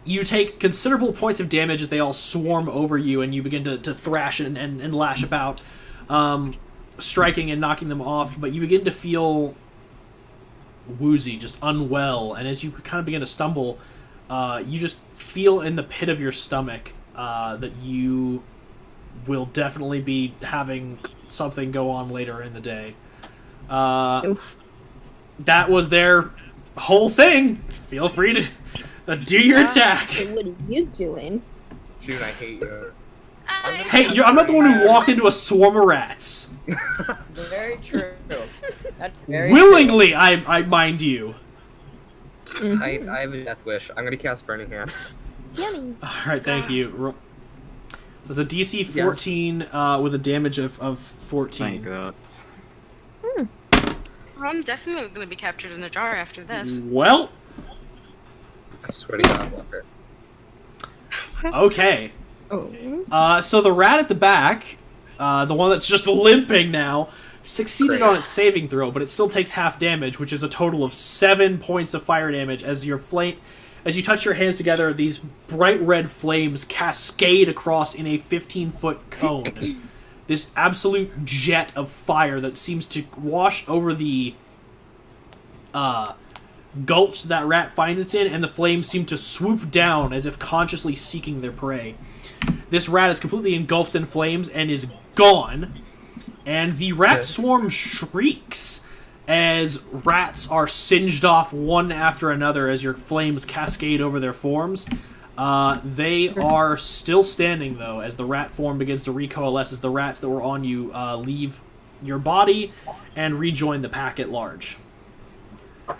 A: You take considerable points of damage as they all swarm over you, and you begin to thrash and lash about, striking and knocking them off, but you begin to feel woozy, just unwell, and as you kind of begin to stumble, you just feel in the pit of your stomach that you will definitely be having something go on later in the day. That was their whole thing. Feel free to do your attack.
F: What are you doing?
C: June, I hate you.
A: Hey, I'm not the one who walked into a swarm of rats.
B: Very true. That's very
A: Willingly, I mind you.
C: I have a death wish. I'm gonna cast Burning Hands.
F: Yummy.
A: Alright, thank you. So it's a DC 14 with a damage of 14.
E: Thank God.
D: I'm definitely gonna be captured in a jar after this.
A: Well,
C: I swear to God, Walker.
A: okay.
F: Oh.
A: So the rat at the back, the one that's just limping now, succeeded
C: Great.
A: on its saving throw, but it still takes half damage, which is a total of 7 points of fire damage as as you touch your hands together, these bright red flames cascade across in a 15-foot cone. This absolute jet of fire that seems to wash over the gulch that rat finds it in, and the flames seem to swoop down as if consciously seeking their prey. This rat is completely engulfed in flames and is gone, and the rat swarm shrieks as rats are singed off one after another as your flames cascade over their forms. They are still standing, though, as the rat form begins to recoalesce as the rats that were on you leave your body and rejoin the pack at large.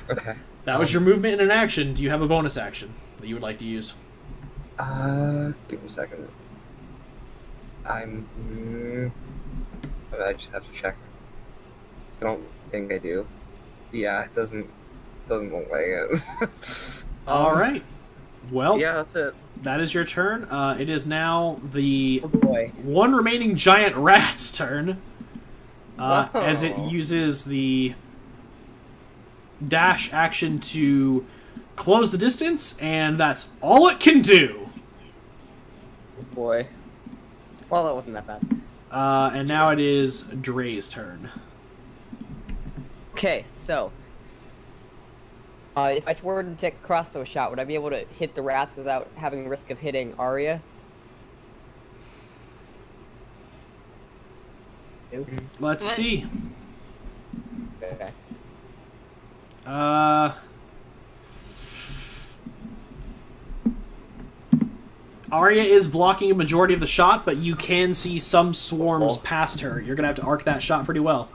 C: Okay.
A: That was your movement and an action. Do you have a bonus action that you would like to use?
C: Give me a second. I just have to check. I don't think I do. Yeah, it doesn't look like it.
A: All right. Well,
C: Yeah, that's it.
A: that is your turn. It is now the
B: Oh boy.
A: one remaining giant rat's turn, as it
C: Wow.
A: uses the dash action to close the distance, and that's all it can do.
B: Oh boy. Well, that wasn't that bad.
A: And now it is Dre's turn.
B: Okay, so if I were to take a crossbow shot, would I be able to hit the rats without having risk of hitting Arya?
A: Let's
D: What?
A: see.
B: Okay.
A: Arya is blocking a majority of the shot, but you can see some swarms
C: Oh.
A: past her. You're gonna have to arc that shot pretty well.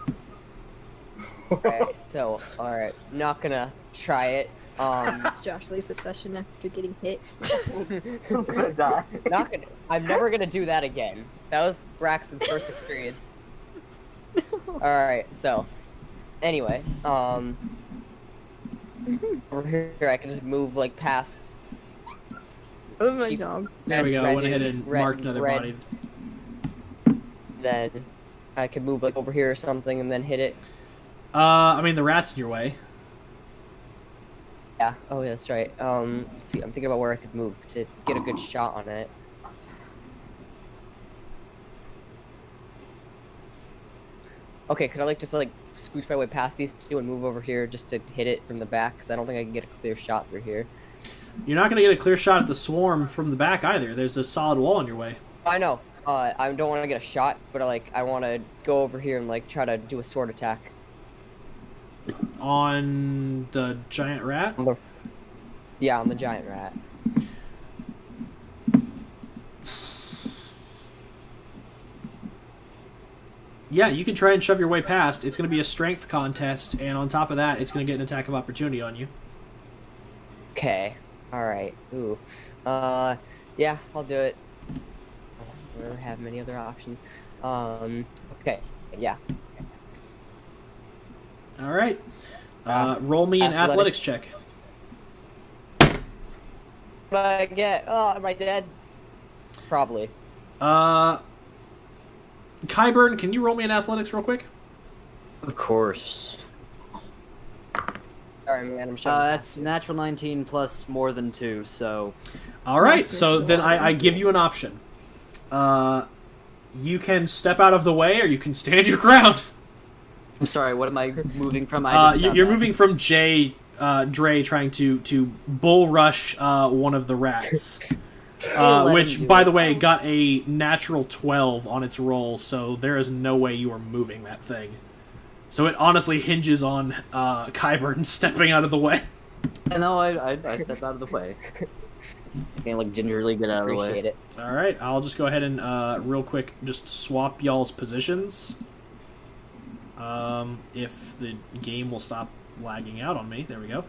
B: Okay, so alright, not gonna try it.
F: Josh leaves the session after getting hit.
B: I'm gonna die. Not gonna. I'm never gonna do that again. That was Braxton's first experience. Alright, so anyway, over here I can just move like past.
F: Oh my
B: Keep-
F: dog.
A: There we go. I went
B: Red-
A: ahead and
B: red-
A: marked another
B: red.
A: body.
B: Then I could move like over here or something and then hit it.
A: I mean, the rat's in your way.
B: Yeah. Oh, yeah, that's right. Let's see. I'm thinking about where I could move to get a good shot on it. Okay, could I like just like scooch my way past these two and move over here just to hit it from the back? Because I don't think I can get a clear shot through here.
A: You're not gonna get a clear shot at the swarm from the back either. There's a solid wall in your way.
B: I know. I don't want to get a shot, but I want to go over here and like try to do a sword attack.
A: On the giant rat?
B: On the, yeah, on the giant rat.
A: Yeah, you can try and shove your way past. It's going to be a strength contest, and on top of that, it's going to get an attack of opportunity on you.
B: Okay. All right. Ooh. Yeah, I'll do it. I don't really have many other options. Okay. Yeah.
A: All right. Roll me an athletics check.
B: What do I get? Oh, am I dead? Probably.
A: Kyburn, can you roll me an athletics real quick?
E: Of course.
B: Sorry, man. I'm showing.
E: That's natural 19 plus more than 2, so...
A: All right,
F: That's
A: so
F: it.
A: then I give you an option. You can step out of the way, or you can stand your ground.
E: I'm sorry, what am I moving from? I just
A: You're
E: found
A: moving from Dre trying to bull rush one of the rats.
E: Let him
A: Which,
E: do
A: by
E: it.
A: the way, got a natural 12 on its roll, so there is no way you are moving that thing. So it honestly hinges on Kyburn stepping out of the way.
E: that. No, I stepped out of the way. I can't, like, gingerly get out of the way.
B: Appreciate it.
A: Alright, I'll just go ahead and real quick just swap y'all's positions. If the game will stop lagging out on me. There we go.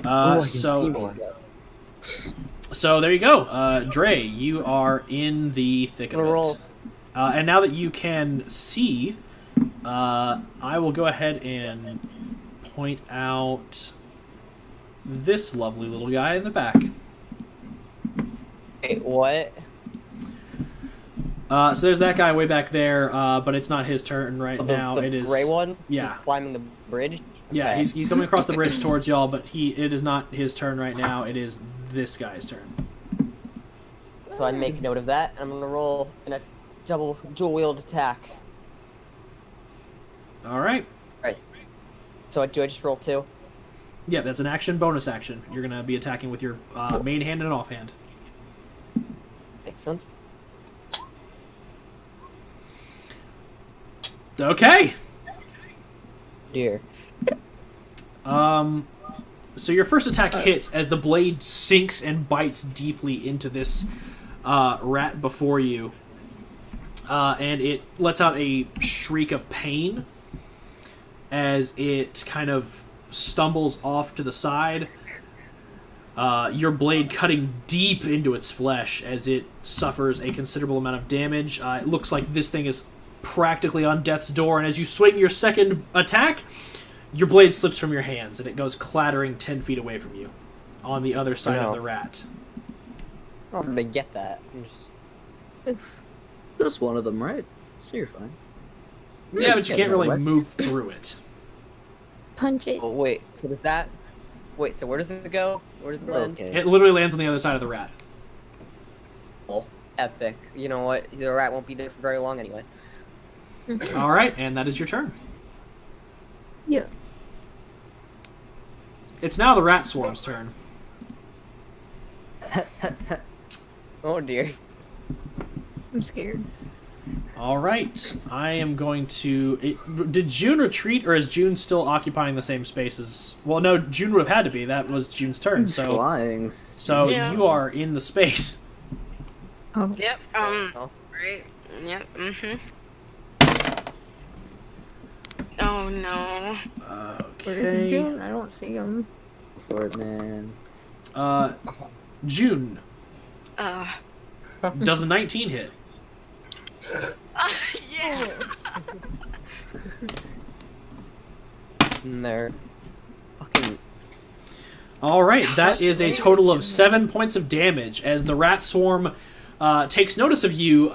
C: I can
A: So
C: see more.
A: So there you go. Dre, you are in the thick of
B: Roll.
A: it. And now that you can see, I will go ahead and point out this lovely little guy in the back.
B: Wait, what?
A: So there's that guy way back there, but it's not his turn right now.
B: The
A: It is
B: gray one?
A: Yeah.
B: He's climbing the bridge?
A: Yeah,
B: Okay.
A: he's coming across the bridge towards y'all, but it is not his turn right now. It is this guy's turn.
B: So I make note of that. I'm gonna roll in a dual-wield attack.
A: All right.
B: Right. So do I just roll 2?
A: Yeah, that's an action, bonus action. You're gonna be attacking with your main hand and an offhand.
B: Makes sense.
A: Okay.
B: Dear.
A: So your first attack hits as the blade sinks and bites deeply into this rat before you, and it lets out a shriek of pain as it kind of stumbles off to the side. Your blade cutting deep into its flesh as it suffers a considerable amount of damage. It looks like this thing is practically on death's door, and as you swing your second attack, your blade slips from your hands and it goes clattering 10 feet away from you on the other side of the rat.
B: I'm gonna get that.
E: Just one of them, right? So you're fine.
A: Yeah, but you can't really
E: What?
A: move through it.
F: Punch it.
B: Oh, wait, so does that... Wait, so where does it go? Where does it land?
E: Okay.
A: It literally lands on the other side of the rat.
B: Oh, epic. You know what? The rat won't be there for very long anyway.
A: All right, and that is your turn.
F: Yeah.
A: It's now the rat swarm's turn.
B: Oh dear.
F: I'm scared.
A: All right, I am going to... did June retreat, or is June still occupying the same spaces? Well, no, June would have had to be. That was June's turn. So,
E: Flying.
A: so
D: Yeah.
A: you are in the space.
F: Oh.
D: Yep.
B: Oh.
D: Right. Yep. Oh no.
F: Where is
A: Okay.
F: June? I don't see him.
E: For it, man.
A: June,
D: Uh.
A: does a 19 hit?
D: Yeah.
B: And they're fucking...
A: All right, that is a total of 7 points of damage as the rat swarm takes notice of you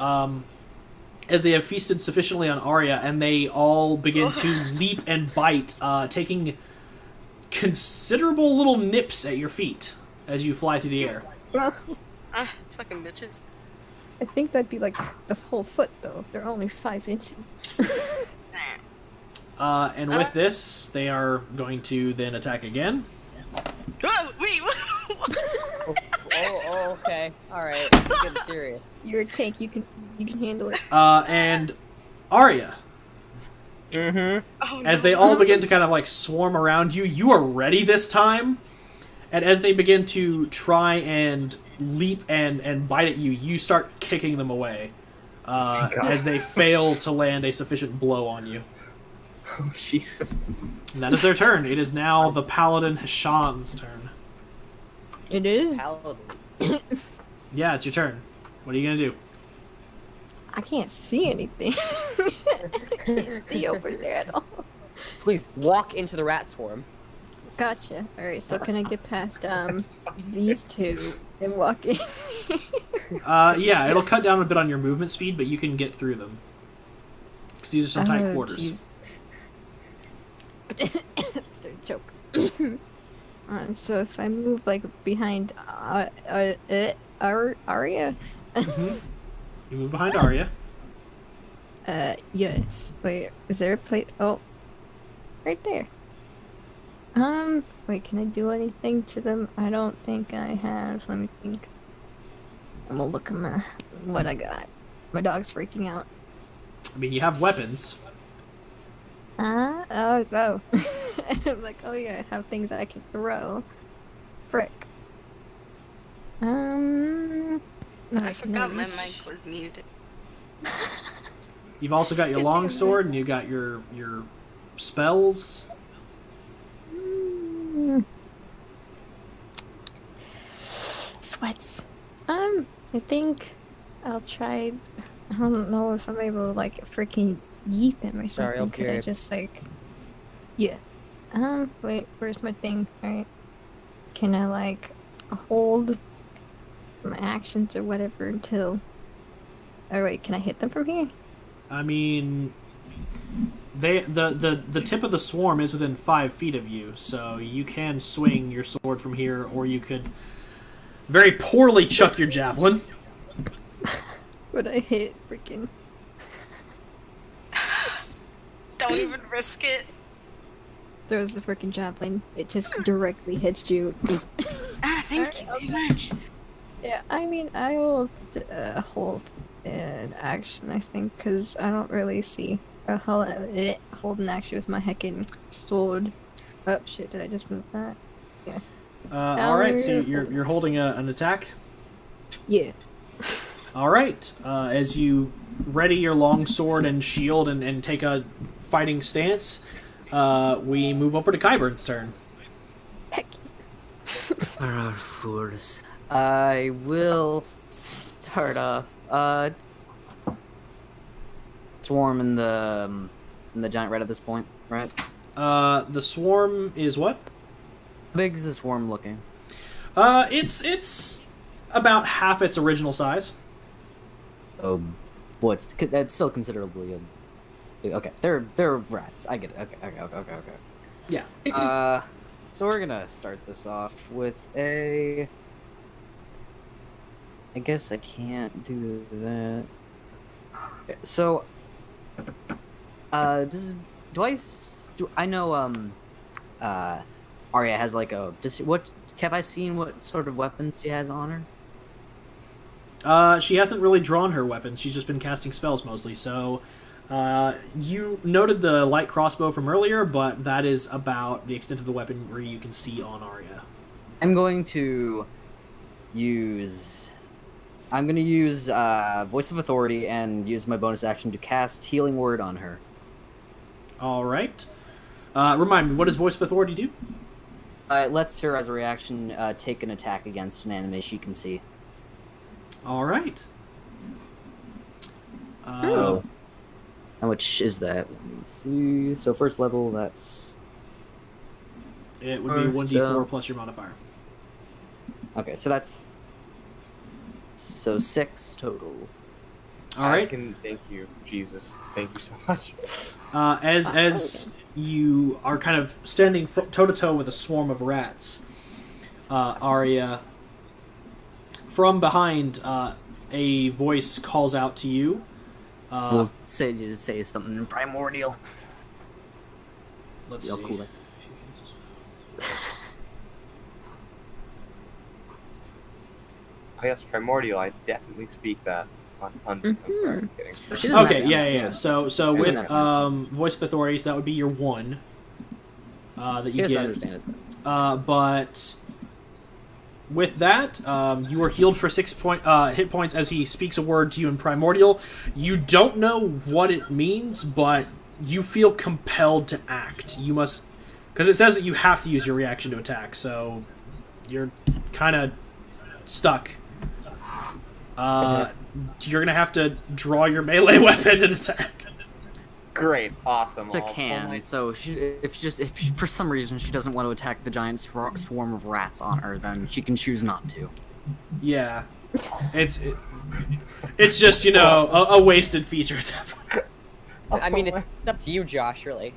A: as they have feasted sufficiently on Arya, and they all begin to leap and bite, taking considerable little nips at your feet as you fly through the air.
D: Fucking bitches.
F: I think that'd be like a whole foot, though. They're only 5 inches.
A: And with this, they are going to then attack again.
D: Oh, wait.
B: Oh, okay. Alright, let's get serious.
F: You're a tank. You can handle it.
A: And Arya,
B: Mm-hmm.
D: Oh, no.
A: as they all begin to kind of like swarm around you, you are ready this time. And as they begin to try and leap and bite at you, you start kicking them away as they fail to land a sufficient blow on you.
C: Oh, Jesus.
A: And that is their turn. It is now the Paladin Hashan's turn.
F: It is.
B: Paladin.
A: Yeah, it's your turn. What are you going to do?
F: I can't see anything. I can't see over there at all.
B: Please, walk into the rat swarm.
F: Gotcha. Alright, so can I get past these two and walk in?
A: Yeah, it'll cut down a bit on your movement speed, but you can get through them. Because these are some tight quarters.
F: Start to choke. So if I move like behind Arya,
A: You move behind Arya.
F: yes. Wait, is there a place? Oh, right there. Wait, can I do anything to them? I don't think I have. Let me think. I'm gonna look at what I got. My dog's freaking out.
A: I mean, you have weapons.
F: Oh. I'm like, oh yeah, I have things that I can throw. Frick.
D: I forgot my mic was muted.
A: You've also got your
F: Good damn
A: longsword, and you've got your spells.
F: sweats. I think I'll try. I don't know if I'm able to like freaking yeet them or
B: Sorry, I'll
F: something. Could
B: be
F: I
B: right-
F: just like? Yeah. Wait. Where's my thing? All right. Can I like hold my actions or whatever until? Oh wait, can I hit them from here?
A: I mean, the tip of the swarm is within 5 feet of you, so you can swing your sword from here, or you could very poorly chuck your javelin.
F: Would I hit freaking?
D: Don't even risk it.
F: Throws the freaking javelin. It just directly hits you.
D: Thank you very much.
F: Yeah, I mean, I will hold an action, I think, because I don't really see hold an action with my heckin' sword. Oh shit! Did I just move that? Yeah.
A: All right, so you're holding an attack.
F: Yeah.
A: All right, as you ready your long sword and shield and take a fighting stance, we move over to Kyburn's turn.
F: Heck.
E: Alright, fools. I will start off. Swarm in the giant red at this point, right?
A: The swarm is what?
E: How big is the swarm looking?
A: It's about half its original size.
E: Oh, that's still considerably. Okay, they're rats. I get it. Okay.
A: Yeah.
E: So we're gonna start this off with a. I guess I can't do that. Okay, so, I know Arya has like a. Have I seen what sort of weapons she has on her?
A: She hasn't really drawn her weapons. She's just been casting spells mostly. So, you noted the light crossbow from earlier, but that is about the extent of the weaponry you can see on Arya.
E: I'm going to use Voice of Authority and use my bonus action to cast Healing Word on her.
A: All right. Remind me, what does Voice of Authority do?
E: It lets her, as a reaction, take an attack against an enemy she can see.
A: All right.
E: How much is that? Let me see. So first level, that's...
A: It would be 1d4 plus your modifier.
E: Okay, so that's... So 6 total.
A: All right.
C: Thank you, Jesus. Thank you so much.
A: As you are kind of standing toe to toe with a swarm of rats, Arya, from behind, a voice calls out to you.
E: We'll say something primordial.
A: Let's
E: Be all
A: see.
E: cool then.
C: Oh yes, primordial. I definitely speak that. I'm sorry, I'm kidding.
E: She doesn't
A: Okay,
E: have
A: yeah.
E: damage.
A: So
E: Yeah,
A: with
E: doesn't
A: Voice of Authority, so that would be your 1 that you
E: Yes, I
A: get.
E: understand it.
A: But with that, you are healed for 6 hit points as he speaks a word to you in Primordial. You don't know what it means, but you feel compelled to act. You must... Because it says that you have to use your reaction to attack, so you're kind of stuck. You're going to have to draw your melee weapon and attack.
C: Great, awesome.
E: It's a
C: I'll pull
E: can,
C: my-
E: so if for some reason she doesn't want to attack the giant swarm of rats on her, then she can choose not to.
A: Yeah. It's just, a wasted feature at that point.
B: I mean, it's up to you, Josh, really.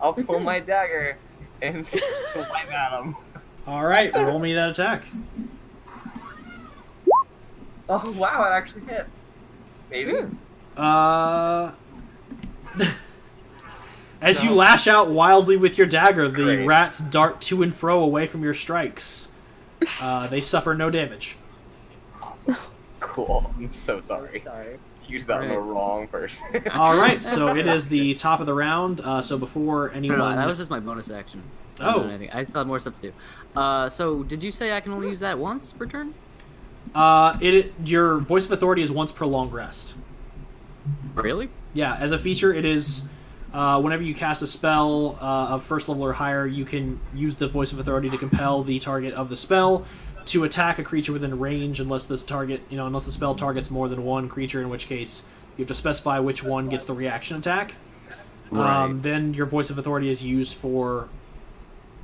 C: I'll pull my dagger and swipe at him.
A: All right, roll me that attack.
C: Oh wow, it actually hit. Maybe.
A: As you lash out wildly with your dagger, the
C: Great.
A: rats dart to and fro away from your strikes. They suffer no damage.
C: Awesome. Cool. I'm so sorry.
B: Sorry.
C: Use that on the wrong person.
A: All right, so it is the top of the round. So before
E: No,
A: anyone,
E: that was just my bonus action.
A: Oh.
E: I still have more stuff to do. So did you say I can only use that once per turn?
A: your Voice of Authority is once per long rest.
E: Really?
A: Yeah, as a feature, it is whenever you cast a spell of first level or higher, you can use the Voice of Authority to compel the target of the spell to attack a creature within range unless this target, unless the spell targets more than one creature, in which case you have to specify which one gets the reaction attack.
E: Right.
A: Then your Voice of Authority is used for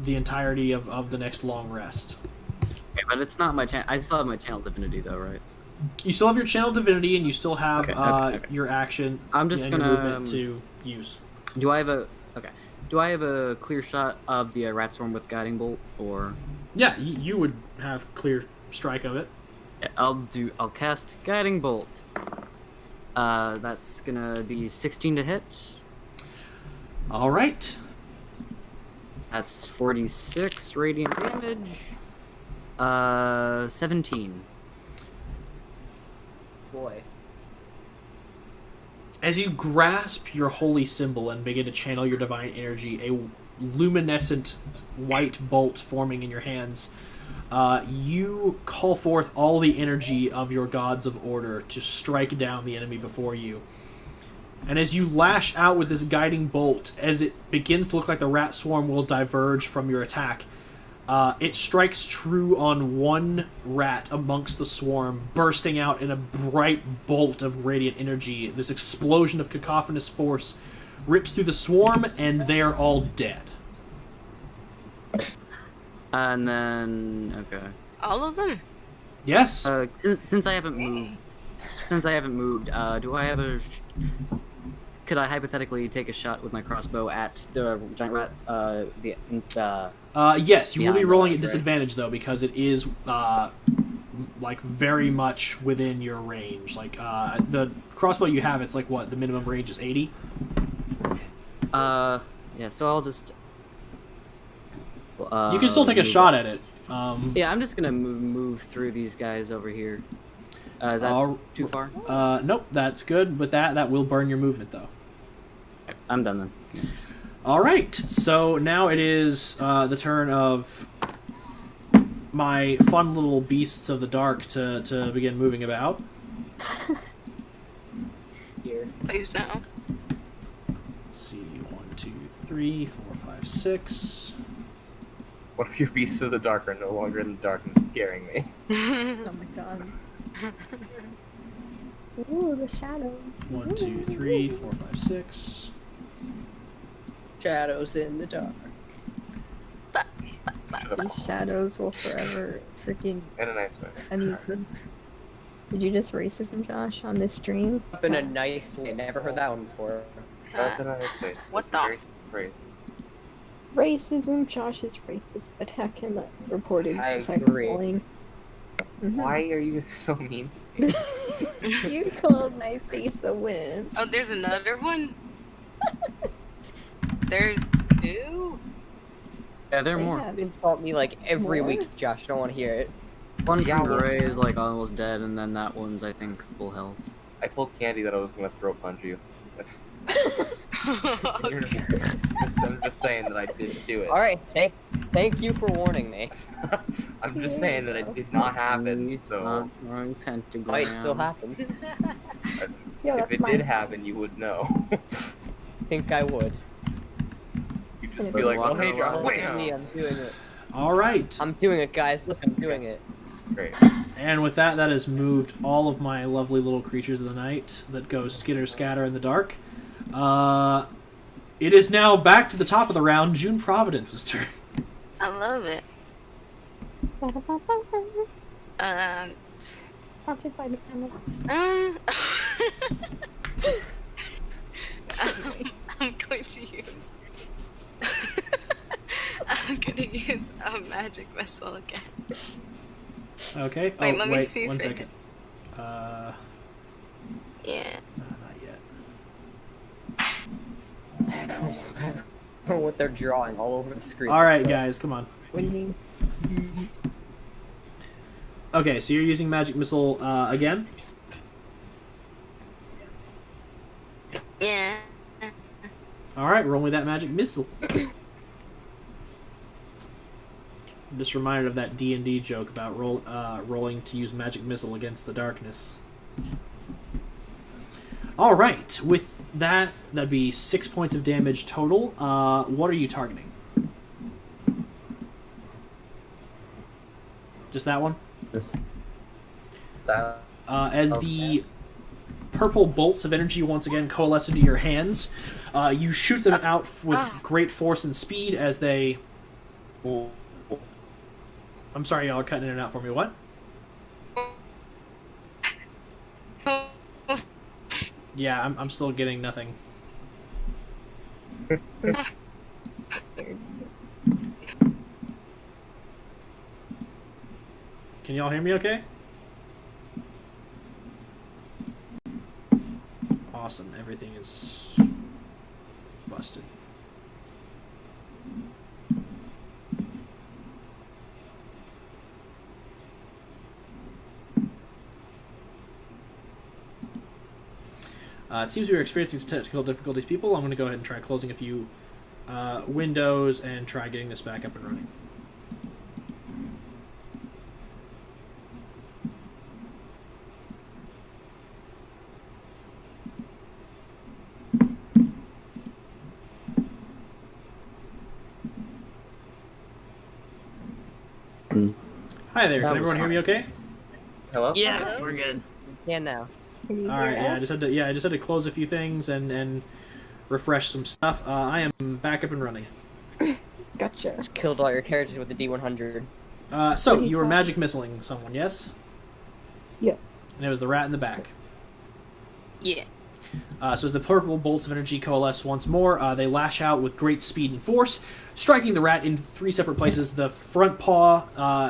A: the entirety of the next long rest.
E: Okay, but it's not my channel. I still have my channel divinity though, right? So.
A: You still have your Channel Divinity, and you still have
E: Okay.
A: your action.
E: I'm just
A: and
E: gonna
A: your movement to use.
E: Do I have a clear shot of the rat swarm with guiding bolt, or?
A: Yeah, you would have clear strike of it.
E: Yeah, I'll cast guiding bolt. That's gonna be 16 to hit.
A: All right.
E: That's 46 radiant damage. 17.
B: Boy.
A: As you grasp your holy symbol and begin to channel your divine energy, a luminescent white bolt forming in your hands, you call forth all the energy of your gods of order to strike down the enemy before you. And as you lash out with this guiding bolt, as it begins to look like the rat swarm will diverge from your attack, it strikes true on one rat amongst the swarm, bursting out in a bright bolt of radiant energy. This explosion of cacophonous force rips through the swarm, and they are all dead.
E: And then okay.
D: All of them?
A: Yes?
E: Since I haven't moved, do I have a? Could I hypothetically take a shot with my crossbow at the giant rat?
A: Yes, you will be
E: behind
A: rolling
E: that,
A: at disadvantage, though, because it is, very much within your range. The crossbow you have, it's like, what, the minimum range is 80?
E: Yeah. So I'll just.
A: You can still take a
E: move
A: shot
E: it.
A: at it.
E: Yeah, I'm just gonna move through these guys over here. Is that too far?
A: Nope, that's good. With that will burn your movement, though.
E: Okay, I'm done then.
A: All right, so now it is the turn of my fun little beasts of the dark to begin moving about.
B: Here.
D: Please no.
A: Let's see, 1, 2, 3, 4, 5, 6.
C: What if your beasts of the dark are no longer in the darkness scaring me?
F: Oh my god. Ooh, the shadows.
A: 1, 2, 3, 4, 5, 6.
B: Shadows in the dark.
F: These shadows will forever freaking
C: In a nice way.
F: amuse me. Did you just racism, Josh, on this stream?
B: Up in a nice way. Never heard that one before.
C: That's in a nice way.
D: What
C: That's a
D: the?
C: very phrase.
F: Racism, Josh is racist. Attack him, reported.
B: I
F: cyberbullying.
B: agree.
F: Mhm.
C: Why are you so mean?
F: You called my face a wimp.
D: Oh, there's another one? There's two?
E: Yeah, there are
F: They
E: more.
F: have-
B: Insult me like every
F: More?
B: week, Josh. I don't want to hear it.
E: One
C: Yeah,
E: from
C: well-
E: Ray is like almost dead, and then that one's I think full health.
C: I told Candy that I was gonna throat punch you. I'm just saying that I didn't do it.
B: All right. Thank you for warning me.
C: I'm just saying that it did not happen. So
E: Throwing pentagram.
B: Might still happen.
F: Yo,
C: if
F: that's
C: it
F: my
C: did happen, you would know.
B: Think I would.
C: You'd just
F: It
C: be
F: was
C: like, "Oh
E: walking
C: hey,
E: around.
C: Josh,
B: Look at
C: wham!"
B: me. I'm doing it.
A: All right.
B: I'm doing it, guys. Look, I'm doing it.
C: Great.
A: And with that has moved all of my lovely little creatures of the night that go skitter scatter in the dark. It is now back to the top of the round, June Providence's turn.
D: I love it.
F: Sponsored by McDonald's.
D: I'm going to use. I'm gonna use a magic missile again.
A: Okay.
D: Wait, let me see if
A: 1
D: it
A: second.
D: hits. Yeah.
A: Not yet.
B: I don't know what they're drawing all over the screen.
A: All right,
B: so-
A: guys, come on.
F: Winning.
A: Okay, so you're using magic missile again.
D: Yeah.
A: All right, roll me that magic missile. I'm just reminded of that D&D joke about rolling to use magic missile against the darkness. All right, with that'd be 6 points of damage total. What are you targeting? Just that one?
C: That
A: As the purple bolts of energy once again coalesce into your hands, you shoot them out with great force and speed as they... I'm sorry, y'all are cutting in and out for me. What? Yeah, I'm still getting nothing. Can y'all hear me okay? Awesome. Everything is busted. It seems we are experiencing some technical difficulties, people. I'm going to go ahead and try closing a few windows and try getting this back up and running. Hi there. Can everyone hear me okay?
C: Hello?
E: Yeah, we're good.
B: Yeah, now.
F: Can you
A: All right.
F: hear
A: Yeah, I
F: us?
A: just had to close a few things and refresh some stuff. I am back up and running.
F: Gotcha.
B: Killed all your characters with the D100.
A: So
F: What are you
A: you were
F: talking-
A: magic missiling someone, yes?
F: Yeah.
A: And it was the rat in the back.
D: Yeah.
A: So as the purple bolts of energy coalesce once more, they lash out with great speed and force, striking the rat in 3 separate places: the front paw,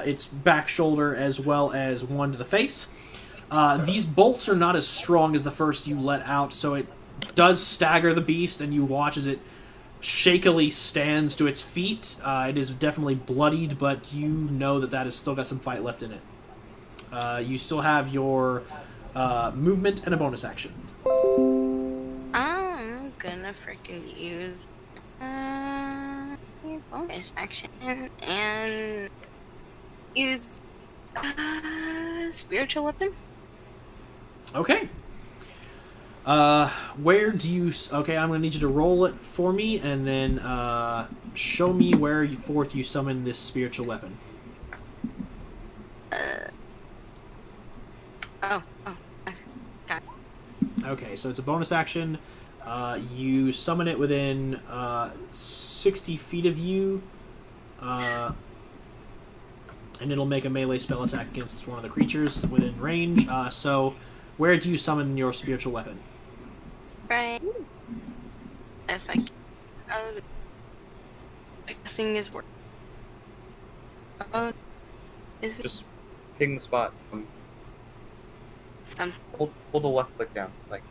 A: its back shoulder, as well as one to the face. These bolts are not as strong as the first you let out, so it does stagger the beast, and you watch as it shakily stands to its feet. It is definitely bloodied, but you know that has still got some fight left in it. You still have your movement and a bonus action.
D: I'm gonna freaking use bonus action and use spiritual weapon.
A: Okay. Where do you... Okay, I'm going to need you to roll it for me, and then show me where forth you summon this spiritual weapon.
D: Okay, got it.
A: Okay, so it's a bonus action. You summon it within 60 feet of you, and it'll make a melee spell attack against one of the creatures within range. So, where do you summon your spiritual weapon?
D: Right. If I can. The thing is working. Oh, is it?
C: Just ping the spot. Hold the left click down. Like,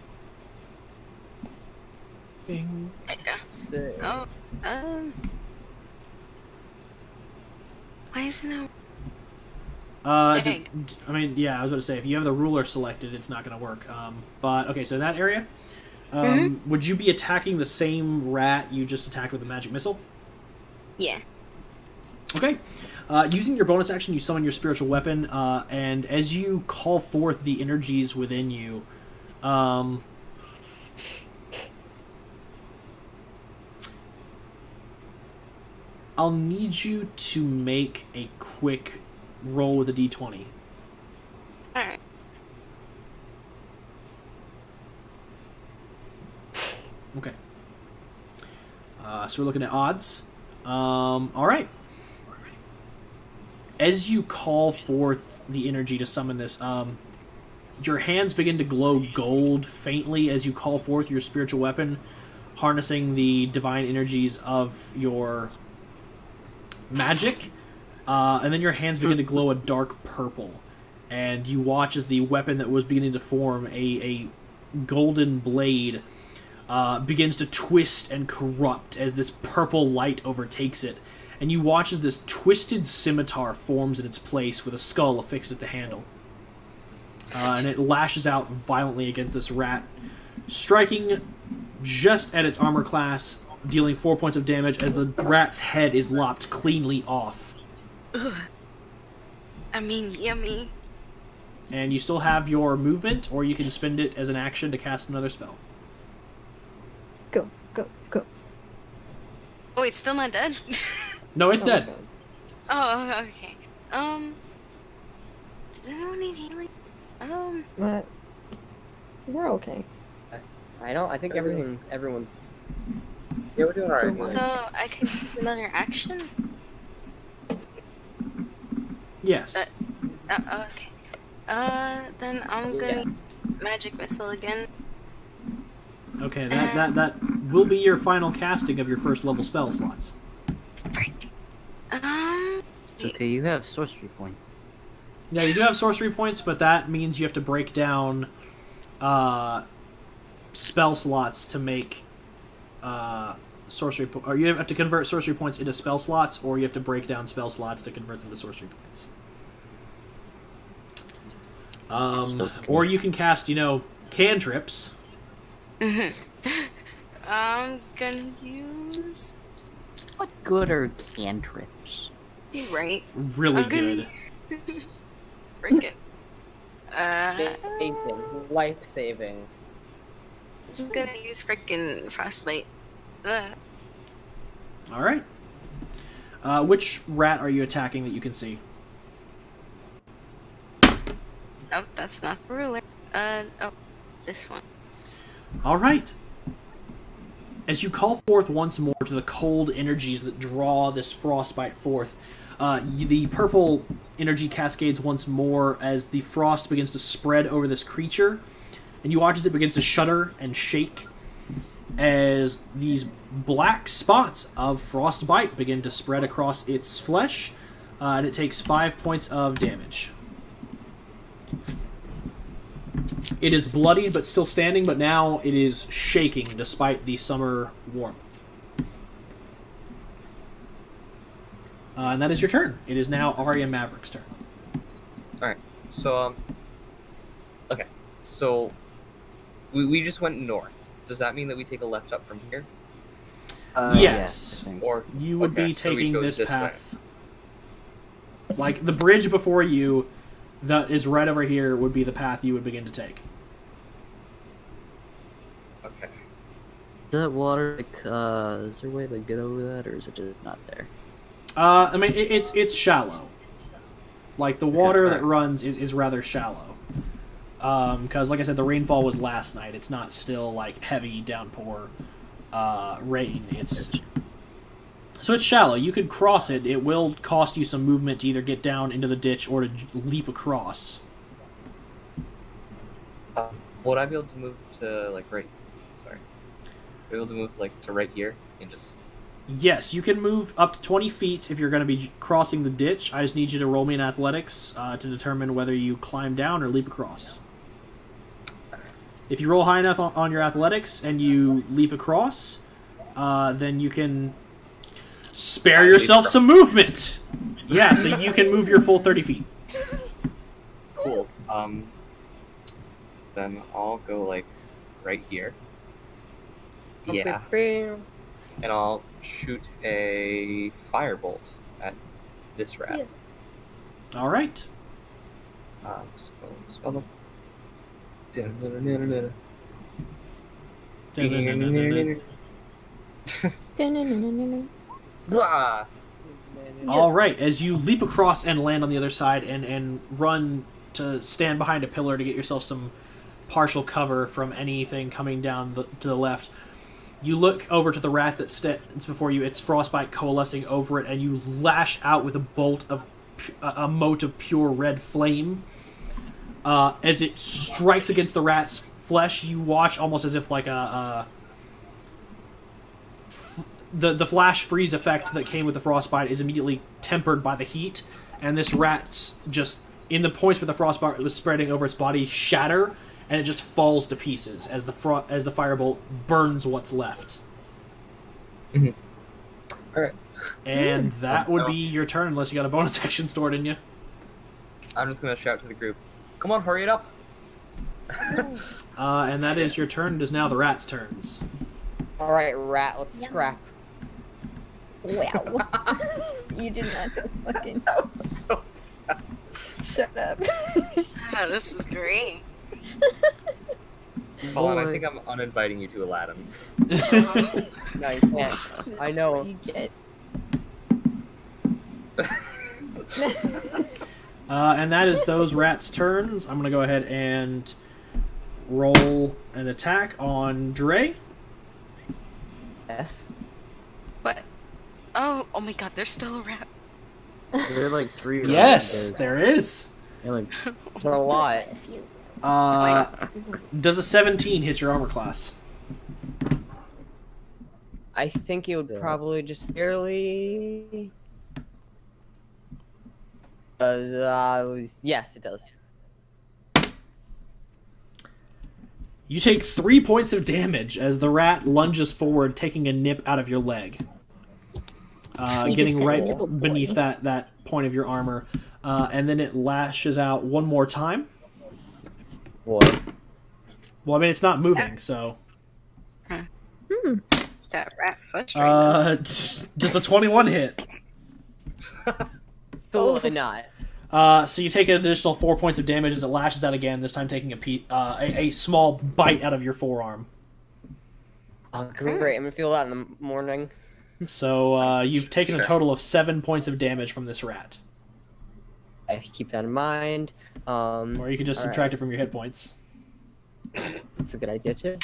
A: Bing.
B: Sick.
D: Oh, why isn't it?
A: I mean, yeah, I was going to say, if you have the ruler selected, it's not going to work. But, okay, so in that area, would you be attacking the same rat you just attacked with the magic missile?
D: Yeah.
A: Okay. Using your bonus action, you summon your spiritual weapon, and as you call forth the energies within you, I'll need you to make a quick roll with a d20.
D: Alright.
A: Okay. So we're looking at odds. Alright. As you call forth the energy to summon this, your hands begin to glow gold faintly as you call forth your spiritual weapon, harnessing the divine energies of your magic, and then your hands begin to glow a dark purple, and you watch as the weapon that was beginning to form, a golden blade, begins to twist and corrupt as this purple light overtakes it, and you watch as this twisted scimitar forms in its place with a skull affixed at the handle. And it lashes out violently against this rat, striking just at its armor class, dealing 4 points of damage as the rat's head is lopped cleanly off.
D: Ugh. I mean, yummy.
A: And you still have your movement, or you can spend it as an action to cast another spell.
F: Go, go, go.
D: Oh, it's still not dead.
A: No, it's dead.
D: Oh, okay. Does anyone need healing?
B: But we're okay. I think everyone's.
C: Yeah, we're doing alright.
B: Good.
D: So I can use another action?
A: Yes.
D: Okay. Then I'm gonna use magic missile again.
A: Okay, that will be your final casting of your first level spell slots.
D: Frick.
E: It's okay, you have sorcery points.
A: Yeah, you do have sorcery points, but that means you have to break down spell slots to make or you have to convert sorcery points into spell slots, or you have to break down spell slots to convert them to sorcery points. Or you can cast, cantrips.
D: I'm gonna use.
E: What good are cantrips?
D: You're right.
A: Really
D: I'm gonna
A: good.
D: use frickin'.
B: Saving, life saving.
D: I'm just gonna use frickin' frostbite.
A: All right. Which rat are you attacking that you can see?
D: Nope, that's not the ruler. This one.
A: All right. As you call forth once more to the cold energies that draw this frostbite forth, the purple energy cascades once more as the frost begins to spread over this creature, and you watch as it begins to shudder and shake as these black spots of frostbite begin to spread across its flesh, and it takes 5 points of damage. It is bloodied but still standing, but now it is shaking despite the summer warmth. And that is your turn. It is now Arya Maverick's turn.
C: Alright, so, okay, so, we just went north. Does that mean that we take a left up from here?
A: Yes.
E: I think.
C: Or,
A: You would
C: okay,
A: be
C: so we
A: taking
C: go
A: this
C: way.
A: path. Like, the bridge before you that is right over here would be the path you would begin to take.
C: Okay.
E: Is that water, is there a way to get over that, or is it just not there?
A: I mean, it's shallow. Like, the water that
C: alright.
A: runs is rather shallow. Because, like I said, the rainfall was last night. It's not still, like, heavy downpour rain. So it's shallow. You could cross it. It will cost you some movement to either get down into the ditch or to leap across.
C: Would I be able to move to, like, right... Sorry. Would I be able to move, like, to right here and just...
A: Yes, you can move up to 20 feet if you're going to be crossing the ditch. I just need you to roll me an athletics to determine whether you climb down or leap across. If you roll high enough on your athletics and you leap across, then you can spare yourself some movement. Yeah, so you can move your full 30 feet.
C: Cool. Then I'll go, like, right here. Yeah. And I'll shoot a firebolt at this rat.
A: All right.
C: Spell them. Blah!
A: All right, as you leap across and land on the other side and run to stand behind a pillar to get yourself some partial cover from anything coming down to the left, you look over to the rat that stands before you. It's frostbite coalescing over it, and you lash out with a mote of pure red flame. As it strikes against the rat's flesh, you watch almost as if like the flash freeze effect that came with the frostbite is immediately tempered by the heat, and this rat's just in the points where the frostbite was spreading over its body shatter, and it just falls to pieces as the firebolt burns what's left.
C: Mm-hmm. All right.
A: And that would be your turn, unless you got a bonus action stored in you.
C: I'm just gonna shout to the group, "Come on, hurry it up!"
A: And that is your turn. It is now the rat's turns.
B: Alright, rat, let's scrap.
F: Wow. You did not just fucking
C: That was so...
F: shut up.
D: Oh, this is great.
C: Hold on, I
E: Boy.
C: think I'm uninviting you to Aladdin.
B: No, you can't. I know.
F: You get.
A: And that is those rats' turns. I'm going to go ahead and roll an attack on Dre.
B: Yes.
D: What? Oh my god, there's still a rat.
E: There are like 3.
A: Yes, there is.
E: They're like,
B: For a lot.
A: Does a 17 hit your armor class?
B: I think it would probably just barely. Yes, it does.
A: You take 3 points of damage as the rat lunges forward, taking a nip out of your leg. Getting
F: got
A: right
F: nibbled, boy.
A: beneath that point of your armor. And then it lashes out one more time.
B: What?
A: Well, I mean, it's not moving, so...
D: That rat frustrating.
A: Does a 21 hit?
B: Totally not.
A: So you take an additional 4 points of damage as it lashes out again, this time taking a small bite out of your forearm.
B: Oh, great. I'm gonna feel that in the morning.
A: So you've taken a total of 7 points of damage from this rat.
B: I keep that in mind.
A: Or you can just subtract it from your hit points.
B: That's a good idea too.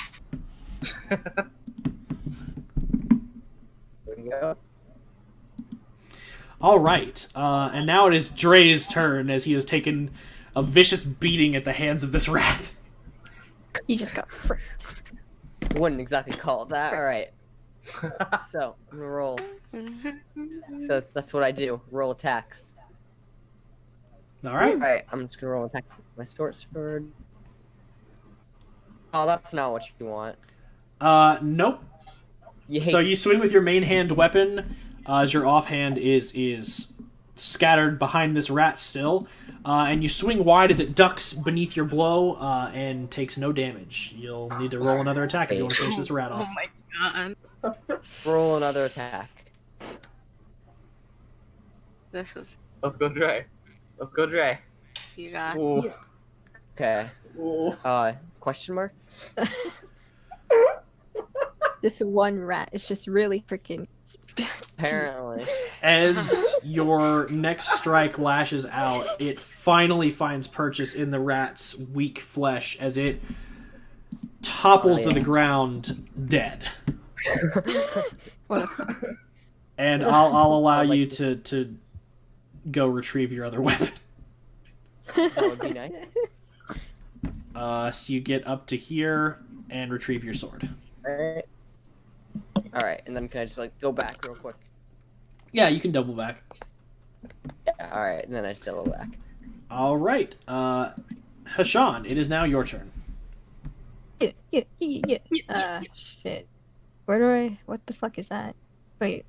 B: There we go.
A: All right, and now it is Dre's turn as he has taken a vicious beating at the hands of this rat.
F: You just got fricked.
B: Wouldn't exactly call it that. All right. So I'm gonna roll. So that's what I do. Roll attacks.
A: All right.
B: All right. I'm just gonna roll attack with my short sword. Oh, that's not what you want.
A: Nope.
B: You hate
A: So you swing with your main hand weapon, as your offhand is scattered behind this rat still, and you swing wide as it ducks beneath your blow and takes no damage. You'll need to roll another attack if you want to finish this rat off.
D: Oh my god.
B: roll another attack.
D: This is.
C: Let's go, Dre. Let's go, Dre.
D: You got.
C: Ooh.
B: Okay.
C: Ooh.
B: Question mark?
F: This one rat is just really freaking.
B: Apparently.
A: As your next strike lashes out, it finally finds purchase in the rat's weak flesh as it topples to the ground dead.
F: What a
A: And I'll allow you to go retrieve your other weapon.
B: That would be nice.
A: So you get up to here and retrieve your sword.
B: Alright. Alright, and then can I just like go back real quick?
A: Yeah, you can double back.
B: Yeah, alright, and then I just double back.
A: All right, Hashan, it is now your turn.
F: Yeah. Shit. Where do I? What the fuck is that? Wait.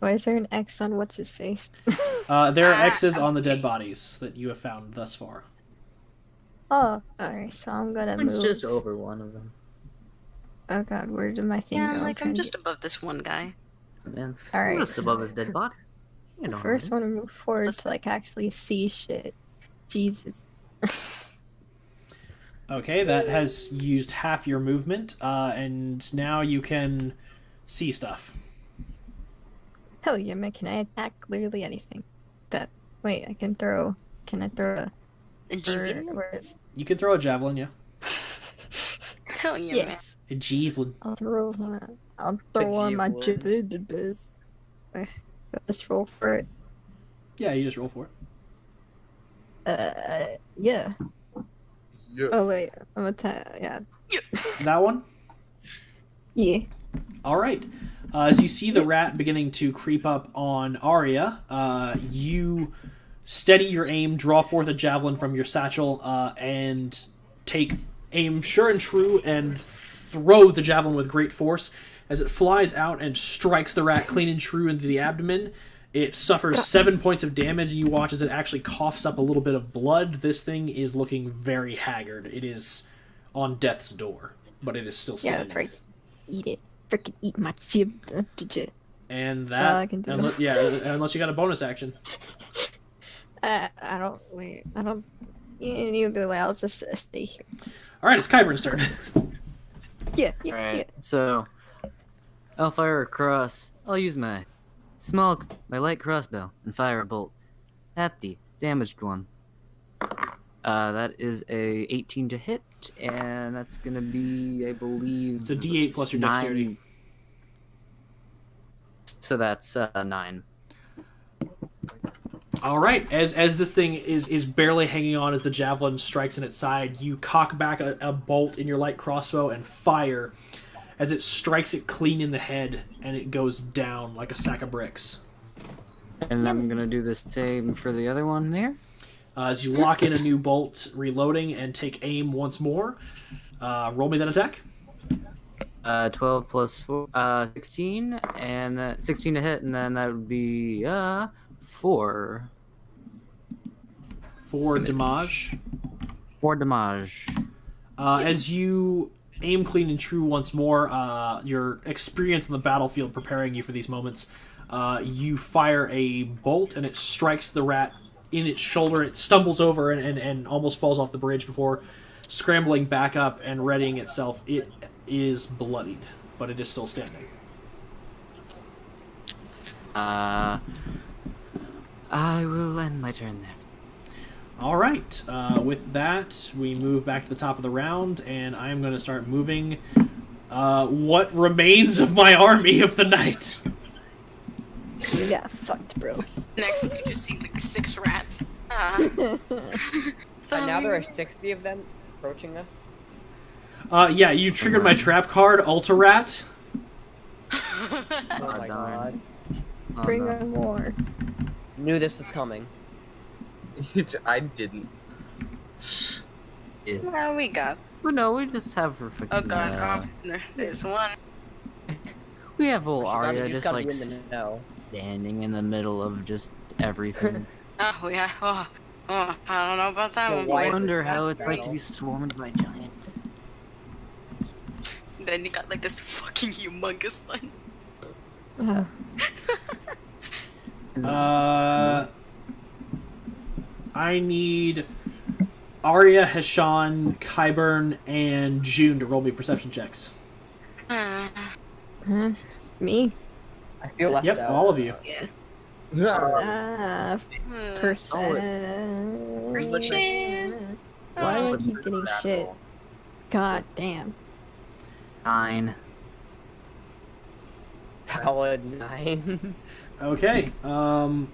F: Why is there an X on what's his face?
A: There are X's on the dead bodies that you have found thus far.
F: Oh, alright. So I'm gonna move.
E: it's just over one of them.
F: Oh god, where did my thing
D: Yeah,
F: go?
D: like
F: trying
D: I'm
F: to
D: just above this one guy.
E: Man,
F: Alright,
E: just above his dead body. You know,
F: First
E: how it
F: want
E: is.
F: to move forward
D: Let's-
F: to like actually see shit. Jesus.
A: Okay, that has used half your movement, and now you can see stuff.
F: Hell yeah, man! Can I attack literally anything? Wait, I can throw. Can I throw a?
D: And Javelin?
F: Where is?
A: You can throw a javelin, yeah.
D: Hell yeah,
F: Yes.
A: A javelin.
F: I'll throw. I'll throw on my
B: javelin.
F: javelin. So let's roll for it.
A: Yeah, you just roll for it.
F: Yeah.
C: Yeah.
F: Oh wait, I'm attack. Yeah.
A: That one?
F: Yeah.
A: All right. As you see the rat beginning to creep up on Arya, you steady your aim, draw forth a javelin from your satchel, and take aim sure and true and throw the javelin with great force. As it flies out and strikes the rat clean and true into the abdomen, it suffers 7 points of damage, and you watch as it actually coughs up a little bit of blood. This thing is looking very haggard. It is on death's door, but it is still
F: Yeah,
A: standing.
F: that's right. Eat it. Freaking eat my jib.
A: And
F: That's all
A: that,
F: I can do.
A: unless you got a bonus action.
F: I don't. Wait. I don't. Either way, I'll just stay here.
A: All right, it's Kyburn's turn.
F: Yeah.
E: Alright, so I'll fire across. I'll use my light crossbow and fire a bolt at the damaged one. That is a 18 to hit, and that's gonna be, I believe,
A: It's a D8 plus your
E: 9.
A: dexterity.
E: So that's 9.
A: All right. As this thing is barely hanging on as the javelin strikes in its side, you cock back a bolt in your light crossbow and fire as it strikes it clean in the head, and it goes down like a sack of bricks.
E: And I'm gonna do the same for the other one there.
A: As you lock in a new bolt, reloading, and take aim once more, roll me that attack.
E: 12 plus 4, 16, and 16 to hit, and then that would be 4.
A: 4 damage.
E: 4 damage.
A: As you aim clean and true once more, your experience on the battlefield preparing you for these moments, you fire a bolt and it strikes the rat in its shoulder. It stumbles over and almost falls off the bridge before scrambling back up and readying itself. It is bloodied, but it is still standing.
E: I will end my turn there.
A: All right. With that, we move back to the top of the round, and I'm going to start moving what remains of my army of the night.
F: You got fucked, bro.
D: Next, you just see like 6 rats.
B: And now there are 60 of them approaching us.
A: Yeah, you triggered my trap card, Ultra Rat.
B: Oh my god.
E: Oh,
F: Bring
E: no.
F: on more.
B: Knew this was coming.
C: I didn't.
D: No, we got.
E: But no, we just have her fucking.
D: Oh god, there's one.
E: We have old Arya
B: You
E: just
B: gotta
E: like
B: be in the know.
E: standing in the middle of just everything.
D: Oh yeah. Oh, I don't know about that
B: So
D: one.
B: why
E: I
B: is
D: boys.
B: it
E: wonder how
B: fast
E: it's like to
B: battle?
E: be swarmed by giant.
D: Then you got like this fucking humongous one.
A: I need Arya, Heshan, Kyburn, and June to roll me perception checks.
D: Uh,
F: Huh? Me?
B: I feel left
A: Yep,
B: out.
A: all of you.
D: yeah.
F: Ah,
D: Perception.
F: perception. Why do I keep getting shit? God damn.
E: 9.
B: Solid 9.
A: Okay. God,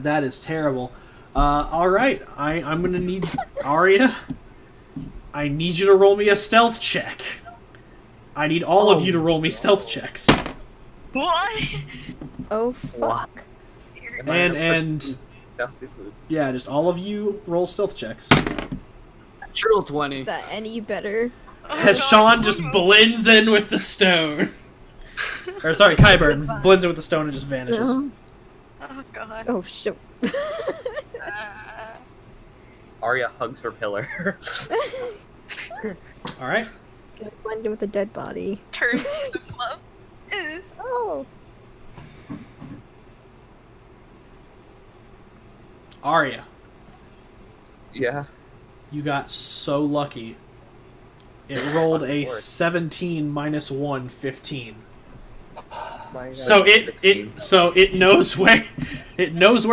A: that is terrible. All right. I'm gonna need Arya. I need you to roll me a stealth check. I need all of you to roll me stealth checks.
D: What?
F: Oh fuck.
A: And yeah, just all of you roll stealth checks.
E: Natural 20.
F: Is that any better?
A: Heshan just blends in with the stone. Or sorry, Kyburn blends in with the stone and just vanishes.
F: No.
D: Oh god.
F: Oh shit.
C: Arya hugs her pillar.
A: All right.
F: Gonna blend in with the dead body.
D: Turns to fluff.
F: Oh.
A: Arya,
C: Yeah.
A: you got so lucky. It rolled a
C: Of course.
A: 17 minus 1, 15.
B: My god.
A: So it knows where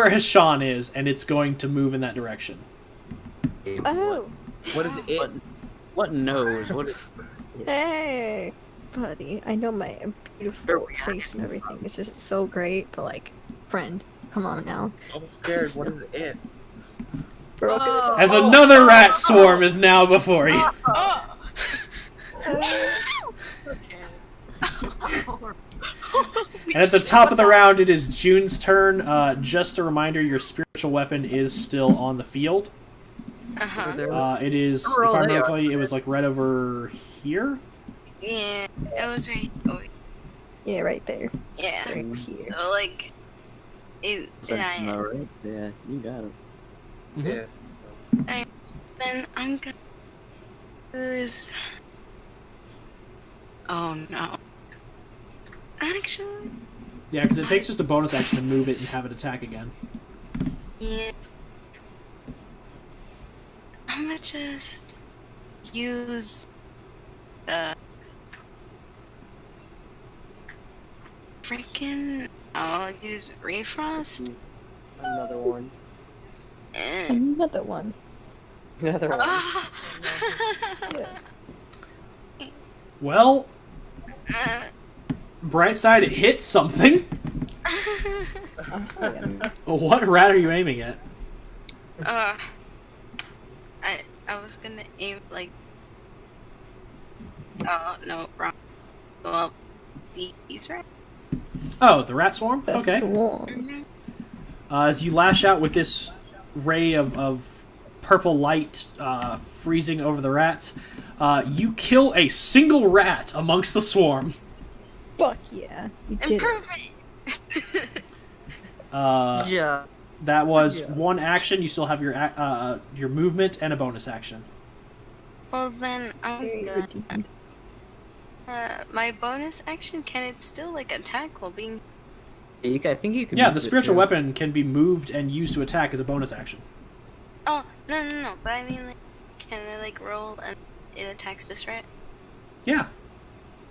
A: Heshan is, and it's going to move in that direction.
F: Oh.
C: What is it?
E: What knows? What is...
F: Hey, buddy. I know my beautiful face and everything is just so great, but like, friend, come on now.
C: I'm scared. What is it?
F: We're all gonna
A: As another rat swarm is now before you. And at the top of the round, it is June's turn. Just a reminder, your spiritual weapon is still on the field. It is, if I remember correctly, it was like right over here.
D: Yeah, it was right over.
F: Yeah, right there.
D: Yeah.
F: Right here.
D: So like, it.
E: All right. Yeah, you got it.
A: Mhm.
C: Yeah.
D: Then I'm gonna use. Oh no. Actually,
A: Yeah, because it takes just a bonus action to move it and have it attack again.
D: yeah. I'm gonna just use freaking. I'll use Refrost.
B: Another one.
F: Another one.
B: Another one.
D: Ah.
F: Yeah.
A: Well, bright side, it hit something.
F: Yeah.
A: What rat are you aiming at?
D: I was gonna aim like. Oh no, wrong. Well, these right.
A: Oh, the rat swarm?
F: The
A: Okay.
F: swarm.
A: As you lash out with this ray of purple light freezing over the rats, you kill a single rat amongst the swarm.
F: Fuck yeah. You did it.
D: Improvement.
E: Yeah.
A: That was one action. You still have your movement and a bonus action.
D: Well then, I'm
F: Very
D: good.
F: redeemed.
D: My bonus action, can it still like attack while being?
E: I think you can.
A: Yeah,
E: move
A: the
E: it,
A: spiritual
E: too.
A: weapon can be moved and used to attack as a bonus action.
D: Oh no! But I mean, like, can I like roll and it attacks this rat?
A: Yeah,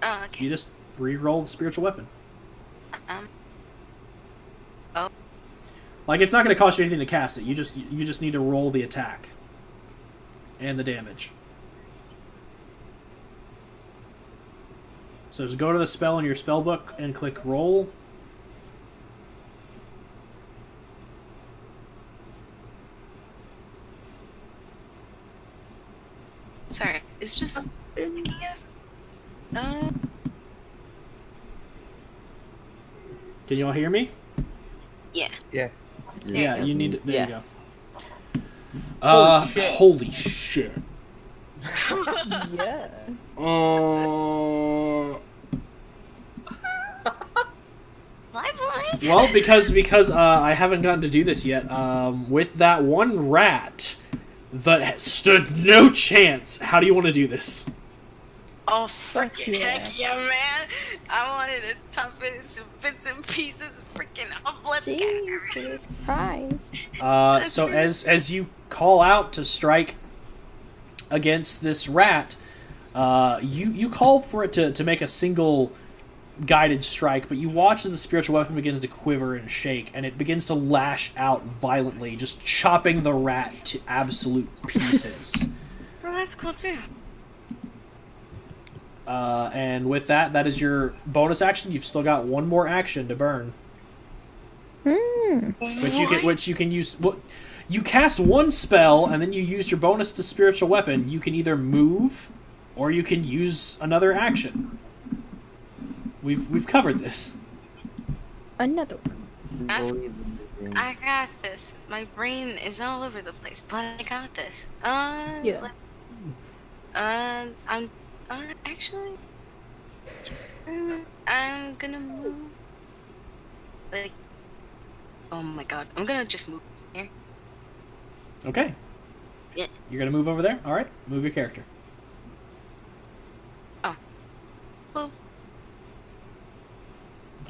D: Oh,
A: you
D: okay.
A: just re-roll the spiritual weapon.
D: Oh,
A: Like, it's not going to cost you anything to cast it. You just need to roll the attack and the damage. So just go to the spell in your spell book and click roll.
D: sorry. It's just picking up.
A: Can you all hear me?
D: Yeah.
C: Yeah.
A: Yeah, you need to, there
B: Yes.
A: you go. Holy shit.
F: Yeah.
D: Fly boy.
A: Well, because I haven't gotten to do this yet. With that one rat that stood no chance. How do you want to do this?
D: Oh,
F: Fuck
D: freaking
F: yeah.
D: heck yeah, man! I wanted to chop it into bits and pieces. Freaking oh, let's
F: Jesus Christ.
A: So as you call out to strike against this rat, you call for it to make a single guided strike, but you watch as the spiritual weapon begins to quiver and shake, and it begins to lash out violently, just chopping the rat to absolute pieces.
D: Oh, that's cool too.
A: And with that is your bonus action. You've still got one more action to burn, which you can use. Well, you cast one spell, and then you use your bonus to spiritual weapon. You can either move, or you can use another action. We've covered this.
F: Another one.
D: I got this. My brain is all over the place, but I got this.
F: Yeah.
D: I'm actually, I'm gonna move. Like, oh my god, I'm gonna just move here.
A: Okay.
D: Yeah.
A: You're gonna move over there. All right. Move your character.
D: Well,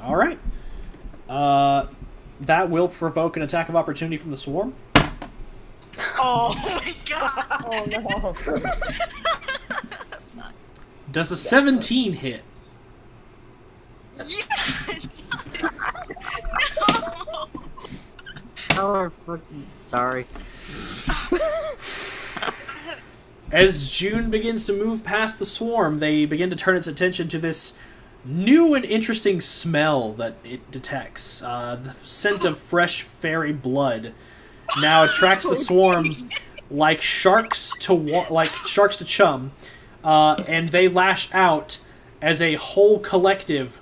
A: All right. That will provoke an attack of opportunity from the swarm.
D: oh my god.
B: Oh no.
A: Does a 17 hit?
D: Yeah, it does. No.
E: Oh, fucking sorry.
A: As June begins to move past the swarm, they begin to turn its attention to this new and interesting smell that it detects. The scent of fresh fairy blood now attracts the swarm like sharks to chum, and they lash out as a whole collective,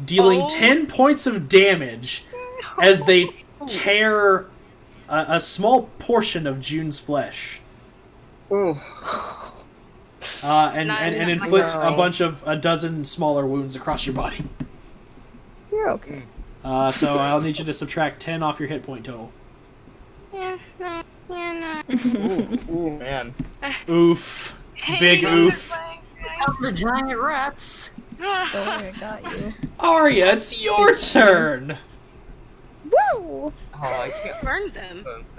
A: dealing 10 points of damage as they tear a small portion of June's flesh.
C: Oh.
A: And inflict
B: No.
A: a dozen smaller wounds across your body.
F: You're okay.
A: So I'll need you to subtract 10 off your hit point total.
D: Yeah, no.
C: Ooh, man.
A: Oof.
D: Hey,
A: Big oof.
E: The giant rats.
F: Don't worry, I got you.
A: Arya, it's your turn!
F: Woo!
C: Oh, I can't.
D: Burned them.
C: Hold on a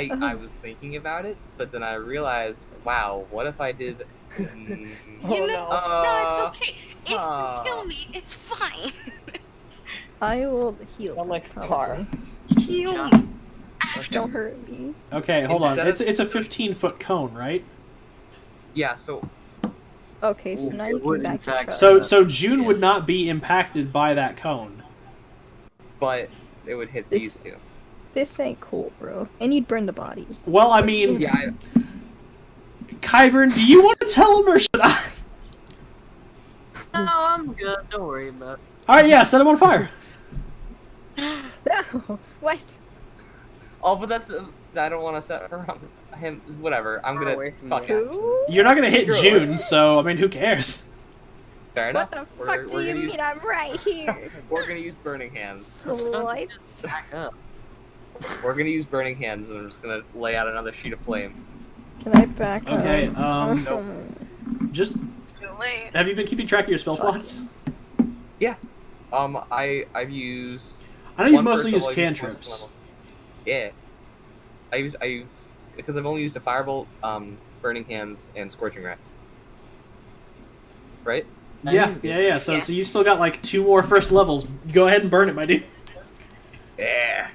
C: second. I was thinking about it, but then I realized, wow, what if I did?
D: You
B: Oh,
D: know,
B: no.
D: no, it's okay. If you
C: uh,
D: kill me, it's fine.
F: I will heal.
B: Sound like
F: probably.
B: Star.
D: Heal me.
F: Don't hurt me.
A: Okay, hold on.
C: Instead
A: It's a 15-foot cone, right?
C: Yeah, so
F: Okay, so
E: Ooh,
F: now
E: it
F: you
E: would,
F: can
E: in
F: back the
E: fact,
F: truck.
A: So June would
E: Yes.
A: not be impacted by that cone.
C: but it would hit
F: This-
C: these two.
F: This ain't cool, bro. And you'd burn the bodies.
A: Well, I
F: So,
A: mean,
C: Yeah,
A: Kyburn, do you want to tell him or should I?
E: No, I'm good. Don't worry about it.
A: All right, yeah, set him on fire.
F: No, what?
C: oh, but that's I don't want to set her up. Him, whatever. I'm
B: Far
C: gonna
B: away from
C: fuck
B: you.
C: it.
F: Who?
A: You're not gonna hit
C: You're
A: June, so I mean, who cares?
C: Fair enough.
F: What the
C: We're-
F: fuck
C: we're
F: do you
C: gonna
F: mean?
C: use-
F: I'm right here.
C: We're gonna use burning hands.
F: Slight.
E: Just back up.
C: We're gonna use burning hands, and I'm just gonna lay out another sheet of flame.
F: Can I back up?
A: Okay,
C: Nope.
A: just
D: Too late.
A: have you been keeping track of your spell slots?
C: I've used.
A: I know you've
C: one
A: mostly
C: first
A: used
C: level, I used
A: cantrips.
C: level. Yeah. I've because I've only used a firebolt, burning hands, and scorching ray. Right?
A: Yeah. So
D: Yeah.
A: so you still got like 2 more first levels. Go ahead and burn it, my dude.
C: Yeah.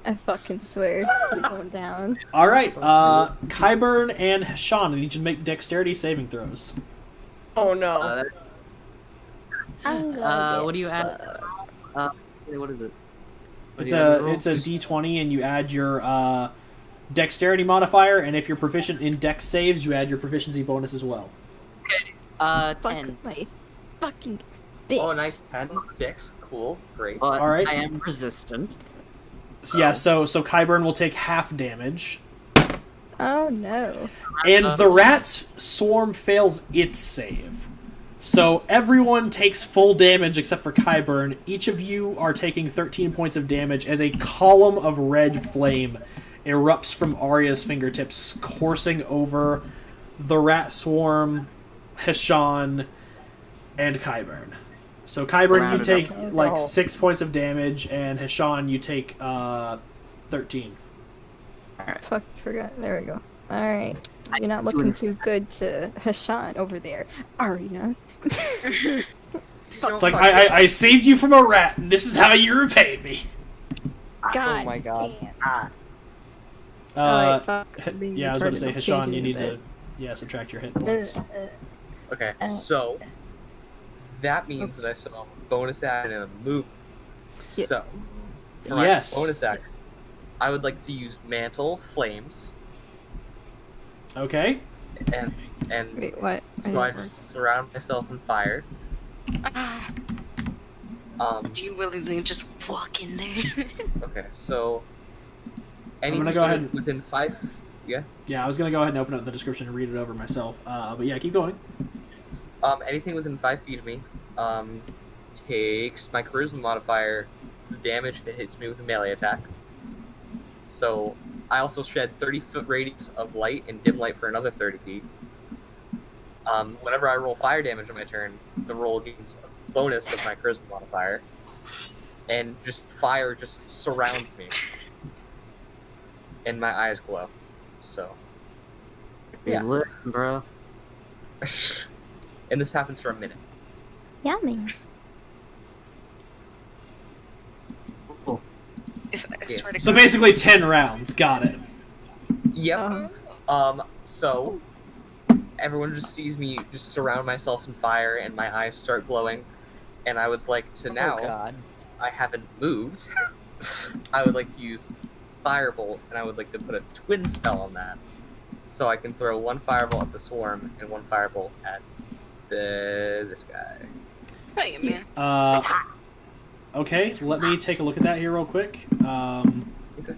F: I fucking swear. You're going down.
A: All right, Kyburn and Sean, I need you to make dexterity saving throws.
B: Oh no.
F: I'm gonna get
E: what do you add?
F: fucked.
E: What is it? What
A: It's
E: do you add to
A: a
E: roll?
A: it's a
E: Just-
A: d20, and you add your dexterity modifier, and if you're proficient in dex saves, you add your proficiency bonus as well.
F: fuck
E: 10.
F: my fucking bitch.
C: Oh, nice. 10, 6. Cool. Great.
E: But
A: All right.
E: I am resistant.
A: So yeah, so Kyburn will take half damage,
F: Oh no.
A: and the rat's swarm fails its save. So everyone takes full damage except for Kyburn. Each of you are taking 13 points of damage as a column of red flame erupts from Arya's fingertips, coursing over the rat swarm, Heshan, and Kyburn. So Kyburn, you
E: Round it
A: take
F: up.
A: like
F: Oh.
A: 6 points of damage, and Heshan, you take 13.
F: Fuck, forgot. There we go. Alright. You're not looking too good to Hashan over there. Arya.
A: It's like, I saved you from a rat, and this is how you repay me.
F: God.
B: Oh my god.
F: Damn.
A: Uh,
F: fuck.
A: yeah, I was about to say,
F: Retarded.
A: Heshan,
F: Change
A: you
F: it
A: need
F: a
A: to
F: bit.
A: subtract your hit points.
C: Okay, so that means that I still have a bonus action and a move.
F: Yeah.
C: So, for my
A: Yes.
C: bonus action, I would like to use Mantle Flames,
A: Okay.
C: and
F: Wait, what?
C: so I just surround myself in fire.
D: Do you willingly just walk in there?
C: Okay, so
A: gonna
C: anything
A: go ahead.
C: within 5.
A: Yeah, I was gonna go ahead and open up the description and read it over myself. But yeah, keep going.
C: Anything within 5 feet of me takes my charisma modifier to damage if it hits me with a melee attack. So I also shed 30-foot radius of light and dim light for another 30 feet. Whenever I roll fire damage on my turn, the roll gains a bonus of my charisma modifier, and just fire just surrounds me, and my eyes glow. So,
E: Good
C: Yeah.
E: look, bro.
C: and this happens for a minute.
F: Yummy.
E: Cool.
D: If I swear to
A: So
D: God.
A: basically 10 rounds. Got it.
C: Yep.
F: Oh.
C: So everyone just sees me just surround myself in fire and my eyes start glowing. And I would like to now,
B: Oh god.
C: I haven't moved. I would like to use Firebolt, and I would like to put a twin spell on that. So I can throw one Firebolt at the swarm and one Firebolt at this guy.
D: Oh, you man.
A: Okay, let me take a look at that here real quick.
C: Okay.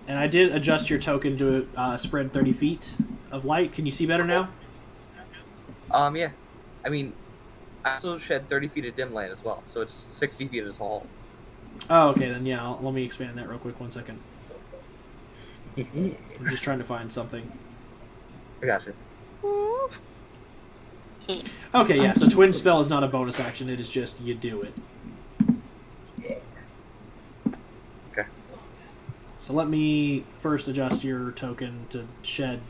A: And I did adjust your token to spread 30 feet of light. Can you see better now?
C: Yeah. I mean, I also shed 30 feet of dim light as well, so it's 60 feet as a whole.
A: Oh, okay, then yeah, let me expand that real quick. 1 second. I'm just trying to find something.
C: I got you.
A: Okay, yeah, so twin spell is not a bonus action, it is just you do it.
C: Okay.
A: So let me first adjust your token to shed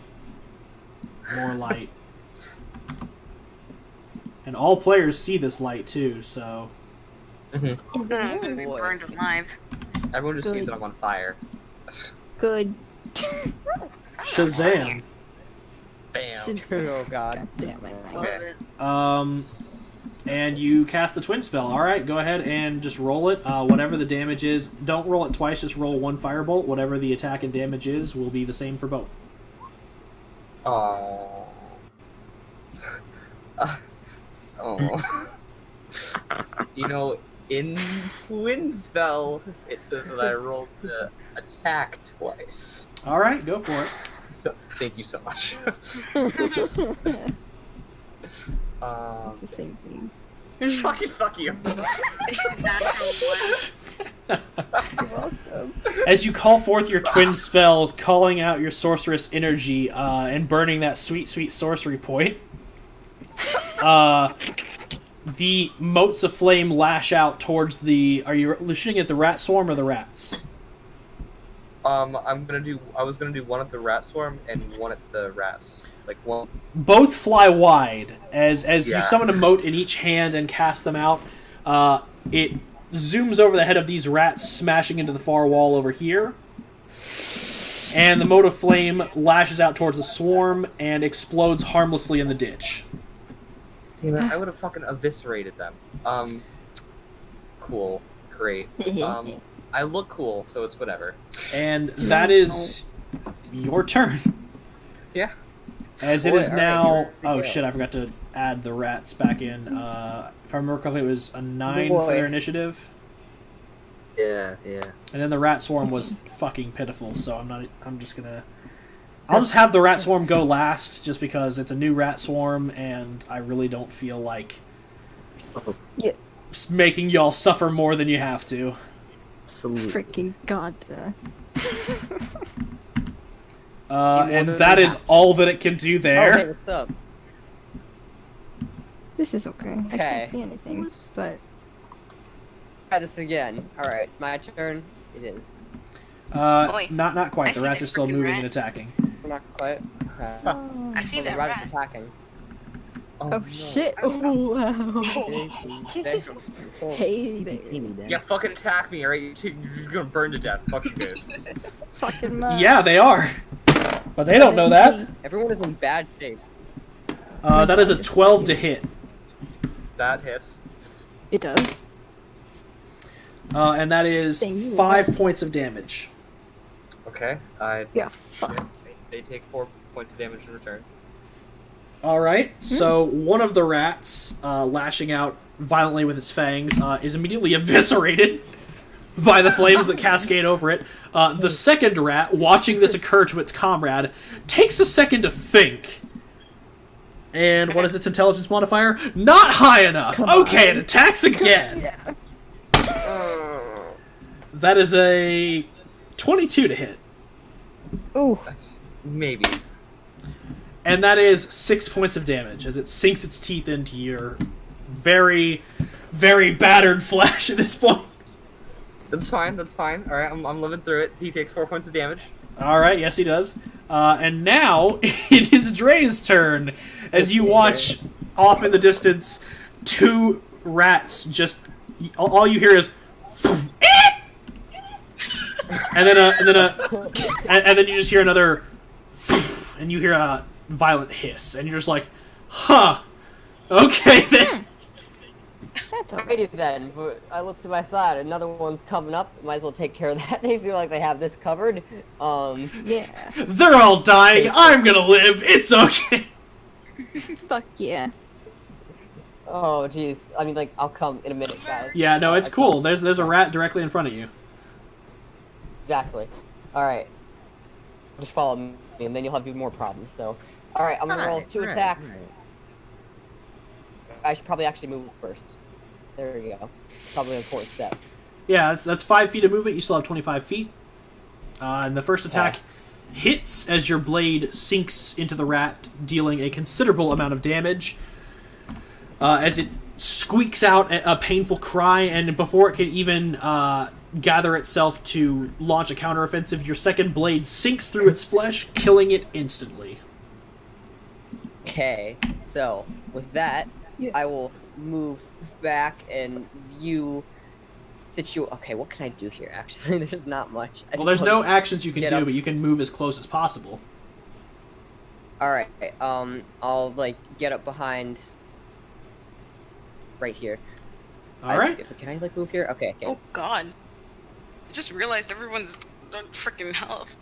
A: more light. And all players see this light too, so...
C: Mhm.
D: I'm gonna be
B: boy.
D: burned alive.
C: Everyone just sees
F: Good.
C: that I'm on fire.
F: Good.
A: Shazam.
C: Bam.
B: Oh god.
F: God damn it.
C: Okay.
A: And you cast the twin spell. All right, go ahead and just roll it. Whatever the damage is, don't roll it twice. Just roll one firebolt. Whatever the attack and damage is, will be the same for both.
C: Oh. Oh. You know, in twin spell, it says that I rolled the attack twice.
A: All right, go for it.
C: So, thank you so much.
F: It's the same thing.
C: Fuck you.
F: You're welcome.
A: As you call forth your twin spell, calling out your sorceress energy, and burning that sweet, sweet sorcery point, the motes of flame lash out towards the... Are you shooting at the rat swarm or the rats?
C: I was gonna do one at the rat swarm and one at the rats. Like one.
A: Both fly wide as you
C: Yeah.
A: summon a mote in each hand and cast them out. It zooms over the head of these rats, smashing into the far wall over here. And the mote of flame lashes out towards the swarm and explodes harmlessly in the ditch.
C: Damn it, I would have fucking eviscerated them. Cool. Great. I look cool, so it's whatever.
A: And that is your turn.
C: Yeah.
A: As it
B: Boy,
A: is
B: all right,
A: now...
B: here we
A: Oh
B: go.
A: shit, I forgot to add the rats back in. If I remember correctly, it was a 9 for
B: Boy.
A: their initiative.
E: Yeah.
A: And then the rat swarm was fucking pitiful, so I'm just gonna... I'll just have the rat swarm go last, just because it's a new rat swarm, and I really don't feel like
F: Yeah.
A: making y'all suffer more than you have to.
E: Absolutely.
F: Freaking god.
A: And that is all that it can do
B: Oh,
A: there.
B: hey, what's up?
F: This is okay. I
B: Okay.
F: can't see anything, but
B: Try this again. Alright, it's my turn. It is.
D: Oi.
A: Not quite.
D: I
A: The
D: see
A: rats
D: that
A: are still
D: freaking
A: moving
D: rat.
A: and attacking.
B: We're not quite. Okay.
D: I see
B: Oh, the
D: that
B: rat is
D: rat.
B: attacking.
F: oh
C: no.
F: shit! Oh wow! Hey there,
C: Yeah, fucking attack me, alright? You're gonna burn to death. Fuck you guys.
F: fucking man.
A: Yeah, they are. But they don't know that.
B: Everyone is in bad shape.
A: That is a 12 to hit.
C: That hits.
F: It does.
A: And that is
F: Dang you.
A: 5 points of damage.
C: Okay.
F: Yeah.
C: Shit. They take 4 points of damage in return.
A: Alright, so one of the rats, lashing out violently with its fangs, is immediately eviscerated by the flames that cascade over it. The second rat, watching this occur to its comrade, takes a second to think. And what is its intelligence modifier? Not high enough! Okay, it attacks again!
F: Yeah.
A: That is a 22 to hit.
F: Ooh.
C: Maybe.
A: And that is 6 points of damage as it sinks its teeth into your very, very battered flesh at this point.
C: That's fine. Alright, I'm living through it. He takes 4 points of damage.
A: Alright, yes he does. And now, it is Dre's turn, as you watch off in the distance 2 rats just... All you hear is... and then you just hear another... And you hear a violent hiss, and you're just like, huh, okay then.
F: That's alright.
B: Alrighty then, but I look to my side, another one's coming up, might as well take care of that. They seem like they have this covered.
F: Yeah.
A: They're all dying, I'm gonna live, it's okay.
F: Fuck yeah.
B: Oh jeez, I mean like, I'll come in a minute, guys.
A: Yeah, no, it's
B: I
A: cool.
B: promise.
A: There's a rat directly in front of you.
B: Exactly. Alright. Just follow me, and then you'll have even more problems, so. Alright, I'm gonna roll 2 attacks. I should probably actually move first. There we go. Probably an important step.
A: Yeah, that's 5 feet of movement, you still have 25 feet. And the first attack hits as your blade sinks into the rat, dealing a considerable amount of damage. As it squeaks out a painful cry, and before it can even gather itself to launch a counteroffensive, your second blade sinks through its flesh, killing it instantly.
B: Okay, so with that,
F: Yeah.
B: I will move back and view Okay, what can I do here? Actually, there's not much. I
A: Well,
B: think
A: there's
B: I'll
A: no
B: just
A: actions you can
B: get
A: do,
B: up.
A: but you can move as close as possible.
B: All right. I'll like get up behind. Right here.
A: All right.
B: Can I like move here? Okay.
D: Oh God! I just realized everyone's on freaking health.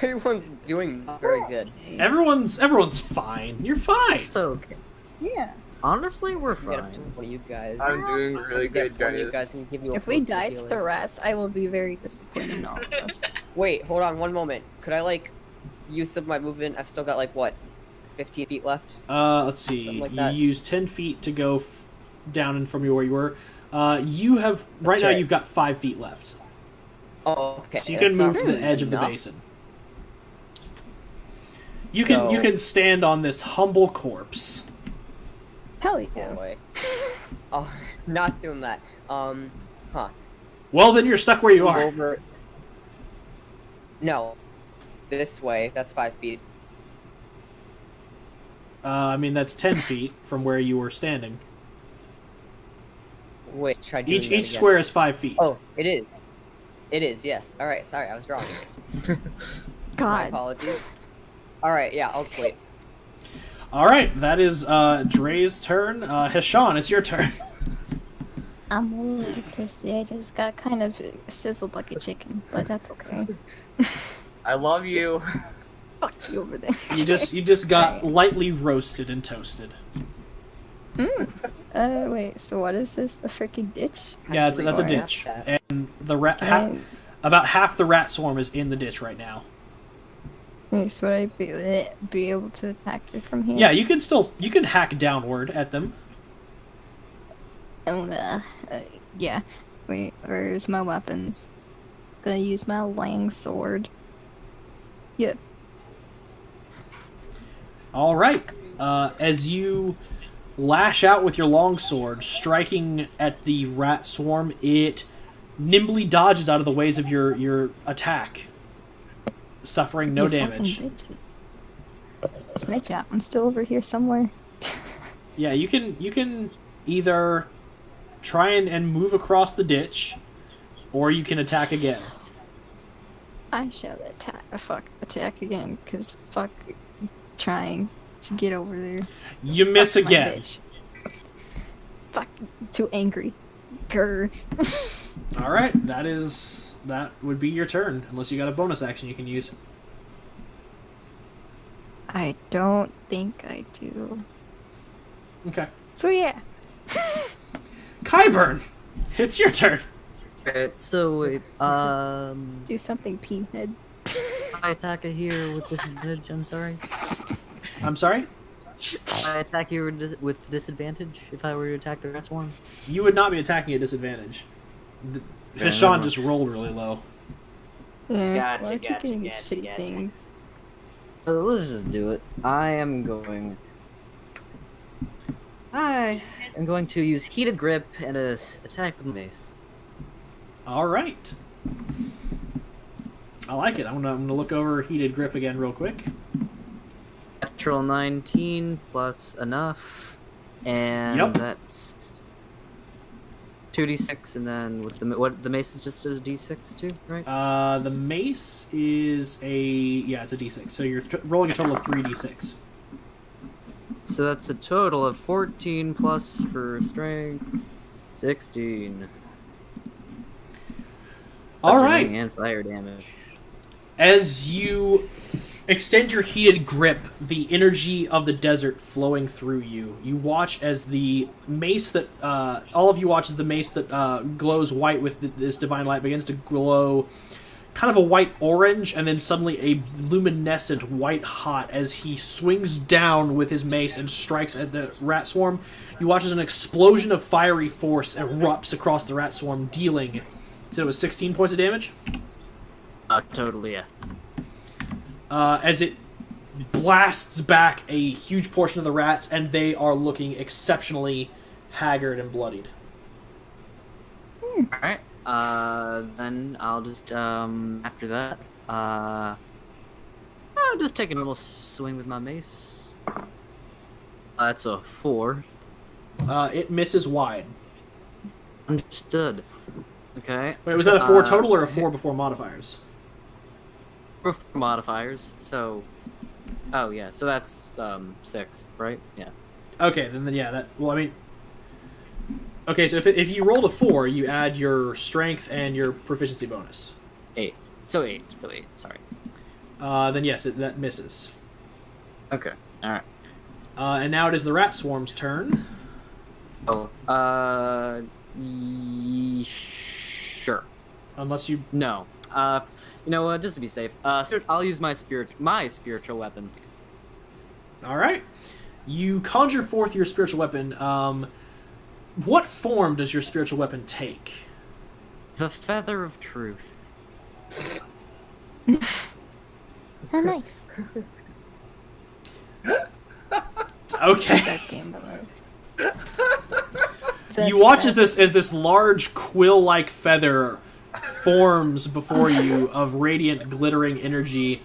B: Everyone's doing not very good.
A: Everyone's fine. You're fine.
E: So, okay.
F: Yeah.
E: Honestly, we're
B: Get up
E: fine.
B: to one of you guys.
C: I'm doing really good,
B: Get one of you
C: guys.
B: guys and give you a
F: If we
B: potion of
F: die to
B: healing.
F: the rats, I will be very disappointed in all of us.
B: Wait, hold on one moment. Could I like use some of my movement? I've still got like what, 15 feet left.
A: Let's see.
B: Something like
A: You
B: that.
A: use 10 feet to go down and from where you were. You have
B: That's
A: now.
B: right.
A: You've got 5 feet left,
B: Oh, okay.
A: so you
B: that's
A: can
B: not
A: move to the
B: really
A: edge of the
B: enough.
A: basin. You can stand on this humble corpse.
F: Hell
B: Oh,
F: yeah.
B: boy. Oh, not doing that. Huh.
A: Well, then you're stuck where you
B: Move
A: are.
B: over. No. This way. That's 5 feet.
A: I mean, that's 10 feet from where you were standing.
B: Wait, try doing
A: Each
B: that again.
A: square is 5 feet.
B: Oh, it is. It is, yes. Alright, sorry, I was wrong. My
F: God.
B: apologies. Alright, yeah, I'll just wait.
A: All right, that is Dre's turn. Heshawn, it's your turn.
F: I'm a little pissy. I just got kind of sizzled like a chicken, but that's okay.
C: I love you.
F: Fuck you over there.
A: You just got lightly roasted and toasted.
F: Wait, so what is this? The freaking ditch?
A: Yeah, that's a
B: Actually,
A: ditch,
B: that.
A: and the rat.
F: Can
A: About half the rat swarm is in the ditch right now.
F: wait, so would I be able to attack it from here?
A: Yeah, you can hack downward at them.
F: Yeah. Wait, where's my weapons? Gonna use my lang sword. Yeah.
A: All right. As you lash out with your longsword, striking at the rat swarm, it nimbly dodges out of the ways of your attack, suffering no
F: You
A: damage.
F: fucking bitches. Snitch out. I'm still over here somewhere.
A: Yeah, you can either try and move across the ditch, or you can attack again.
F: I shall attack again, cause fuck trying to get over there.
A: You miss
F: Fuck my
A: again.
F: bitch. Fuck, too angry. Grr.
A: All right, that would be your turn, unless you got a bonus action you can use.
F: I don't think I do.
A: Okay.
F: So yeah.
A: Kyburn, it's your turn.
E: Alright, so wait,
F: Do something, Pinhead.
E: I attack it here with disadvantage, I'm sorry.
A: I'm sorry?
E: I attack you with disadvantage if I were to attack the rat swarm?
A: You would not be attacking at disadvantage.
E: never
A: Sean
E: mind.
A: just rolled really low.
F: Yeah,
E: Gotcha,
F: why keep getting
E: gotcha,
F: shitty
E: gotcha.
F: things?
E: Let's just do it. I am going to use heated grip and attack with mace.
A: All right. I like it. I'm gonna look over heated grip again real quick.
E: Natural 19 plus enough, and
A: Yep.
E: that's 2d6, and then with the mace is just a d6 too, right?
A: The mace is it's a d6. So you're rolling a total of 3d6.
E: So that's a total of 14 plus for strength, 16.
A: All
E: Bludgeoning
A: right.
E: and fire damage.
A: As you extend your heated grip, the energy of the desert flowing through you, you watch as the mace that all of you watch as the mace that glows white with this divine light begins to glow kind of a white orange, and then suddenly a luminescent white hot as he swings down with his mace and strikes at the rat swarm. You watch as an explosion of fiery force erupts across the rat swarm, dealing, so it was 16 points of damage.
E: Totally, yeah.
A: As it blasts back a huge portion of the rats, and they are looking exceptionally haggard and bloodied.
E: Alright. Then I'll just, after that, I'll just take a normal swing with my mace. That's a 4.
A: It misses wide.
E: Understood. Okay.
A: Wait, was that a 4
E: Uh,
A: total or a 4 before modifiers?
E: For modifiers, so... Oh, yeah, so that's 6, right? Yeah.
A: Okay, then yeah, that... Well, I mean... Okay, so if you rolled a 4, you add your strength and your proficiency bonus.
E: 8. So 8, sorry.
A: Then yes, that misses.
E: Okay, alright.
A: And now it is the rat swarm's turn.
E: Oh, sure.
A: Unless you...
E: No. You know what, just to be safe, I'll use my spiritual weapon.
A: Alright. You conjure forth your spiritual weapon. What form does your spiritual weapon take?
E: The Feather of Truth.
F: Oh, nice.
A: Okay.
F: That game below.
A: You watch as this large quill-like feather forms before you of radiant, glittering energy,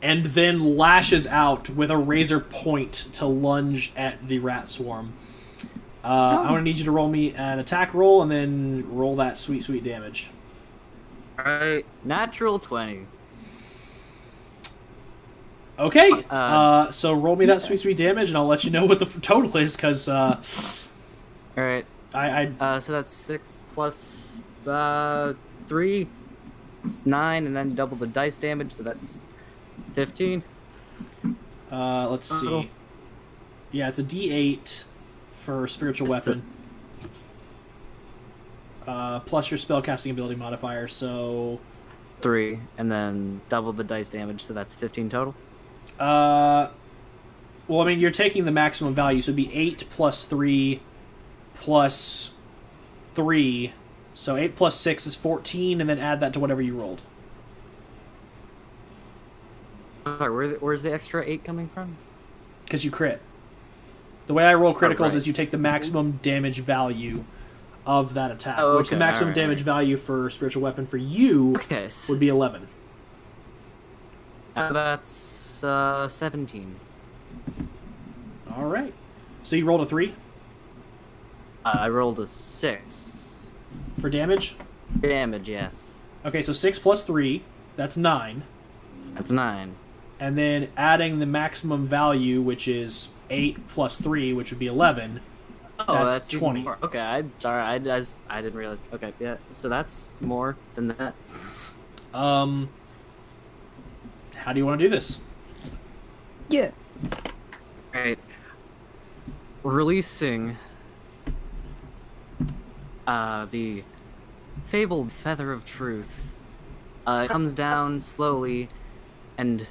A: and then lashes out with a razor point to lunge at the rat swarm. I'm gonna need you to roll me an attack roll, and then roll that sweet damage.
E: Alright, natural 20.
A: Okay. So roll me that sweet damage, and I'll let you know what the total is, because
E: Alright,
A: I
E: so that's 6 plus 3, it's 9, and then double the dice damage, so that's 15.
A: let's see.
E: Oh.
A: Yeah, it's a D8 for spiritual
E: It's
A: weapon. Plus your spellcasting ability modifier, so
E: 3, and then double the dice damage, so that's 15 total.
A: well, I mean, you're taking the maximum value, so it'd be 8 plus 3 plus 3. So 8 plus 6 is 14, and then add that to whatever you rolled.
E: Sorry, where's the extra 8 coming from?
A: Because you crit. The way I roll criticals
E: right.
A: is you take the maximum damage value of that attack,
E: Oh,
A: which the
E: okay,
A: maximum
E: alright,
A: damage value for spiritual weapon for you
E: Okay,
A: would be 11.
E: that's 17.
A: Alright. So you rolled a 3
E: I rolled a 6.
A: for damage?
E: Damage, yes.
A: Okay, so 6 plus 3, that's 9.
E: That's 9.
A: And then adding the maximum value, which is 8 plus 3, which would be 11.
E: Oh,
A: That's
E: even
A: 20.
E: more. Okay, I didn't realize. Okay, yeah, so that's more than that.
A: How do you want to do this?
F: Yeah.
E: Alright. Releasing the fabled Feather of Truth. It comes down slowly, and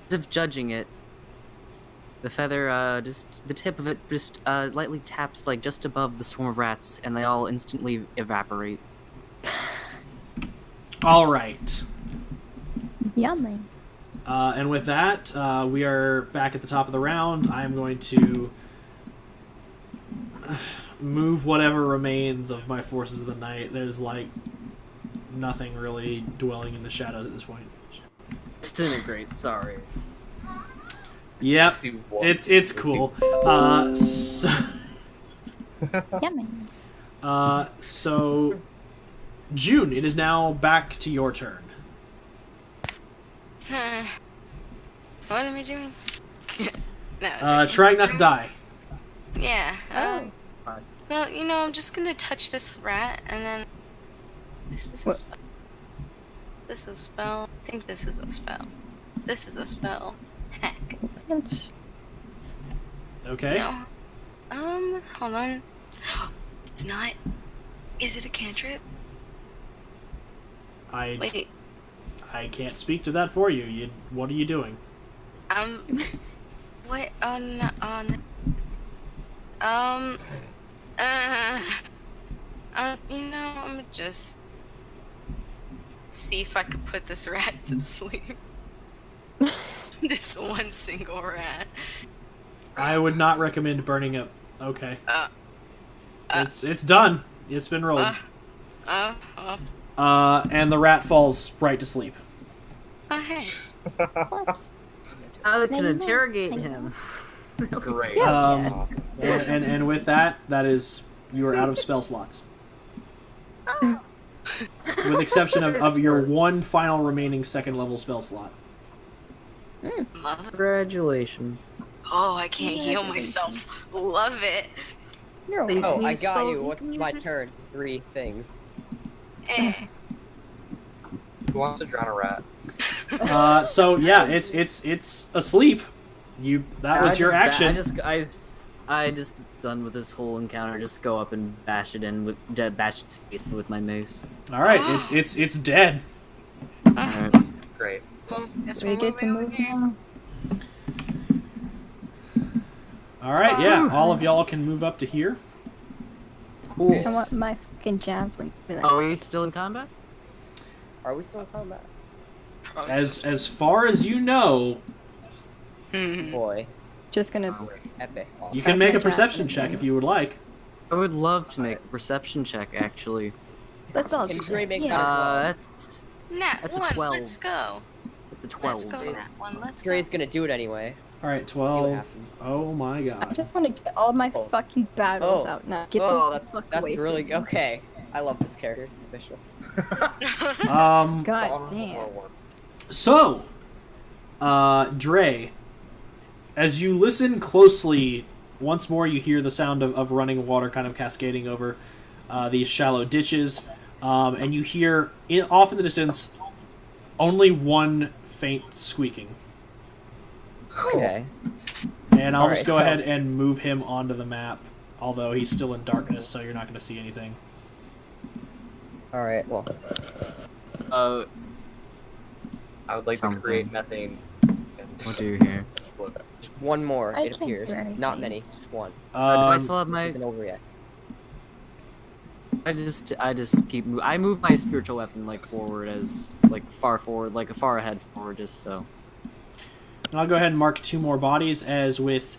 E: as if judging it, the feather, the tip of it just lightly taps like just above the swarm of rats, and they all instantly evaporate.
A: Alright.
F: Yummy.
A: And with that, we are back at the top of the round. I'm going to move whatever remains of my forces of the night. There's, like, nothing really dwelling in the shadows at this point.
E: Disintegrate, sorry.
A: Yep,
C: See what-
A: it's cool. So,
F: Yummy.
A: so, June, it is now back to your turn.
D: What am I doing? No.
A: Trying not to die.
D: Yeah.
F: Oh.
D: So, I'm just gonna touch this rat, and then... Is this a
F: What?
D: spell? Is this a spell? I think this is a spell. This is a spell. Heck.
A: Okay.
D: No. Hold on. It's not. Is it a cantrip? Wait.
A: I can't speak to that for you. What are you doing?
D: What? Oh, no. Oh, no. I'm gonna just see if I could put this rat to sleep. This one single rat.
A: I would not recommend burning up. Okay. It's done. It's been rolled. And the rat falls right to sleep.
D: Oh, hey.
F: Claps.
E: I
F: can interrogate him.
C: Great.
A: And with that, you are out of spell slots. with the exception of your one final remaining second level spell slot.
D: Mother.
E: Congratulations.
D: Oh, I can't heal myself. Love it.
F: You're
B: Oh,
F: welcome.
B: I
F: Use
B: got
F: spell
B: you. What's
F: can
B: my
F: use.
B: turn? 3 things.
D: Eh.
C: Who wants to drown a rat?
A: So yeah, it's asleep. That was your action.
E: I just done with this whole encounter. Just go up and bash its face with my mace.
A: All right, it's dead.
E: Alright.
C: Great.
D: Well, guess
F: We
D: we're
F: get to
D: moving
F: move
D: over here.
F: on.
A: All right, yeah, all of y'all can move up to here.
E: Cool.
F: I want my fucking javelin for that.
E: Are we still in combat?
B: Are we still in combat?
D: Probably.
A: As far as you know,
D: Mhm.
B: Boy,
F: Just gonna.
B: epic.
A: you
F: Crack
A: can make
F: my
A: a perception check if you would like.
E: I would love to make a perception check, actually.
F: Let's all
B: Can
F: do
B: Dre
F: that.
B: make
F: Yeah.
B: that as well?
E: That's
D: Nat
E: That's a
D: 1,
E: 12.
D: let's go.
E: it's a 12.
D: Let's go, Nat 1, let's go.
B: Dre's gonna do it anyway.
A: All right,
B: See what
A: 12.
B: happens.
A: Oh my
F: I
A: god.
F: just want to get all my
B: Oh.
F: fucking battles
B: Oh.
F: out now. Get
B: Oh,
F: this fuck
B: that's
F: away
B: really
F: from me.
B: okay. I love this character. It's official.
F: God damn.
A: So, Dre, as you listen closely, once more you hear the sound of running water kind of cascading over these shallow ditches, and you hear, off in the distance, only one faint squeaking.
B: Okay.
A: And I'll just
B: Alright,
A: go
B: so-
A: ahead and move him onto the map, although he's still in darkness, so you're not going to see anything.
B: Alright, well.
C: I would like to
E: Something.
C: create methane.
E: What do you hear?
C: Explode it.
B: Just one more,
F: I
B: it
F: can't
B: appears.
F: do anything.
B: Not many, just one.
E: Do I
A: Um,
E: still have
B: This
E: my?
B: isn't over yet.
E: I just keep. I move my spiritual weapon like forward as far forward, like far ahead forward, just so.
A: And I'll go ahead and mark 2 more bodies, as with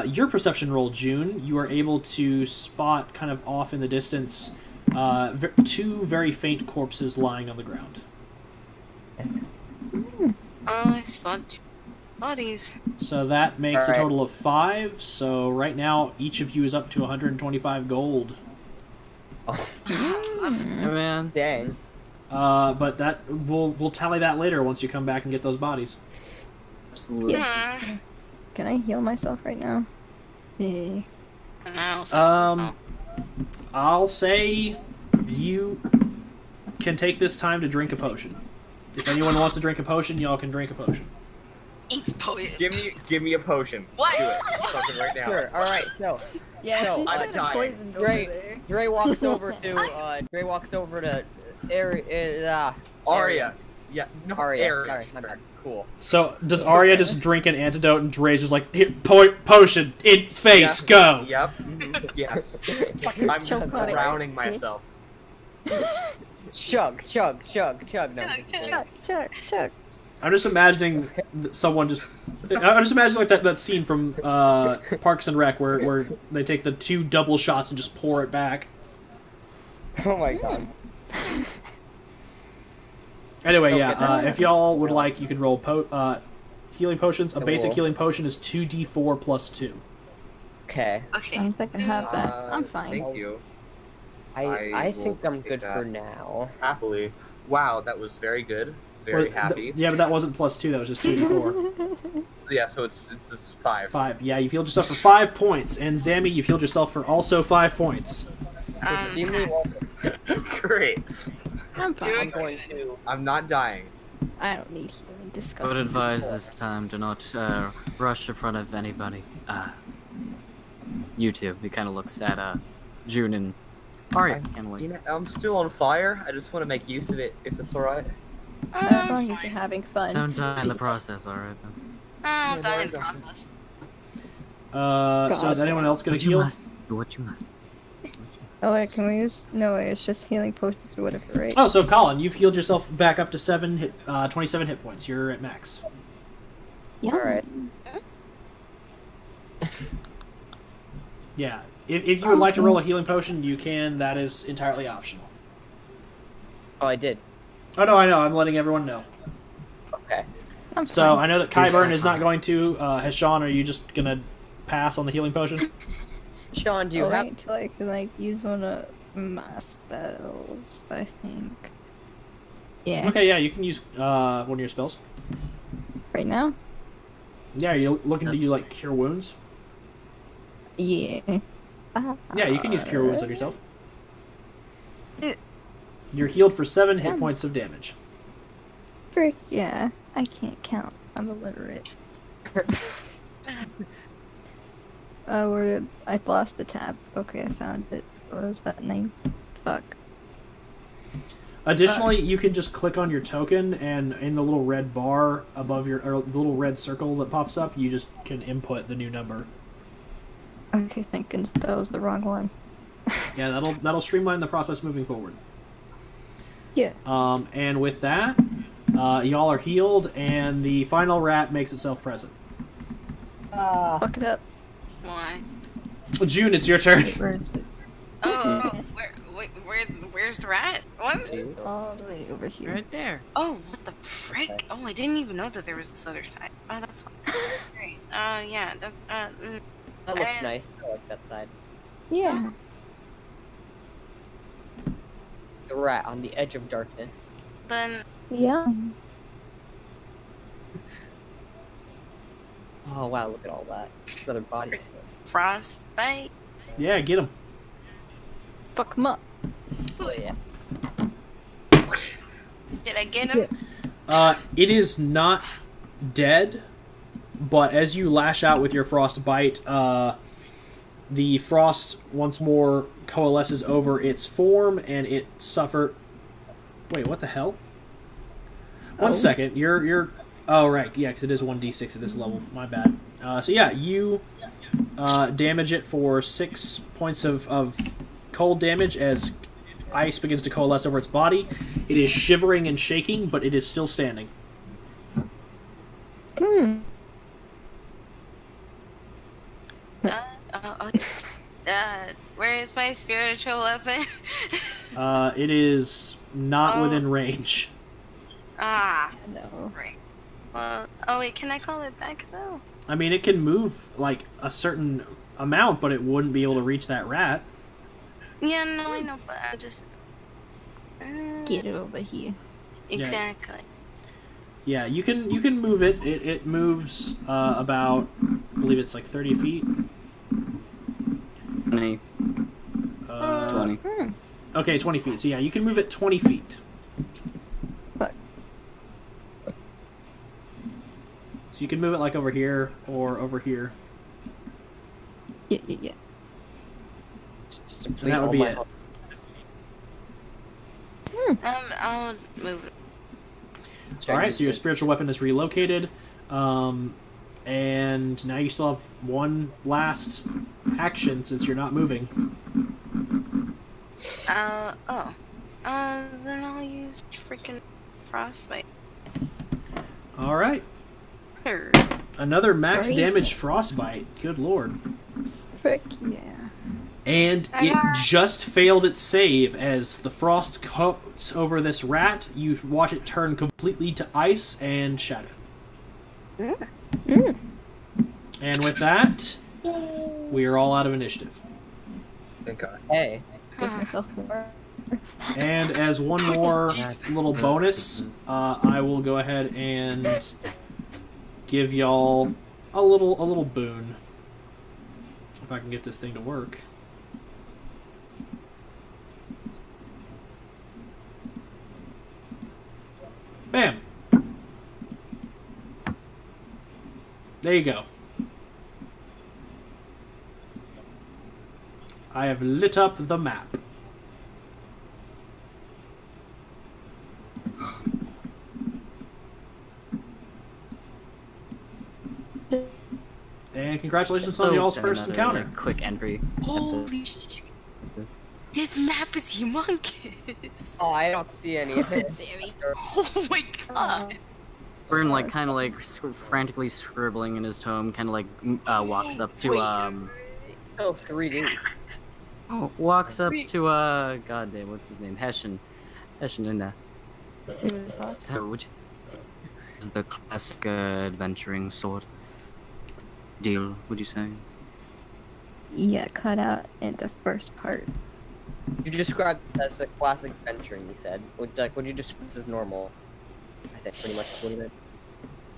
A: your perception roll, June, you are able to spot kind of off in the distance 2 very faint corpses lying on the ground.
D: I spot bodies.
A: So that makes
B: Alright.
A: a total of 5. So right now, each of you is up to 125 gold.
E: Hey, man.
B: Dang.
A: But that we'll tally that later once you come back and get those bodies.
E: Absolutely.
F: Yeah. Can I heal myself right now? Yeah.
A: I'll say you can take this time to drink a potion. If anyone wants to drink a potion, y'all can drink a potion.
D: Eats poison.
C: Give me a potion.
D: What?
C: Do it. Fucking right now.
B: Sure, alright, so.
F: Yeah,
B: No,
F: she's
C: I'm
F: kind of
C: dying.
F: poisoned over
B: Dre,
F: there.
B: Dre walks over to,
C: Arya. Yeah. No.
B: Arya.
C: Arya.
B: Sorry, my bad.
C: Cool.
A: So does Arya just drink an antidote, and Dre's just like, "Here, potion in face,
C: Yes.
A: go."
C: Yep. Yes. I'm
F: choke on it.
C: drowning myself.
B: Chug. No.
D: Chug, chug.
F: Chug.
A: I'm just imagining someone just. I'm just imagining like that scene from Parks and Rec where they take the 2 double shots and just pour it back.
B: Oh my god.
A: Anyway,
B: Okay.
A: if y'all would like, you can roll healing potions. A
B: I
A: basic
B: will.
A: healing potion is 2d4 plus 2.
B: Okay.
F: I
D: Okay.
F: don't think I have that. I'm
C: Thank
F: fine.
C: you.
B: I
C: I
B: think
C: will
B: I'm
C: take
B: good
C: that.
B: for now.
C: Happily. Wow, that was very good. Very happy.
A: Yeah, but that wasn't plus 2. That was just 2d4.
C: Yeah, so it's just 5.
A: 5. Yeah, you've healed yourself for 5 points, and Zammy, you've healed yourself for also 5 points.
B: Extremely welcome.
C: Great.
F: I'm
B: I'm
F: fine.
B: going to.
C: I'm not dying.
F: I don't need healing.
E: I would
F: Disgusting.
E: advise this time to not rush in front of anybody. You two. He kind of looks at June and Arya. Kind of
C: You
E: like.
C: know, I'm still on fire. I just want to make use of it, if it's alright.
F: As long as you're having fun.
E: Don't die in the process, alright then.
D: I'll die in the process.
A: So is anyone else going
E: What
A: to
E: you
A: heal?
E: must. What you must.
F: Oh wait, can we use? No, wait, it's just healing potions or whatever, right?
A: Oh, so Colin, you've healed yourself back up to 27 hit points. You're at max.
F: Yeah.
B: Alright.
A: Yeah. If you would like to roll a healing potion, you can. That is entirely optional.
B: Oh, I did.
A: Oh, no, I know. I'm letting everyone know.
B: Okay.
F: I'm
A: So
F: fine.
A: I know that Kyburn is not going to. Hashan, are you just going to pass on the healing potion?
B: Sean, do you
F: I'll
B: have?
F: wait till I can use one of my spells, I think. Yeah.
A: Okay, yeah, you can use one of your spells.
F: Right now?
A: Yeah, you're looking to do like cure wounds.
F: Yeah.
A: Yeah, you can use cure wounds on yourself.
F: Uh,
A: You're healed for 7 hit points of damage.
F: Frick, yeah. I can't count. I'm illiterate. I lost the tab. Okay, I found it. What was that name? Fuck.
A: Additionally, you can just click on your token, and in the little red bar above your, or the little red circle that pops up, you just can input the new number.
F: Okay, thinking that was the wrong one.
A: Yeah, that'll streamline the process moving forward.
F: Yeah.
A: And with that, y'all are healed, and the final rat makes itself present.
F: Fuck it up.
D: Why?
A: June, it's your turn.
F: Where is it?
D: Oh, where's the rat? What?
F: All the way over here.
E: Right there.
D: Oh, what the frick? Oh, I didn't even know that there was this other side. Oh, that's great. Yeah.
B: That looks nice. I like that side.
F: Yeah.
B: The rat on the edge of darkness.
D: Then
F: Yeah.
B: Oh wow, look at all that. Another body.
D: frostbite.
A: Yeah, get him.
F: Fuck 'em up.
B: Oh yeah.
D: Did I get him?
A: It is not dead, but as you lash out with your frostbite, the frost once more coalesces over its form, and it suffer. Wait, what the hell? One second. You're. Oh right, yeah, because it is 1d6 at this level. My bad. So yeah, you damage it for 6 points of cold damage as ice begins to coalesce over its body. It is shivering and shaking, but it is still standing.
F: Hmm.
D: Where is my spiritual weapon?
A: It is not within range.
D: Ah,
F: No.
D: right. Well, oh wait, can I call it back though?
A: I mean, it can move like a certain amount, but it wouldn't be able to reach that rat.
D: Yeah, no, I know, but I just.
F: Get it over here.
D: Exactly.
A: Yeah, you can move it. It moves about, I believe it's like 30 feet.
E: 20. 20.
F: Hmm.
A: Okay, 20 feet. So yeah, you can move it 20 feet.
F: Fuck.
A: So you can move it like over here or over here.
F: Yeah.
B: Just
A: And
B: complete
A: that would
B: all
A: be
B: my
A: it.
B: health.
D: I'll move it.
A: Alright, so your spiritual weapon is relocated. And now you still have one last action since you're not moving.
D: Then I'll use freaking frostbite.
A: Alright.
D: Her.
A: Another max
F: Crazy.
A: damage frostbite. Good lord.
F: Frick yeah.
A: And it just failed its save as the frost coats over this rat. You watch it turn completely to ice and shatter. And with that, we are all out of initiative.
C: Thank God.
B: Hey.
F: Gives myself more.
A: And as one more little bonus, I will go ahead and give y'all a little boon. If I can get this thing to work. Bam. There you go. I have lit up the map. And congratulations on y'all's first
E: another,
A: encounter.
E: like, quick entry.
D: Holy shit! This map is humongous.
B: Oh, I don't see any of it.
D: Very. Oh my god.
E: Burn like kind of like frantically scribbling in his tome, kind of like walks up to
B: Oh, 3D.
E: walks up to goddamn, what's his name? Hessian in there. So would you, is the classic adventuring sort of deal, would you say?
F: Yeah, cut out in the first part.
B: You described it as the classic venturing, you said. Would you describe this as normal? I think pretty much what you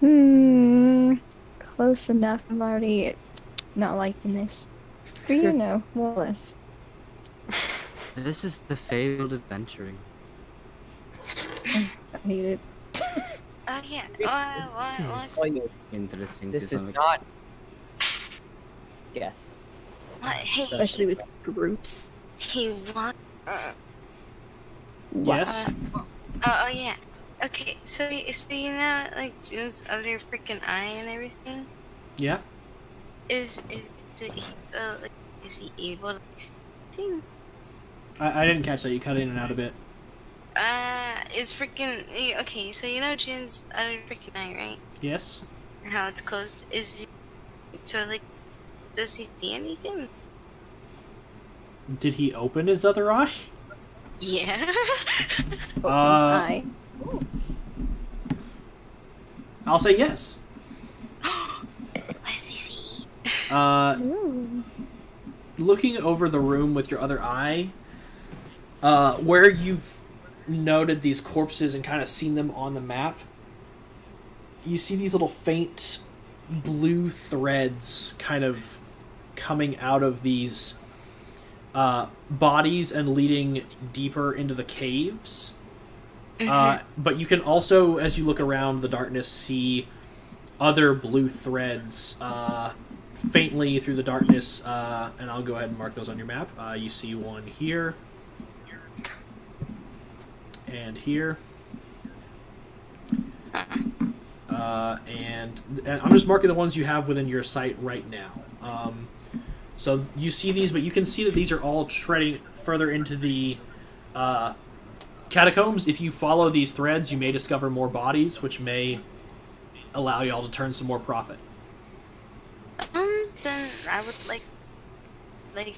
B: meant.
F: Close enough. I'm already not liking this. But you know, more or less.
E: This is the fabled adventuring.
F: I hate it.
D: Oh yeah.
B: Tell you,
E: Interesting
B: this
E: to
B: is
E: some extent.
B: not. Yes.
D: What? Hey.
F: Especially with groups.
D: Hey. What?
A: Yes.
D: Oh yeah. Okay. So you know like June's other freaking eye and everything.
A: Yeah.
D: Is he able to see anything?
A: I didn't catch that. You cut in and out a bit.
D: Is freaking okay? So you know June's other freaking eye, right?
A: Yes.
D: And how it's closed. So like, does he see anything?
A: Did he open his other eye?
D: Yeah.
F: Opens eye.
A: I'll say yes.
D: What does he see?
F: Ooh.
A: Looking over the room with your other eye, where you've noted these corpses and kind of seen them on the map, you see these little faint blue threads kind of coming out of these bodies and leading deeper into the caves. But you can also, as you look around the darkness, see other blue threads faintly through the darkness, and I'll go ahead and mark those on your map. You see one here, and here, and I'm just marking the ones you have within your sight right now. So you see these, but you can see that these are all treading further into the catacombs. If you follow these threads, you may discover more bodies, which may allow y'all to turn some more profit.
D: Then I would like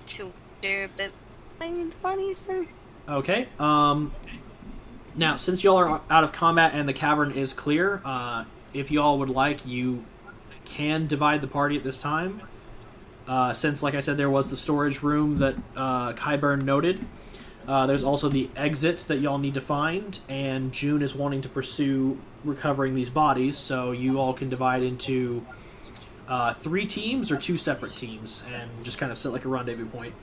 D: to wonder a bit finding the bodies then.
A: Okay. Now, since y'all are out of combat and the cavern is clear, if y'all would like, you can divide the party at this time. Since, like I said, there was the storage room that Kyburn noted. There's also the exit that y'all need to find, and June is wanting to pursue recovering these bodies, so you all can divide into 3 teams or 2 separate teams, and just kind of set like a rendezvous point.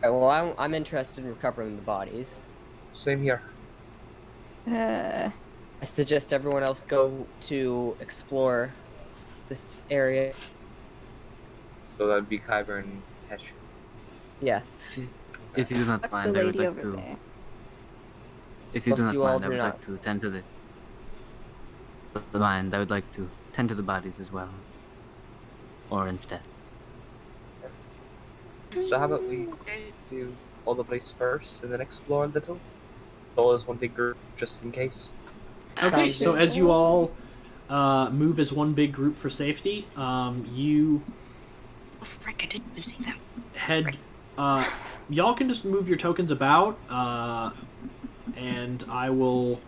B: Alright, well, I'm interested in recovering the bodies.
C: Same here.
B: I suggest everyone else go to explore this area.
C: So that'd be Kyber and Hesh.
B: Yes.
E: If you do not
F: Fuck the
E: mind, I would
F: lady
E: like
F: over
E: to.
F: there.
E: If you do
B: Plus
E: not
B: you all
E: mind, I
B: do
E: would
B: not.
E: like to tend to the mind. I would like to tend to the bodies as well, or instead.
C: So how about we do all the bodies first and then explore a little? All as one big group, just in case.
A: Okay,
B: Sounds
A: so
B: good.
A: as you all move as one big group for safety, you
D: Oh frick! I didn't even see them.
A: head. Y'all can just move your tokens about, and I will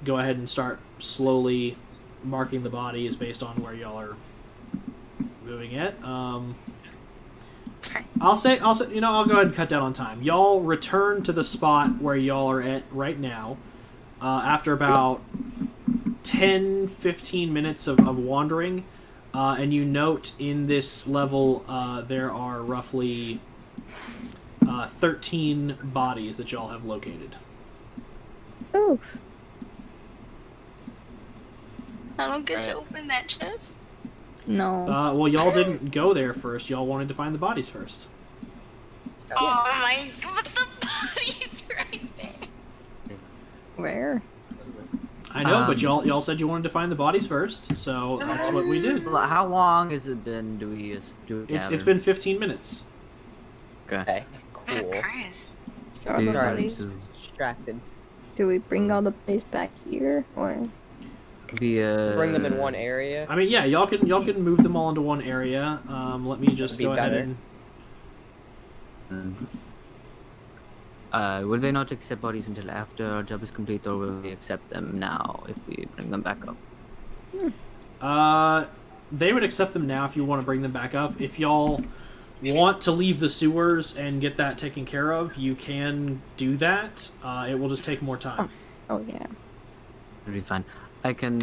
A: go ahead and start slowly marking the bodies based on where y'all are moving it.
D: Okay.
A: I'll say, I'll go ahead and cut down on time. Y'all return to the spot where y'all are at right now, after about 10-15 minutes of wandering, and you note in this level there are roughly 13 bodies that y'all have located.
F: Ooh.
D: I don't get to open that chest.
F: No.
A: Well, y'all didn't go there first. Y'all wanted to find the bodies first.
D: Oh my! But the body's right there.
F: Where?
A: I know, but y'all said you wanted to find the bodies first, so that's what we did.
E: How long has it been? Do we do it?
A: It's been 15 minutes.
E: Okay.
B: Okay,
D: Oh
B: cool.
D: Christ!
F: So are
E: Dude,
F: the
B: Sorry, I'm
F: bodies?
B: just distracted.
F: Do we bring all the bodies back here, or?
B: Bring them in one area.
A: I mean, yeah, y'all can move them all into one area. Let me just
B: Be
A: go ahead
B: better.
A: and.
E: Will they not accept bodies until after our job is complete, or will we accept them now if we bring them back up?
A: They would accept them now if you want to bring them back up. If y'all want to leave the sewers and get that taken care of, you can do that. It will just take more time.
F: Oh yeah.
E: It'll be fine. I can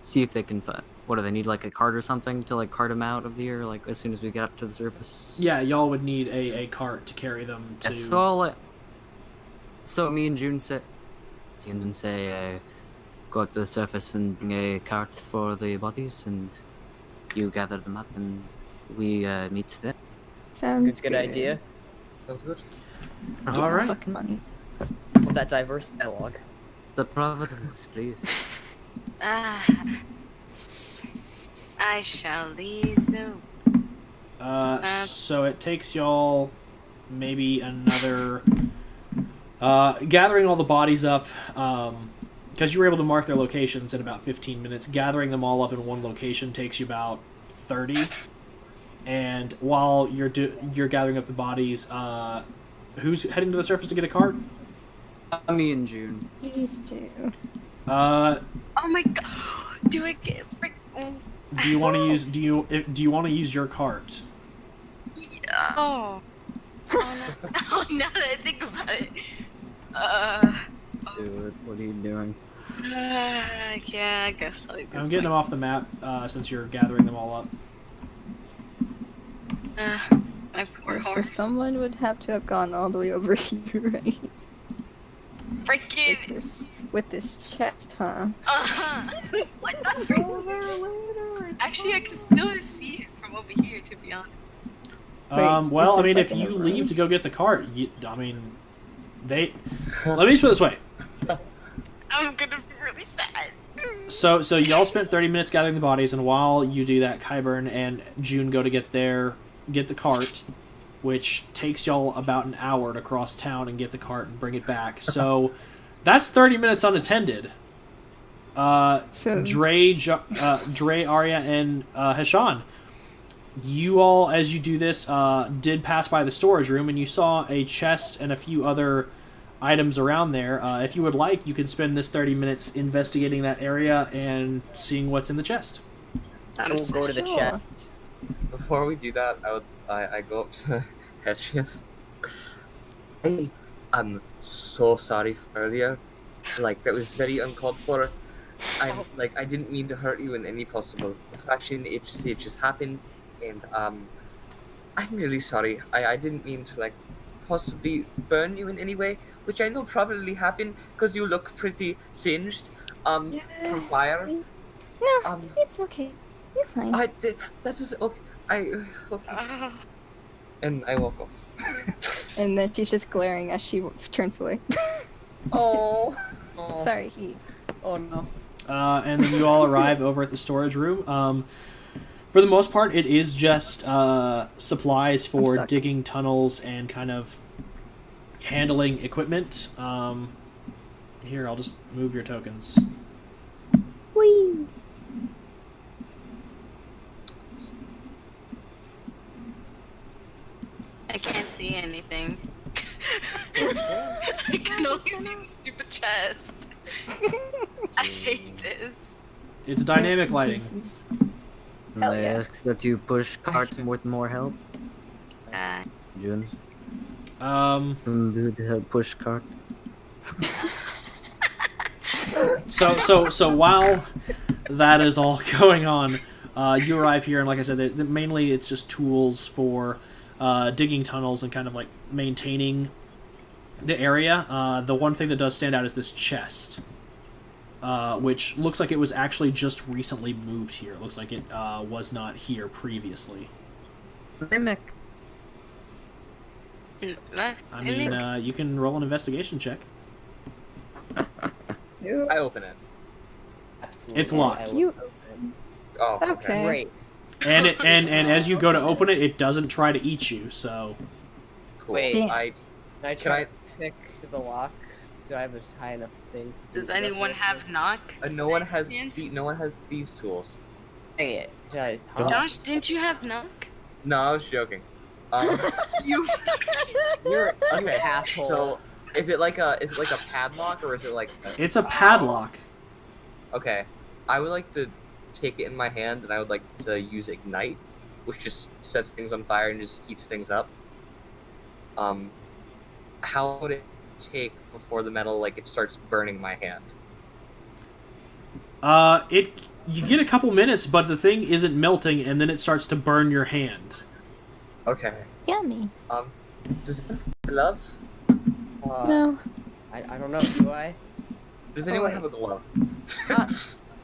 E: see if they can. What do they need? Like a cart or something to like cart them out of here? Like as soon as we get up to the surface.
A: Yeah, y'all would need a cart to carry them to.
E: That's all. So me and June say, go to the surface and bring a cart for the bodies, and you gather them up, and we meet there.
F: Sounds
B: Good idea.
C: Sounds good.
A: All right.
F: Fucking money.
B: Well, that diverse dialogue.
E: The Providence, please.
D: I shall lead the.
A: So it takes y'all maybe another gathering all the bodies up, because you were able to mark their locations in about 15 minutes. Gathering them all up in one location takes you about 30. And while you're gathering up the bodies, who's heading to the surface to get a cart?
E: Me and June.
F: These two.
D: Oh my god! Do I get frick?
A: Do you want to use want to use your cart?
D: Oh. Oh no! Oh, now that I think about it.
E: Dude, what are you doing?
D: Yeah, I guess so.
A: I'm getting them off the map since you're gathering them all up.
D: My poor
F: So
D: horse.
F: someone would have to have gone all the way over here, right?
D: Freaking.
F: With this chest, huh?
D: What the freak? Actually, I can still see it from over here, to be honest.
A: Well, I
F: this is
A: mean,
F: like
A: if
F: in a
A: you
F: room?
A: leave to go get the cart, let me just put it this way.
D: I'm gonna be really sad.
A: So y'all spent 30 minutes gathering the bodies, and while you do that, Kyburn and June go to get the cart, which takes y'all about an hour to cross town and get the cart and bring it back. So that's 30 minutes unattended.
F: So
A: Dre, Arya, and Hashan, you all, as you do this, did pass by the storage room, and you saw a chest and a few other items around there. If you would like, you can spend this 30 minutes investigating that area and seeing what's in the chest.
B: We'll go to the
F: Sure.
B: chest.
C: Before we do that, I go up to Hedges. Hey, I'm so sorry for earlier. Like, that was very uncalled for. I didn't mean to hurt you in any possible fashion. It just happened, and I'm really sorry. I didn't mean to possibly burn you in any way, which I know probably happened because you look pretty singed from fire.
F: No, it's okay. You're fine.
C: That is okay. Okay. And I walk off.
F: And then she's just glaring as she turns away.
C: Oh.
F: Sorry, he.
B: Oh no.
A: And then you all arrive over at the storage room. For the most part, it is just supplies for
F: stuck.
A: digging tunnels and kind of handling equipment. Here, I'll just move your tokens.
F: Whee!
D: I can't see anything. I can only see the stupid chest. I hate this.
A: It's dynamic lighting.
F: Hell
E: I
F: yeah.
E: ask that you push carts with more help. June. Do the push cart.
A: So while that is all going on, you arrive here, and like I said, mainly it's just tools for digging tunnels and kind of like maintaining the area. The one thing that does stand out is this chest, which looks like it was actually just recently moved here. It looks like it was not here previously.
E: Mimic.
A: I mean, you can roll an investigation check.
C: I open it.
B: Absolutely.
A: It's locked.
F: You.
C: Oh,
F: Okay.
B: Great.
A: And as you go to open it, it doesn't try to eat you. So
C: Cool.
B: Wait.
F: Damn.
C: I
B: Can I try to pick the lock so I have a high enough thing to do
D: Does
B: that
D: anyone
B: with?
D: have knock?
C: no one has
D: Fancy.
C: no one has thieves tools.
B: Dang it, guys.
D: Josh, didn't you have knock?
C: No, I was joking.
D: You.
B: You're an
C: Okay,
B: asshole.
C: so is it like a padlock or is it like
A: it's a padlock.
C: okay? I would like to take it in my hand and I would like to use ignite, which just sets things on fire and just heats things up. How would it take before the metal it starts burning my hand?
A: You get a couple minutes, but the thing isn't melting, and then it starts to burn your hand.
C: Okay.
F: Yummy.
C: Does it glove?
F: No.
B: I don't know. Do I?
C: Does anyone have a glove?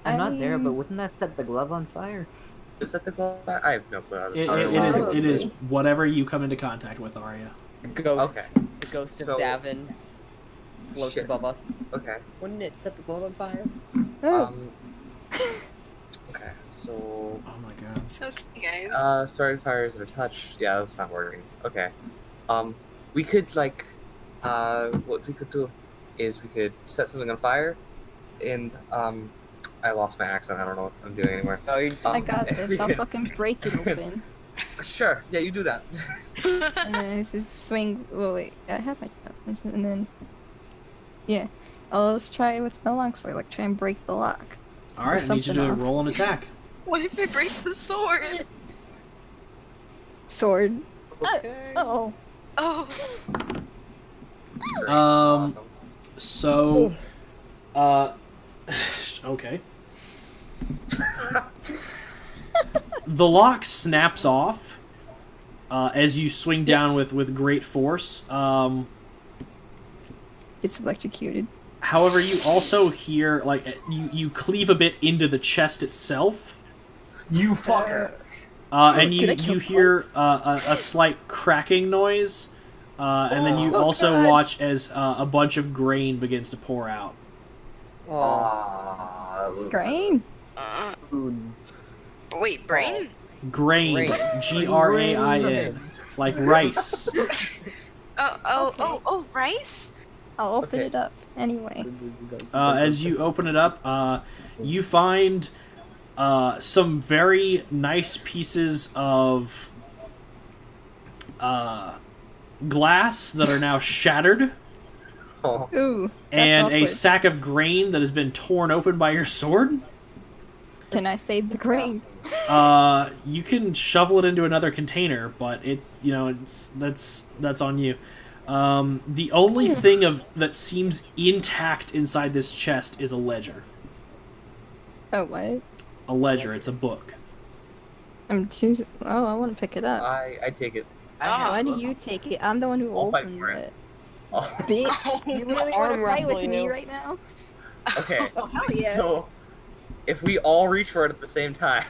E: I'm not there, but wouldn't that set the glove on fire?
C: Is that the glove? I have no clue.
A: It is whatever you come into contact with, Arya.
B: Ghost.
C: Okay.
B: The ghost of
C: So-
B: Davin floats
C: Shit.
B: above us.
C: Okay.
B: Wouldn't it set the glove on fire?
F: Oh.
C: Okay, so...
A: Oh my god.
D: It's okay, guys.
C: Starting fires are touch. Yeah, that's not working. Okay. We could, what we could do is we could set something on fire, and, I lost my accent. I don't know what I'm doing anymore.
B: Oh, you
F: I got
C: we
F: this. I'll
C: could-
F: fucking break it open.
C: Sure, yeah, you do that.
F: And then I just swing. Oh, wait. I have my weapons. And then. Yeah. I'll just try it with my longsword. Try and break the lock.
A: Alright, I need you
F: something
A: to
F: off.
A: roll an attack.
D: What if it breaks the sword?
F: Sword.
C: Okay.
F: Oh.
D: Oh.
C: Great,
A: Um,
C: awesome.
A: So, okay. The lock snaps off as you swing down with great force.
F: It's electrocuted.
A: However, you also hear you cleave a bit into the chest itself,
C: You fucker!
A: and
F: Did I
A: you
F: kill
A: hear a slight cracking noise, and then you also
F: God.
A: watch as a bunch of grain begins to pour out.
B: Oh.
F: Grain?
B: Food.
D: Wait, brain?
A: Grain,
B: Grain.
A: Grain, like rice.
D: Oh, rice?
F: I'll open
C: Okay.
F: it up anyway.
A: As you open it up, you find some very nice pieces of glass that are now shattered,
C: Oh.
F: Ooh. That's
A: and a
F: awkward.
A: sack of grain that has been torn open by your sword.
F: Can I save the grain?
A: You can shovel it into another container, but that's on you. The only thing that seems intact inside this chest is a ledger.
F: Oh, what?
A: A ledger. It's a book.
F: I'm choosing. Oh, I want to pick it up.
C: I take it.
F: Why do you take it? I'm the one who
C: I'll fight
F: opened
C: for it.
F: it.
C: Oh.
F: Bitch, you really want
B: Arm
F: to fight with
B: wrestling
F: me
B: you.
F: right now?
C: Okay.
F: Oh, hell yeah.
C: So, if we all reach for it at the same time,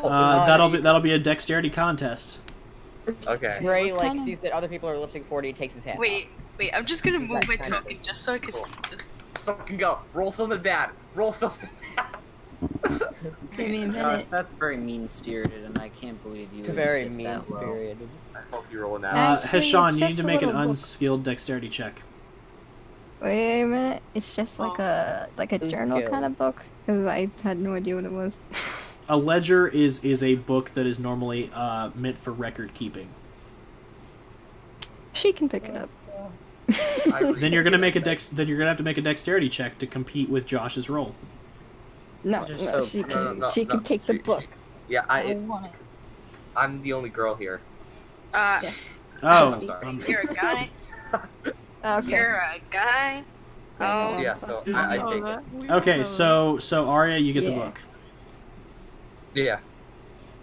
A: That'll be a dexterity contest.
C: okay.
B: Gray
F: What kind of-
B: sees that other people are lifting 40 and takes his hand
D: Wait, I'm just gonna move
B: that
D: my
B: kind of
D: token just so I can see this.
C: Fucking go. Roll something bad. Roll something bad.
F: Give me a
E: Gosh,
F: minute.
E: that's very mean-spirited, and I can't believe you
B: It's a
E: would
B: very
E: dip that low.
B: mean-spirited.
C: I hope you roll now.
F: Actually,
A: Hashan,
F: it's
A: you need
F: just
A: to
F: a
A: make an
F: little book.
A: unskilled dexterity check.
F: Wait a minute. It's just like a journal
B: skill.
F: kind of book because I had no idea what it was.
A: A ledger is a book that is normally meant for record keeping.
F: She can pick it up.
A: Then you're gonna make Then you're gonna have to make a dexterity check to compete with Josh's roll.
F: No,
E: Just
F: no,
E: so-
F: she
C: No,
F: can.
C: no,
F: she can
C: no,
F: take the
C: she-
F: book.
C: Yeah,
F: I want it.
C: I'm the only girl here.
F: Yeah.
A: Oh,
C: sorry.
D: You're a guy.
F: Okay.
D: You're a guy. Oh.
C: Yeah, so I take it.
A: okay. So Arya, you get the
F: Yeah.
A: book.
C: Yeah,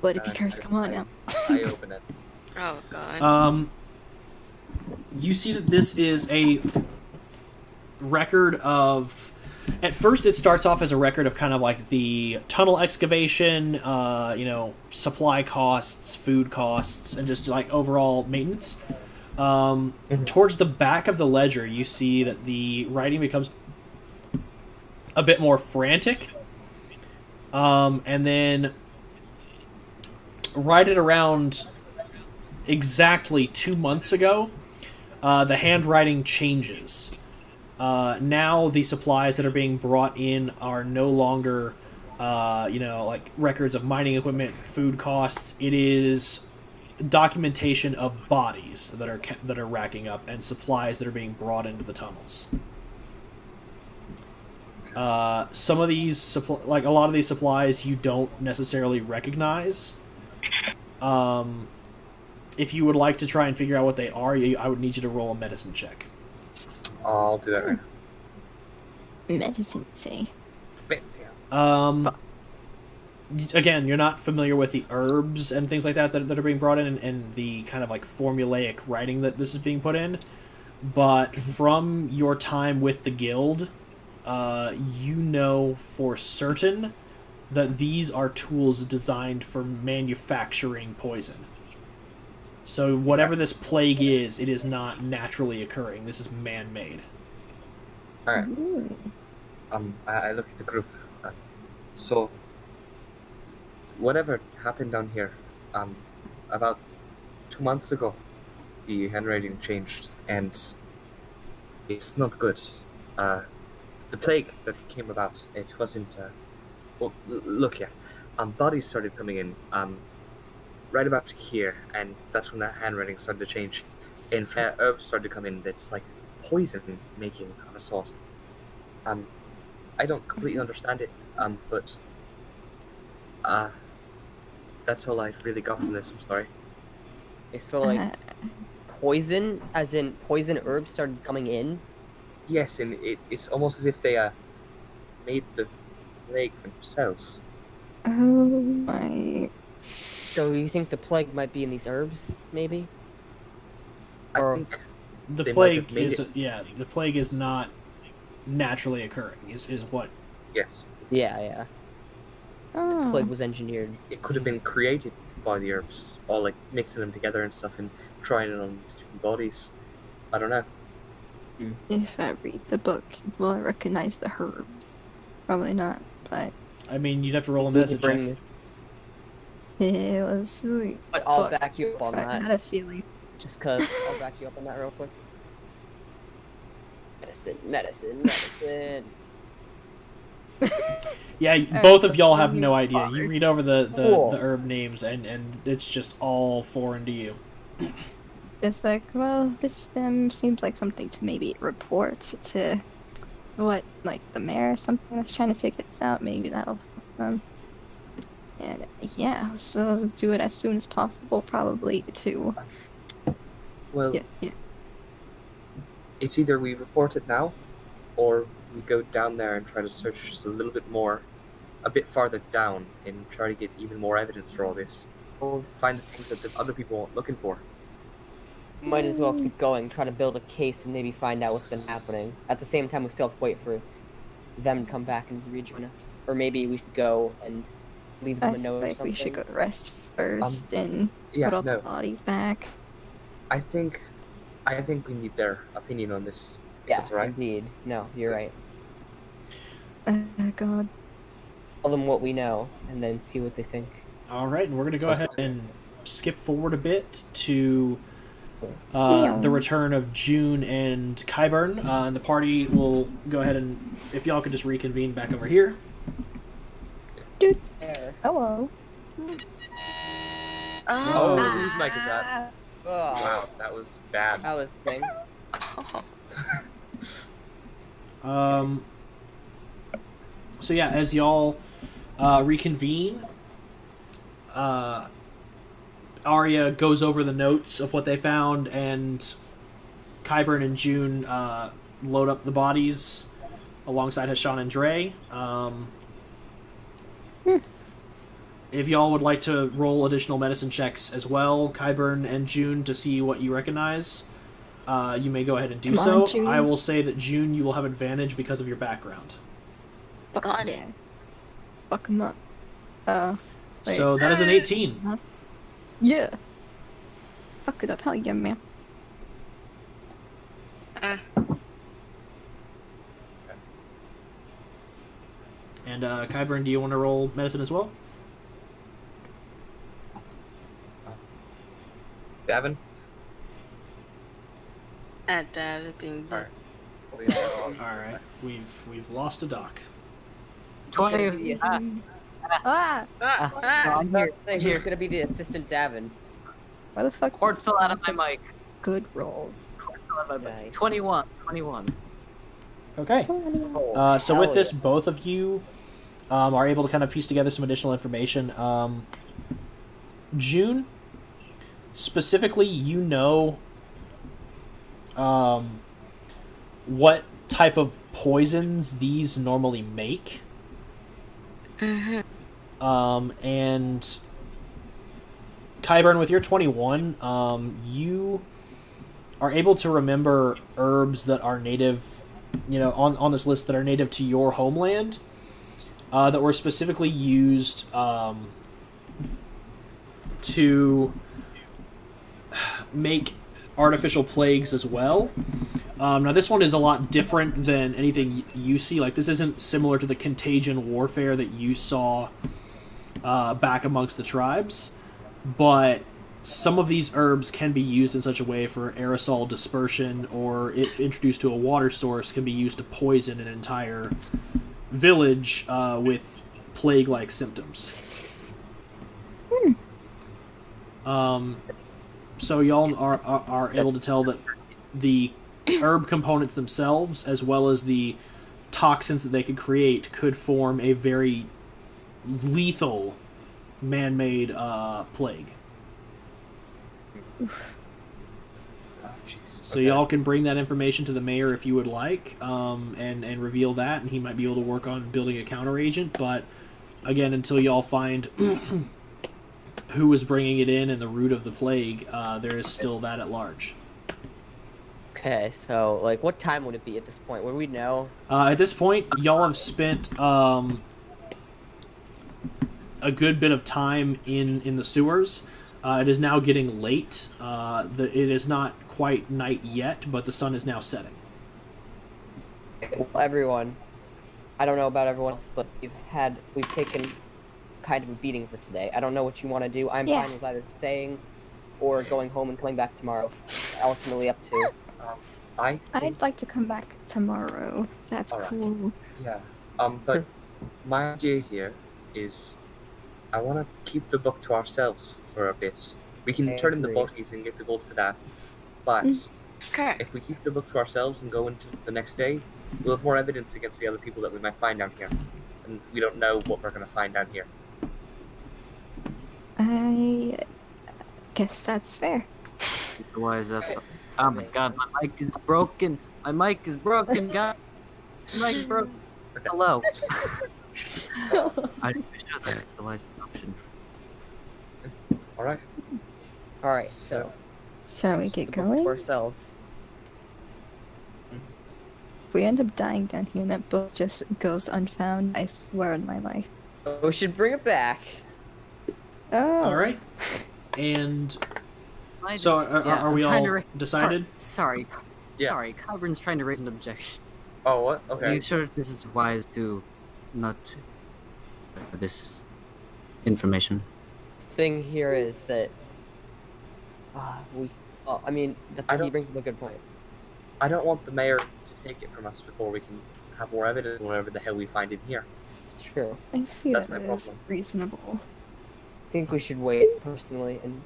F: Let it be cursed. Come on now.
C: I open it.
D: Oh god.
A: You see that this is a record of. At first, it starts off as a record of kind of like the tunnel excavation, supply costs, food costs, and just like overall maintenance. Towards the back of the ledger, you see that the writing becomes a bit more frantic. And then right at around exactly 2 months ago, the handwriting changes. Now the supplies that are being brought in are no longer, like records of mining equipment, food costs. It is documentation of bodies that are racking up and supplies that are being brought into the tunnels. Some of these like a lot of these supplies you don't necessarily recognize. If you would like to try and figure out what they are, I would need you to roll a medicine check.
C: I'll do that right now.
F: Medicine, say.
C: Yeah.
A: Again, you're not familiar with the herbs and things like that that are being brought in, and the kind of like formulaic writing that this is being put in. But from your time with the guild, you know for certain that these are tools designed for manufacturing poison. So whatever this plague is, it is not naturally occurring. This is man-made.
C: All right. I look at the group. So, whatever happened down here, about 2 months ago, the handwriting changed, and it's not good. The plague that came about, it wasn't. Well, look here. Bodies started coming in. Right about here, and that's when that handwriting started to change. And herbs started to come in that's like poison making of a sort. I don't completely understand it, but that's all I really got from this. I'm sorry.
B: Okay, so like poison, as in poison herbs started coming in.
C: Yes, and it's almost as if they made the plague themselves.
F: Oh my.
B: So you think the plague might be in these herbs, maybe?
C: I
B: Or-
C: think
A: The
C: They might
A: plague
C: have made
A: is the plague is not naturally occurring. Is what
C: yes,
B: Yeah.
F: Oh.
B: Plague was engineered.
C: it could have been created by the herbs, or like mixing them together and stuff, and trying it on these different bodies. I don't know.
F: If I read the book, will I recognize the herbs? Probably not, but
A: I mean, you'd have to roll a
B: We
A: medicine
B: could bring
A: check.
B: this-
F: yeah, let's see.
B: But I'll
F: Fuck.
B: back you up on
F: I
B: that.
F: had a feeling.
B: Just cause I'll back you up on that real quick. Medicine.
A: Yeah,
F: Alright,
A: both
F: so
A: of y'all have
F: you
A: no idea.
F: bother.
A: You read over the
B: Cool.
A: herb names, and it's just all foreign to you.
F: Just like, well, this seems like something to maybe report to what, like the mayor or something that's trying to figure this out. Maybe that'll help them. And yeah, so do it as soon as possible, probably too.
C: Well,
F: Yeah.
C: it's either we report it now, or we go down there and try to search just a little bit more, a bit farther down, and try to get even more evidence for all this. Or find the things that the other people aren't looking for.
B: Might as well keep going, try to build a case and maybe find out what's been happening. At the same time, we still have to wait for them to come back and rejoin us. Or maybe we should go and leave them
F: I
B: a
F: feel
B: note or
F: like
B: something.
F: we should go rest first and
C: Yeah,
F: put all the
C: no.
F: bodies back.
C: I think we need their opinion on this. If
B: Yeah,
C: that's all right.
B: indeed. No, you're right.
F: God.
B: Tell them what we know, and then see what they think.
A: All right, and we're gonna go
C: Sounds
A: ahead
C: good.
A: and skip forward a bit to
F: Yeah.
A: the return of June and Kyburn, and the party will go ahead and, if y'all could just reconvene back over here.
B: There.
F: Hello.
C: Oh,
D: Oh.
C: whose mic is that?
B: Ugh,
C: Wow, that was bad.
B: that was the thing.
A: So yeah, as y'all reconvene, Arya goes over the notes of what they found, and Kyburn and June load up the bodies alongside Hashan and Dre. If y'all would like to roll additional medicine checks as well, Kyburn and June, to see what you recognize, you may go ahead and do
F: Come
A: so.
F: on, June.
A: I will say that June, you will have advantage because of your background.
F: Fuck
D: Got
F: yeah.
D: it.
F: Fuck him up. Wait.
A: So that is an 18.
F: Yeah. Fuck it up. Hell yeah, man.
A: And Kyburn, do you want to roll medicine as well?
C: Davin?
D: At being
C: Alright.
A: All right, we've lost a doc.
E: 20.
F: Ah!
E: I'm here.
B: You're gonna be the assistant Davin.
F: Why the fuck?
E: Cord fell out of my mic.
F: Good rolls.
E: Cord fell out of my
B: Nice.
E: mic. 21.
A: Okay.
B: Oh,
A: So
B: hell
A: with this,
B: yeah.
A: both of you are able to kind of piece together some additional information. June, specifically, you know what type of poisons these normally make.
D: Mm-hmm.
A: And Kyburn, with your 21, you are able to remember herbs that are native, on this list that are native to your homeland, that were specifically used to make artificial plagues as well. Now, this one is a lot different than anything you see. Like, this isn't similar to the contagion warfare that you saw back amongst the tribes, but some of these herbs can be used in such a way for aerosol dispersion, or if introduced to a water source, can be used to poison an entire village with plague-like symptoms. So y'all are able to tell that the herb components themselves, as well as the toxins that they could create, could form a very lethal man-made plague.
C: Oh, jeez.
A: So y'all can bring that information to the mayor if you would like, and reveal that, and he might be able to work on building a counteragent. But again, until y'all find who was bringing it in and the root of the plague, there is still that at large.
B: Okay, so, like, what time would it be at this point? Would we know?
A: At this point, y'all have spent a good bit of time in the sewers. It is now getting late. It is not quite night yet, but the sun is now setting.
B: Well, everyone, I don't know about everyone else, but we've taken kind of a beating for today. I don't know what you want to do. I'm
F: Yeah.
B: fine with either staying or going home and coming back tomorrow. Ultimately up to.
C: I think,
F: I'd like to come back tomorrow. That's
C: Alright.
F: cool.
C: yeah. But my idea here is, I want to keep the book to ourselves for a bit. We can
B: I
C: turn in the
B: agree.
C: bodies and get the gold for that. But
D: Okay.
C: if we keep the book to ourselves and go into the next day, we'll have more evidence against the other people that we might find down here. And we don't know what we're going to find down here.
F: I guess that's fair.
E: Otherwise, oh my god, my mic is broken. My mic is broken, guys. My mic is broken. Hello. I'm sure that's the wise option.
C: Alright?
B: Alright, so.
F: Shall we get
B: the book
F: going?
B: to ourselves.
F: If we end up dying down here and that book just goes unfound, I swear on my life.
B: We should bring it back.
F: Oh.
A: All right. And
E: I
A: so,
E: just-
A: are
E: I'm
A: we
E: trying
A: all
E: to ra-
A: decided?
E: Sorry.
C: Yeah.
E: Sorry, Cyburn's trying to raise an objection.
C: Oh, what?
E: Are
C: Okay.
E: you sure this is wise to not this information?
B: Thing here is that I mean,
C: I
B: he
C: don't-
B: brings up a good point.
C: I don't want the mayor to take it from us before we can have more evidence on whatever the hell we find in here.
B: It's true.
F: I see
C: That's
F: that
C: my
F: as
C: problem.
F: reasonable.
B: I think we should wait personally, and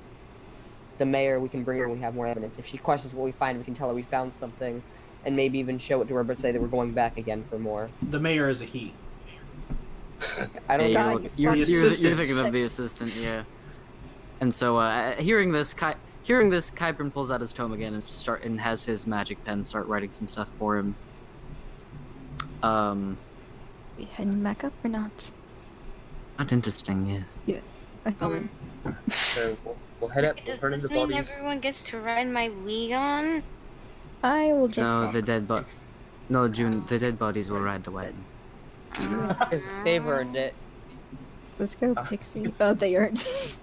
B: the mayor we can bring her when we have more evidence. If she questions what we find, we can tell her we found something, and maybe even show it to her, but say that we're going back again for more.
A: The mayor is a he.
B: I don't
E: Hey,
B: know.
F: God,
E: you're,
A: The
E: you're, you're
A: assistant.
E: thinking of the assistant, yeah. And so, hearing this, Kyburn pulls out his tome again and has his magic pen start writing some stuff for him.
F: We heading back up or not?
E: Not interesting, yes.
C: So we'll head up. We'll
D: Does
C: turn in
D: this
C: the
D: mean
C: bodies.
D: everyone gets to ride my Wegon?
F: I will just
E: No,
F: walk.
E: the dead No, June, the dead bodies will ride the wagon.
B: Because they've earned it.
F: Let's go, Pixie. Oh, they aren't.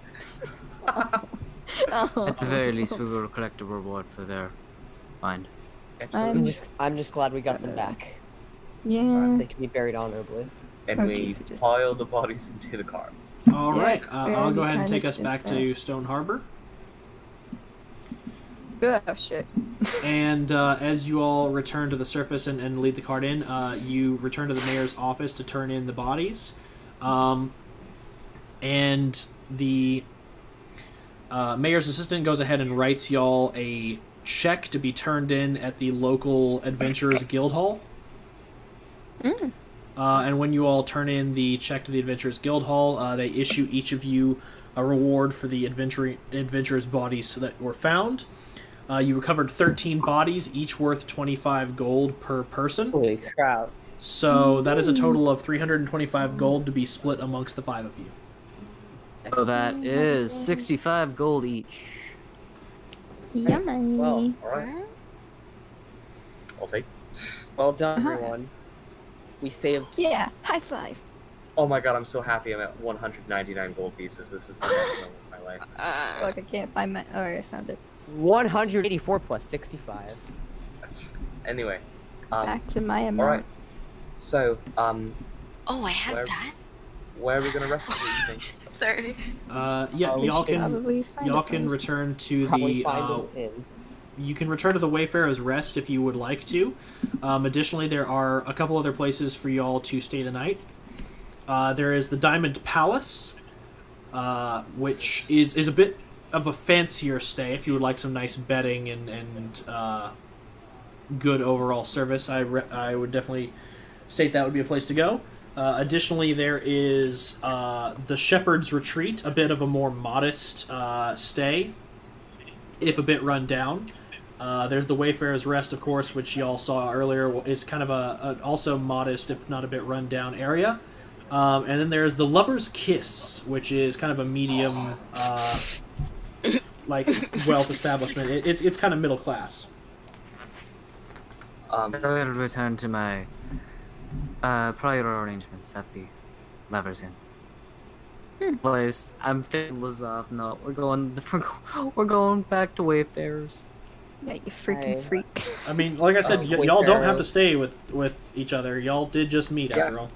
F: Oh.
E: At the very least, we will collect a reward for their find.
C: Excellent.
B: I'm just glad we got them back.
F: Yeah.
B: They can be buried honorably.
C: And
F: Oh,
C: we
F: geez, it just-
C: pile the bodies into the car.
A: All
F: Yeah,
A: right.
F: we
A: I'll
F: already
A: go ahead and
F: kinda
A: take us
F: did
A: back
F: that.
A: to Stoneharbor.
F: Oh, shit.
A: And as you all return to the surface and lead the cart in, you return to the mayor's office to turn in the bodies. And the mayor's assistant goes ahead and writes y'all a check to be turned in at the local Adventurers Guild Hall. And when you all turn in the check to the Adventurers Guild Hall, they issue each of you a reward for the adventurers' bodies that were found. You recovered 13 bodies, each worth 25 gold per person.
B: Holy crap.
A: So that is a total of 325 gold to be split amongst the 5 of you.
E: So that is 65 gold each.
F: Yummy.
C: Well, alright. I'll take.
B: Well done, everyone. We saved.
F: Yeah, high five.
C: Oh my god, I'm so happy I'm at 199 gold pieces. This is the best moment of my life.
F: Look, I can't find my. Oh, I found it.
B: 184 plus 65.
C: Anyway.
F: Back to my amount.
C: Alright. So,
D: Oh, I had
C: Where-
D: that.
C: where are we gonna rest for the evening?
D: Sorry.
A: Yeah,
B: we
A: y'all
B: should
A: can
F: Probably find
A: y'all
F: it
A: can
F: first.
A: return to
B: Probably
A: the
B: find an inn.
A: you can return to the Wayfarer's Rest if you would like to. Additionally, there are a couple other places for y'all to stay the night. There is the Diamond Palace, which is a bit of a fancier stay if you would like some nice bedding and good overall service. I would definitely state that would be a place to go. Additionally, there is the Shepherd's Retreat, a bit of a more modest stay, if a bit run down. There's the Wayfarer's Rest, of course, which y'all saw earlier, is kind of a also modest, if not a bit run down area. And then there's the Lover's Kiss, which is kind of a medium, like wealth establishment. It's kind of middle class.
E: I will return to my prior arrangements at the Lovers Inn. Place. I'm taking Liz off. No, we're going back to Wayfarers.
F: Yeah, you freaking
B: Hi.
F: freak.
A: I mean, like I said,
B: Wayfarers.
A: y'all don't have to stay with each other. Y'all did just meet after all.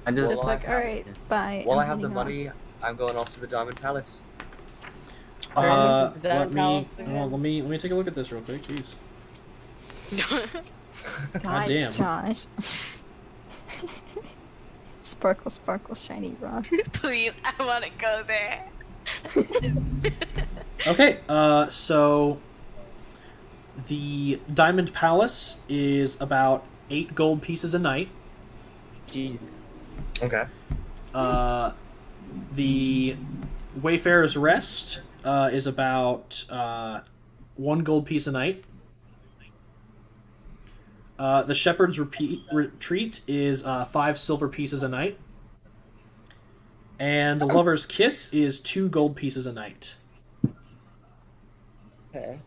E: I just
F: Just like, alright, bye.
C: While
F: I'm
C: I have the
F: heading off.
C: money, I'm going off to the Diamond Palace.
B: Diamond
A: Let me
B: Palace again?
A: well, let me take a look at this real quick. Jeez.
F: God,
A: damn.
F: Josh. Sparkle, sparkle, shiny rock.
D: Please, I want to go there.
A: Okay, so the Diamond Palace is about 8 gold pieces a night.
B: Jeez.
C: Okay.
A: The Wayfarer's Rest is about 1 gold piece a night. The Shepherd's Retreat is 5 silver pieces a night. And the Lover's Kiss is 2 gold pieces a night.
B: Okay.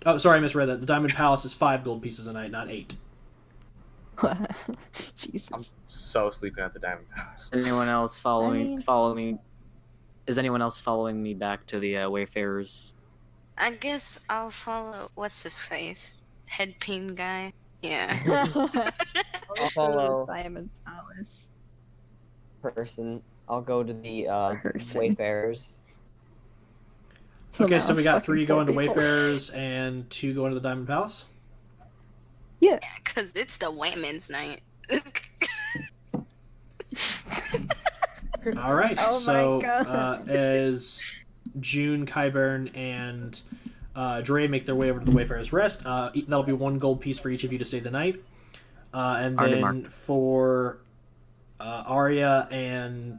A: Oh, sorry, I misread that. The Diamond Palace is 5 gold pieces a night, not 8.
F: Jesus.
C: I'm so sleeping at the Diamond Palace.
E: anyone else following
F: mean-
E: follow me? Is anyone else following me back to the Wayfarers?
D: I guess I'll follow. What's his face? Head pain guy. Yeah.
B: I'll follow
F: Diamond Palace.
B: person. I'll go to the
F: Person.
B: Wayfarers.
A: Okay, so we got
F: Fucking
A: 3
F: poor
A: going to
F: people.
A: Wayfarers and 2 going to the Diamond Palace.
F: Yeah.
D: Because it's the women's night.
A: All right,
F: Oh my
A: so
F: God.
A: as June, Kyburn, and Dre make their way over to the Wayfarer's Rest, that'll be 1 gold piece for each of you to stay the night. And
E: Already
A: then for Arya and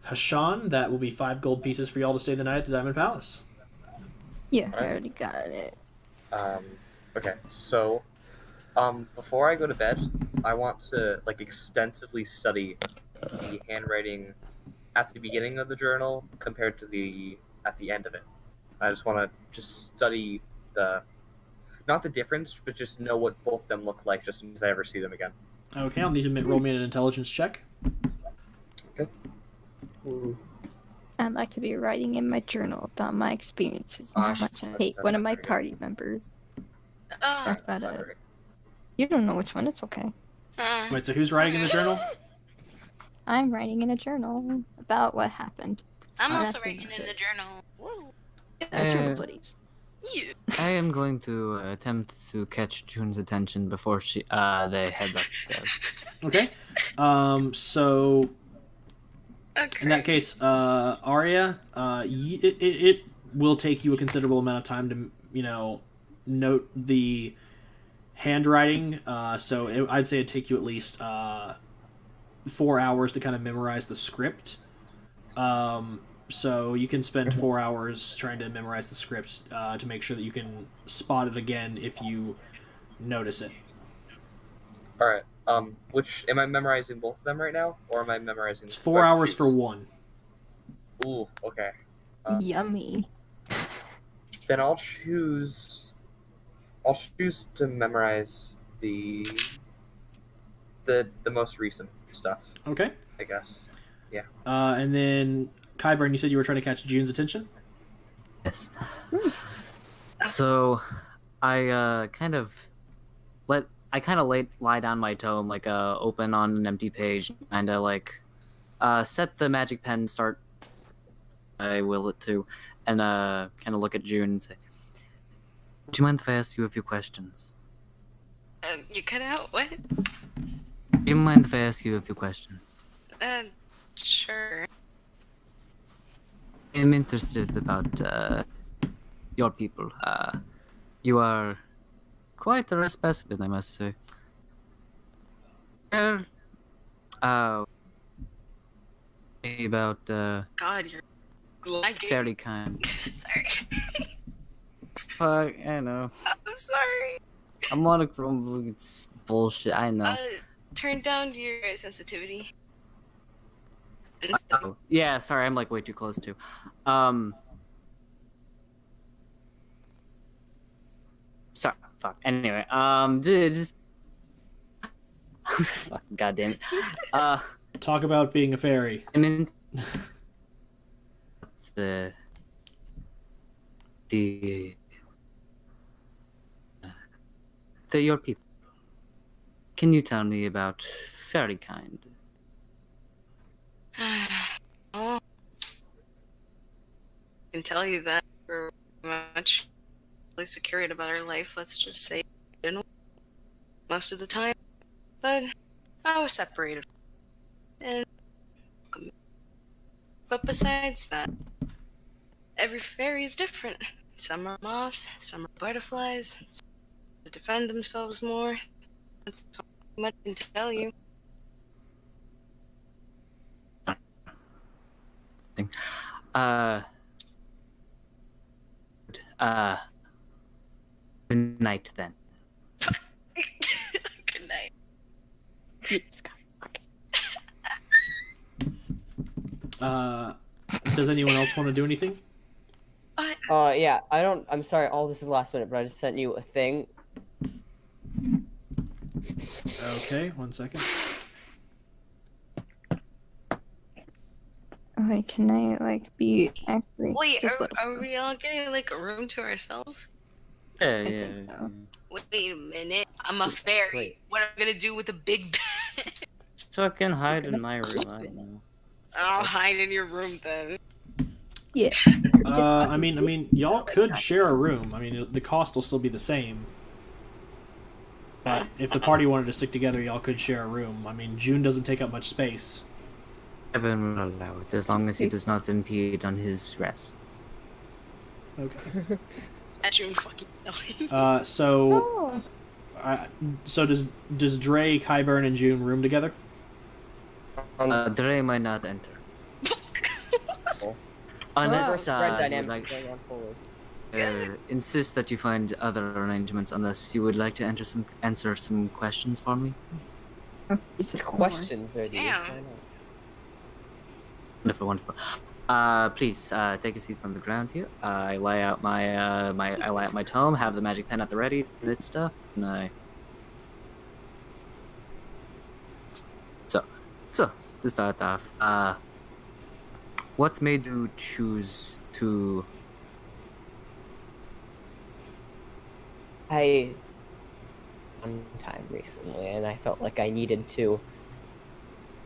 A: Hashan, that will be 5 gold pieces for y'all to stay the night at the Diamond Palace.
F: Yeah, I
C: Alright.
F: already got it.
C: Okay, so, before I go to bed, I want to, like, extensively study the handwriting at the beginning of the journal compared to at the end of it. I just want to study not the difference, but just know what both of them look like just in case I ever see them again.
A: Okay, I'll need to roll me an intelligence check.
F: I'd like to be writing in my journal about my experiences and how much I hate one of my party members.
D: Oh,
F: That's about it. You don't know which one, it's okay.
A: Wait, so who's writing in the journal?
F: I'm writing in a journal about what happened.
D: I'm also
F: Nothing
D: writing in
F: good.
D: a journal. Woo.
F: Journal buddies.
D: Yeah.
E: I am going to attempt to catch June's attention before they head upstairs.
A: Okay. So
D: Okay.
A: in that case, Arya, it will take you a considerable amount of time to, note the handwriting, so I'd say it'd take you at least 4 hours to kind of memorize the script. So you can spend 4 hours trying to memorize the script to make sure that you can spot it again if you notice it.
C: All right. Which am I memorizing both of them right now, or am I memorizing?
A: It's 4 hours for one.
C: Ooh, okay.
F: Yummy.
C: Then I'll choose to memorize the most recent stuff,
A: Okay.
C: I guess. Yeah.
A: And then Kyburn, you said you were trying to catch June's attention?
E: Yes. So, I kind of lie down my tome, like open on an empty page, kind of like set the magic pen, start. I will it to, and kind of look at June and say, "Do you mind if I ask you a few questions?"
D: You cut out? What?
E: Do you mind if I ask you a few questions?
D: Sure.
E: I'm interested about your people. You are quite a rare specimen, I must say. Well, about
D: God, you're lagging.
E: fairly kind.
D: Sorry.
E: Fuck, I know.
D: I'm sorry.
E: I'm monochrome. It's bullshit. I know.
D: Turn down your sensitivity.
E: Oh, yeah, sorry, I'm like way too close to. Sorry, fuck. Anyway, just fuck, goddamn it.
A: Talk about being a fairy.
E: I mean, the your people. Can you tell me about fairy kind?
D: Oh, I can tell you that we're much really secure about our life. Let's just say, you know, most of the time. But I was separated, and but besides that, every fairy is different. Some are moths, some are butterflies. Some defend themselves more. That's so much I can tell you.
E: Good night then.
D: Good night.
A: Does anyone else want to do anything?
B: Yeah, I'm sorry, all this is last minute, but I just sent you a thing.
A: Okay, 1 second.
F: Okay, can I like be actually
D: Wait,
F: just
D: are we all getting like a room to ourselves?
E: Yeah,
F: think so.
D: Wait a minute. I'm a fairy.
B: Wait.
D: What am I gonna do with a big bed?
E: Fucking hide in my room. I don't know.
D: I'll hide in your room then.
F: Yeah.
A: I mean, y'all could share a room. I mean, the cost will still be the same. But if the party wanted to stick together, y'all could share a room. I mean, June doesn't take up much space.
E: Evan will allow it, as long as he does not impede on his rest.
A: Okay.
D: At June fucking.
A: So does Dre, Kyburn, and June room together?
E: Dre might not enter. Unless
B: Spread
E: you would
B: dynamics
E: like,
B: going on forward.
E: insist that you find other arrangements, unless you would like to answer some questions for me.
B: Questions are these?
D: Damn.
B: Why not?
E: Wonderful, wonderful. Please take a seat on the ground here. I lay out my tome, have the magic pen at the ready, that stuff, and So to start off, what made you choose to?
B: One time recently, and I felt like I needed to.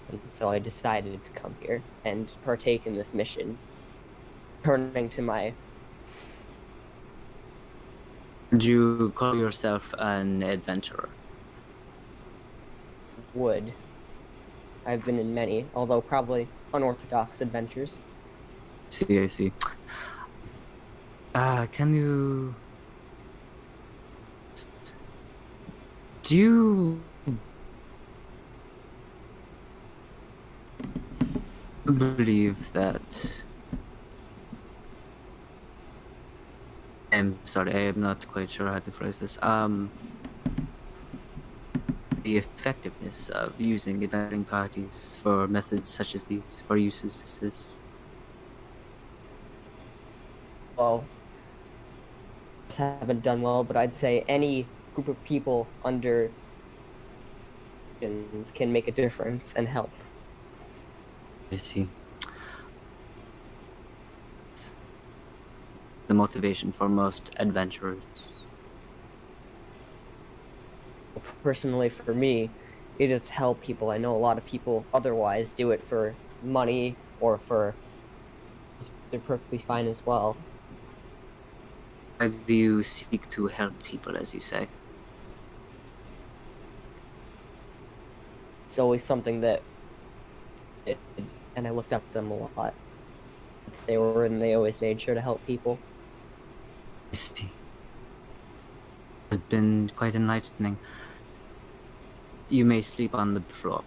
B: And so I decided to come here and partake in this mission. Turning to my...
E: Would you call yourself an adventurer?
B: wood. I've been in many, although probably unorthodox adventures.
E: I see. Can you... Do you believe that? I'm sorry, I am not quite sure how to phrase this. The effectiveness of using eventing parties for methods such as these, for uses as this.
B: Well, haven't done well, but I'd say any group of people under can make a difference and help.
E: I see. The motivation for most adventurers.
B: Personally, for me, it is help people. I know a lot of people otherwise do it for money or for they're perfectly fine as well.
E: How do you seek to help people, as you say?
B: It's always something that and I looked up to them a lot. They always made sure to help people.
E: I see. It's been quite enlightening. You may sleep on the floor.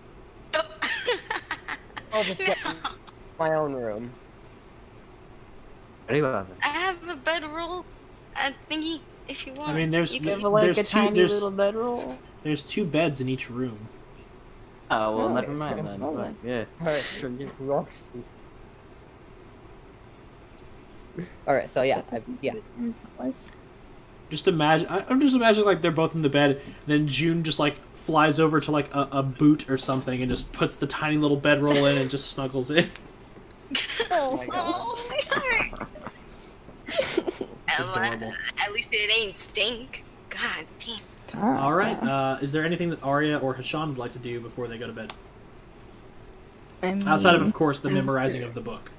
B: I'll just get my own room.
E: Very well then.
D: I have a bedroll, a thingy. If you want,
A: I mean, there's
D: you
A: there's
D: can-
A: two bedroll. There's 2 beds in each room.
E: Oh, well,
F: Oh,
E: never mind then.
F: well
E: But, yeah.
B: Alright, so yeah, yeah.
F: Was.
A: Just imagine. I'm just imagining like they're both in the bed. Then June just like flies over to like a boot or something and just puts the tiny little bedroll in and just snuggles in.
B: Oh my god.
D: Oh, my heart.
A: adorable.
D: At least it ain't stink. God damn.
A: All right. Is there anything that Arya or Hashan would like to do before they go to bed?
F: I mean,
A: Outside of course, the memorizing of the book.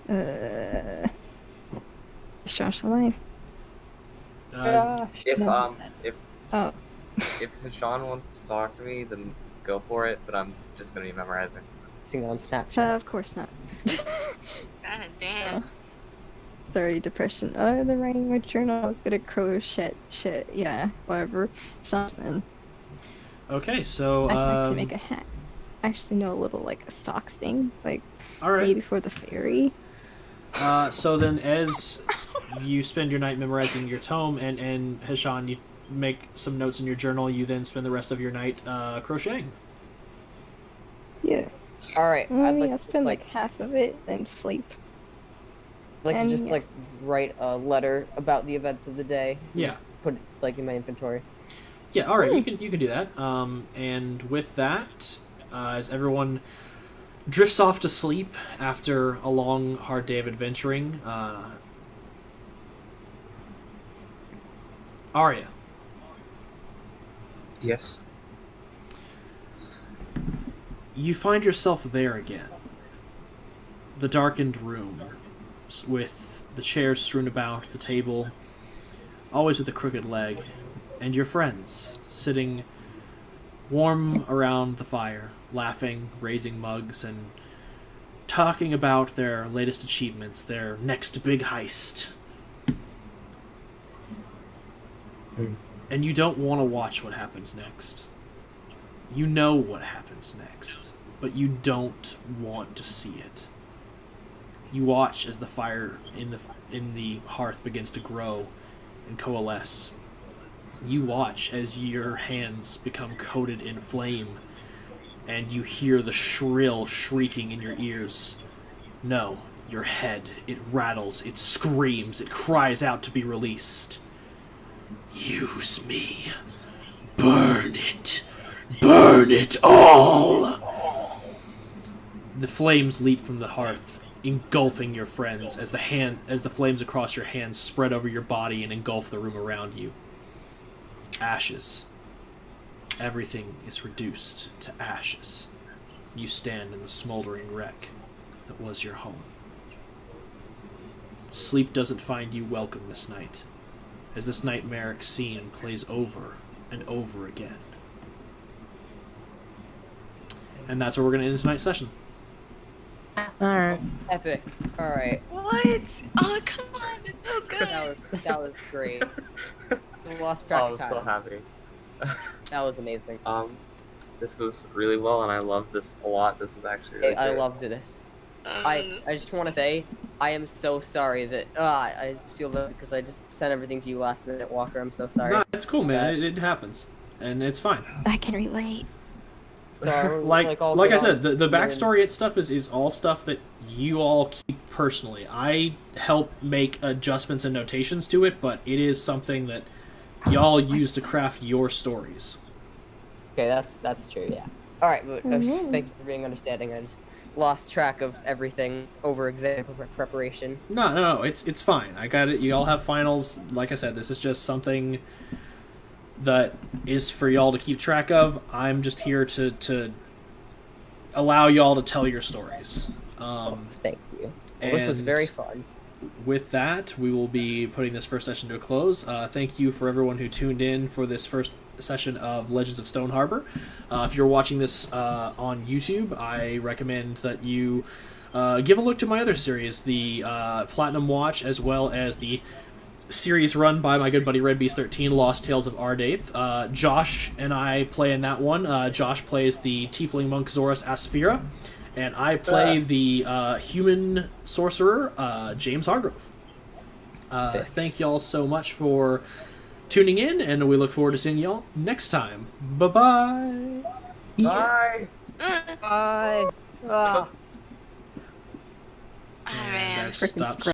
F: Is Josh alive?
C: If
F: No. Oh,
C: if Hashan wants to talk to me, then go for it. But I'm just gonna be memorizing.
B: Sing on Snapchat.
F: of course not.
D: God damn.
F: 30 depression. Oh, the writing my journal. I was gonna crochet shit. Yeah, whatever. Something.
A: Okay, so
F: I can make a hat. I actually know a little like a sock thing, like
A: all right.
F: maybe for the fairy.
A: So then, as you spend your night memorizing your tome, and Hashan, you make some notes in your journal. You then spend the rest of your night crocheting.
F: Yeah.
B: Alright,
F: Well, I
B: I'd
F: mean,
B: like
F: I'll
B: to
F: spend
B: just,
F: like half of it, then sleep.
B: like to
F: and,
B: just
F: yeah.
B: like write a letter about the events of the day. and
A: Yeah.
B: Just put it like in my inventory.
A: Yeah, all right, you can do that. And with that, as everyone drifts off to sleep after a long, hard day of adventuring, Arya,
C: Yes.
A: you find yourself there again. The darkened room, with the chairs strewn about, the table, always with a crooked leg, and your friends sitting warm around the fire, laughing, raising mugs, and talking about their latest achievements, their next big heist. And you don't want to watch what happens next. You know what happens next, but you don't want to see it. You watch as the fire in the hearth begins to grow and coalesce. You watch as your hands become coated in flame, and you hear the shrill shrieking in your ears. No, your head, it rattles, it screams, it cries out to be released. Use me. Burn it. Burn it all! The flames leap from the hearth, engulfing your friends as the flames across your hands spread over your body and engulf the room around you. Ashes. Everything is reduced to ashes. You stand in the smoldering wreck that was your home. Sleep doesn't find you welcome this night, as this nightmaric scene plays over and over again. And that's where we're going to end tonight's session.
E: Alright.
B: Epic. Alright.
D: What? Oh, come on. It's so good.
B: That was great. I lost track
C: Oh,
B: of
C: I'm
B: time.
C: so happy.
B: That was amazing.
C: This was really well, and I love this a lot. This was actually really
B: I
C: great.
B: loved this. I just want to say I am so sorry that I feel that because I just sent everything to you last minute, Walker. I'm so sorry.
A: No, it's cool, man. It happens, and it's fine.
F: I can relate.
B: So,
A: Like
B: all
A: I
B: good
A: said,
B: on-
A: the backstory and stuff is all stuff that you all keep personally. I help make adjustments and notations to it, but it is something that y'all use to craft your stories.
B: Okay, that's true. Yeah. All right, but thank you for being understanding. I just lost track of everything over exam preparation.
A: No, it's fine. I got it. You all have finals. Like I said, this is just something that is for y'all to keep track of. I'm just here to allow y'all to tell your stories.
B: Thank you. Well, this was
A: and
B: very fun.
A: With that, we will be putting this first session to a close. Thank you for everyone who tuned in for this first session of Legends of Stoneharbor. If you're watching this on YouTube, I recommend that you give a look to my other series, the Platinum Watch, as well as the series run by my good buddy Red Beast 13, Lost Tales of Ardaith. Josh and I play in that one. Josh plays the Tiefling Monk Zorus Asphira, and I play the human sorcerer, James Hargrove. Thank y'all so much for tuning in, and we look forward to seeing y'all next time. Bye-bye!
C: Bye.
B: Bye. Ah.
D: Oh man.
A: I've stopped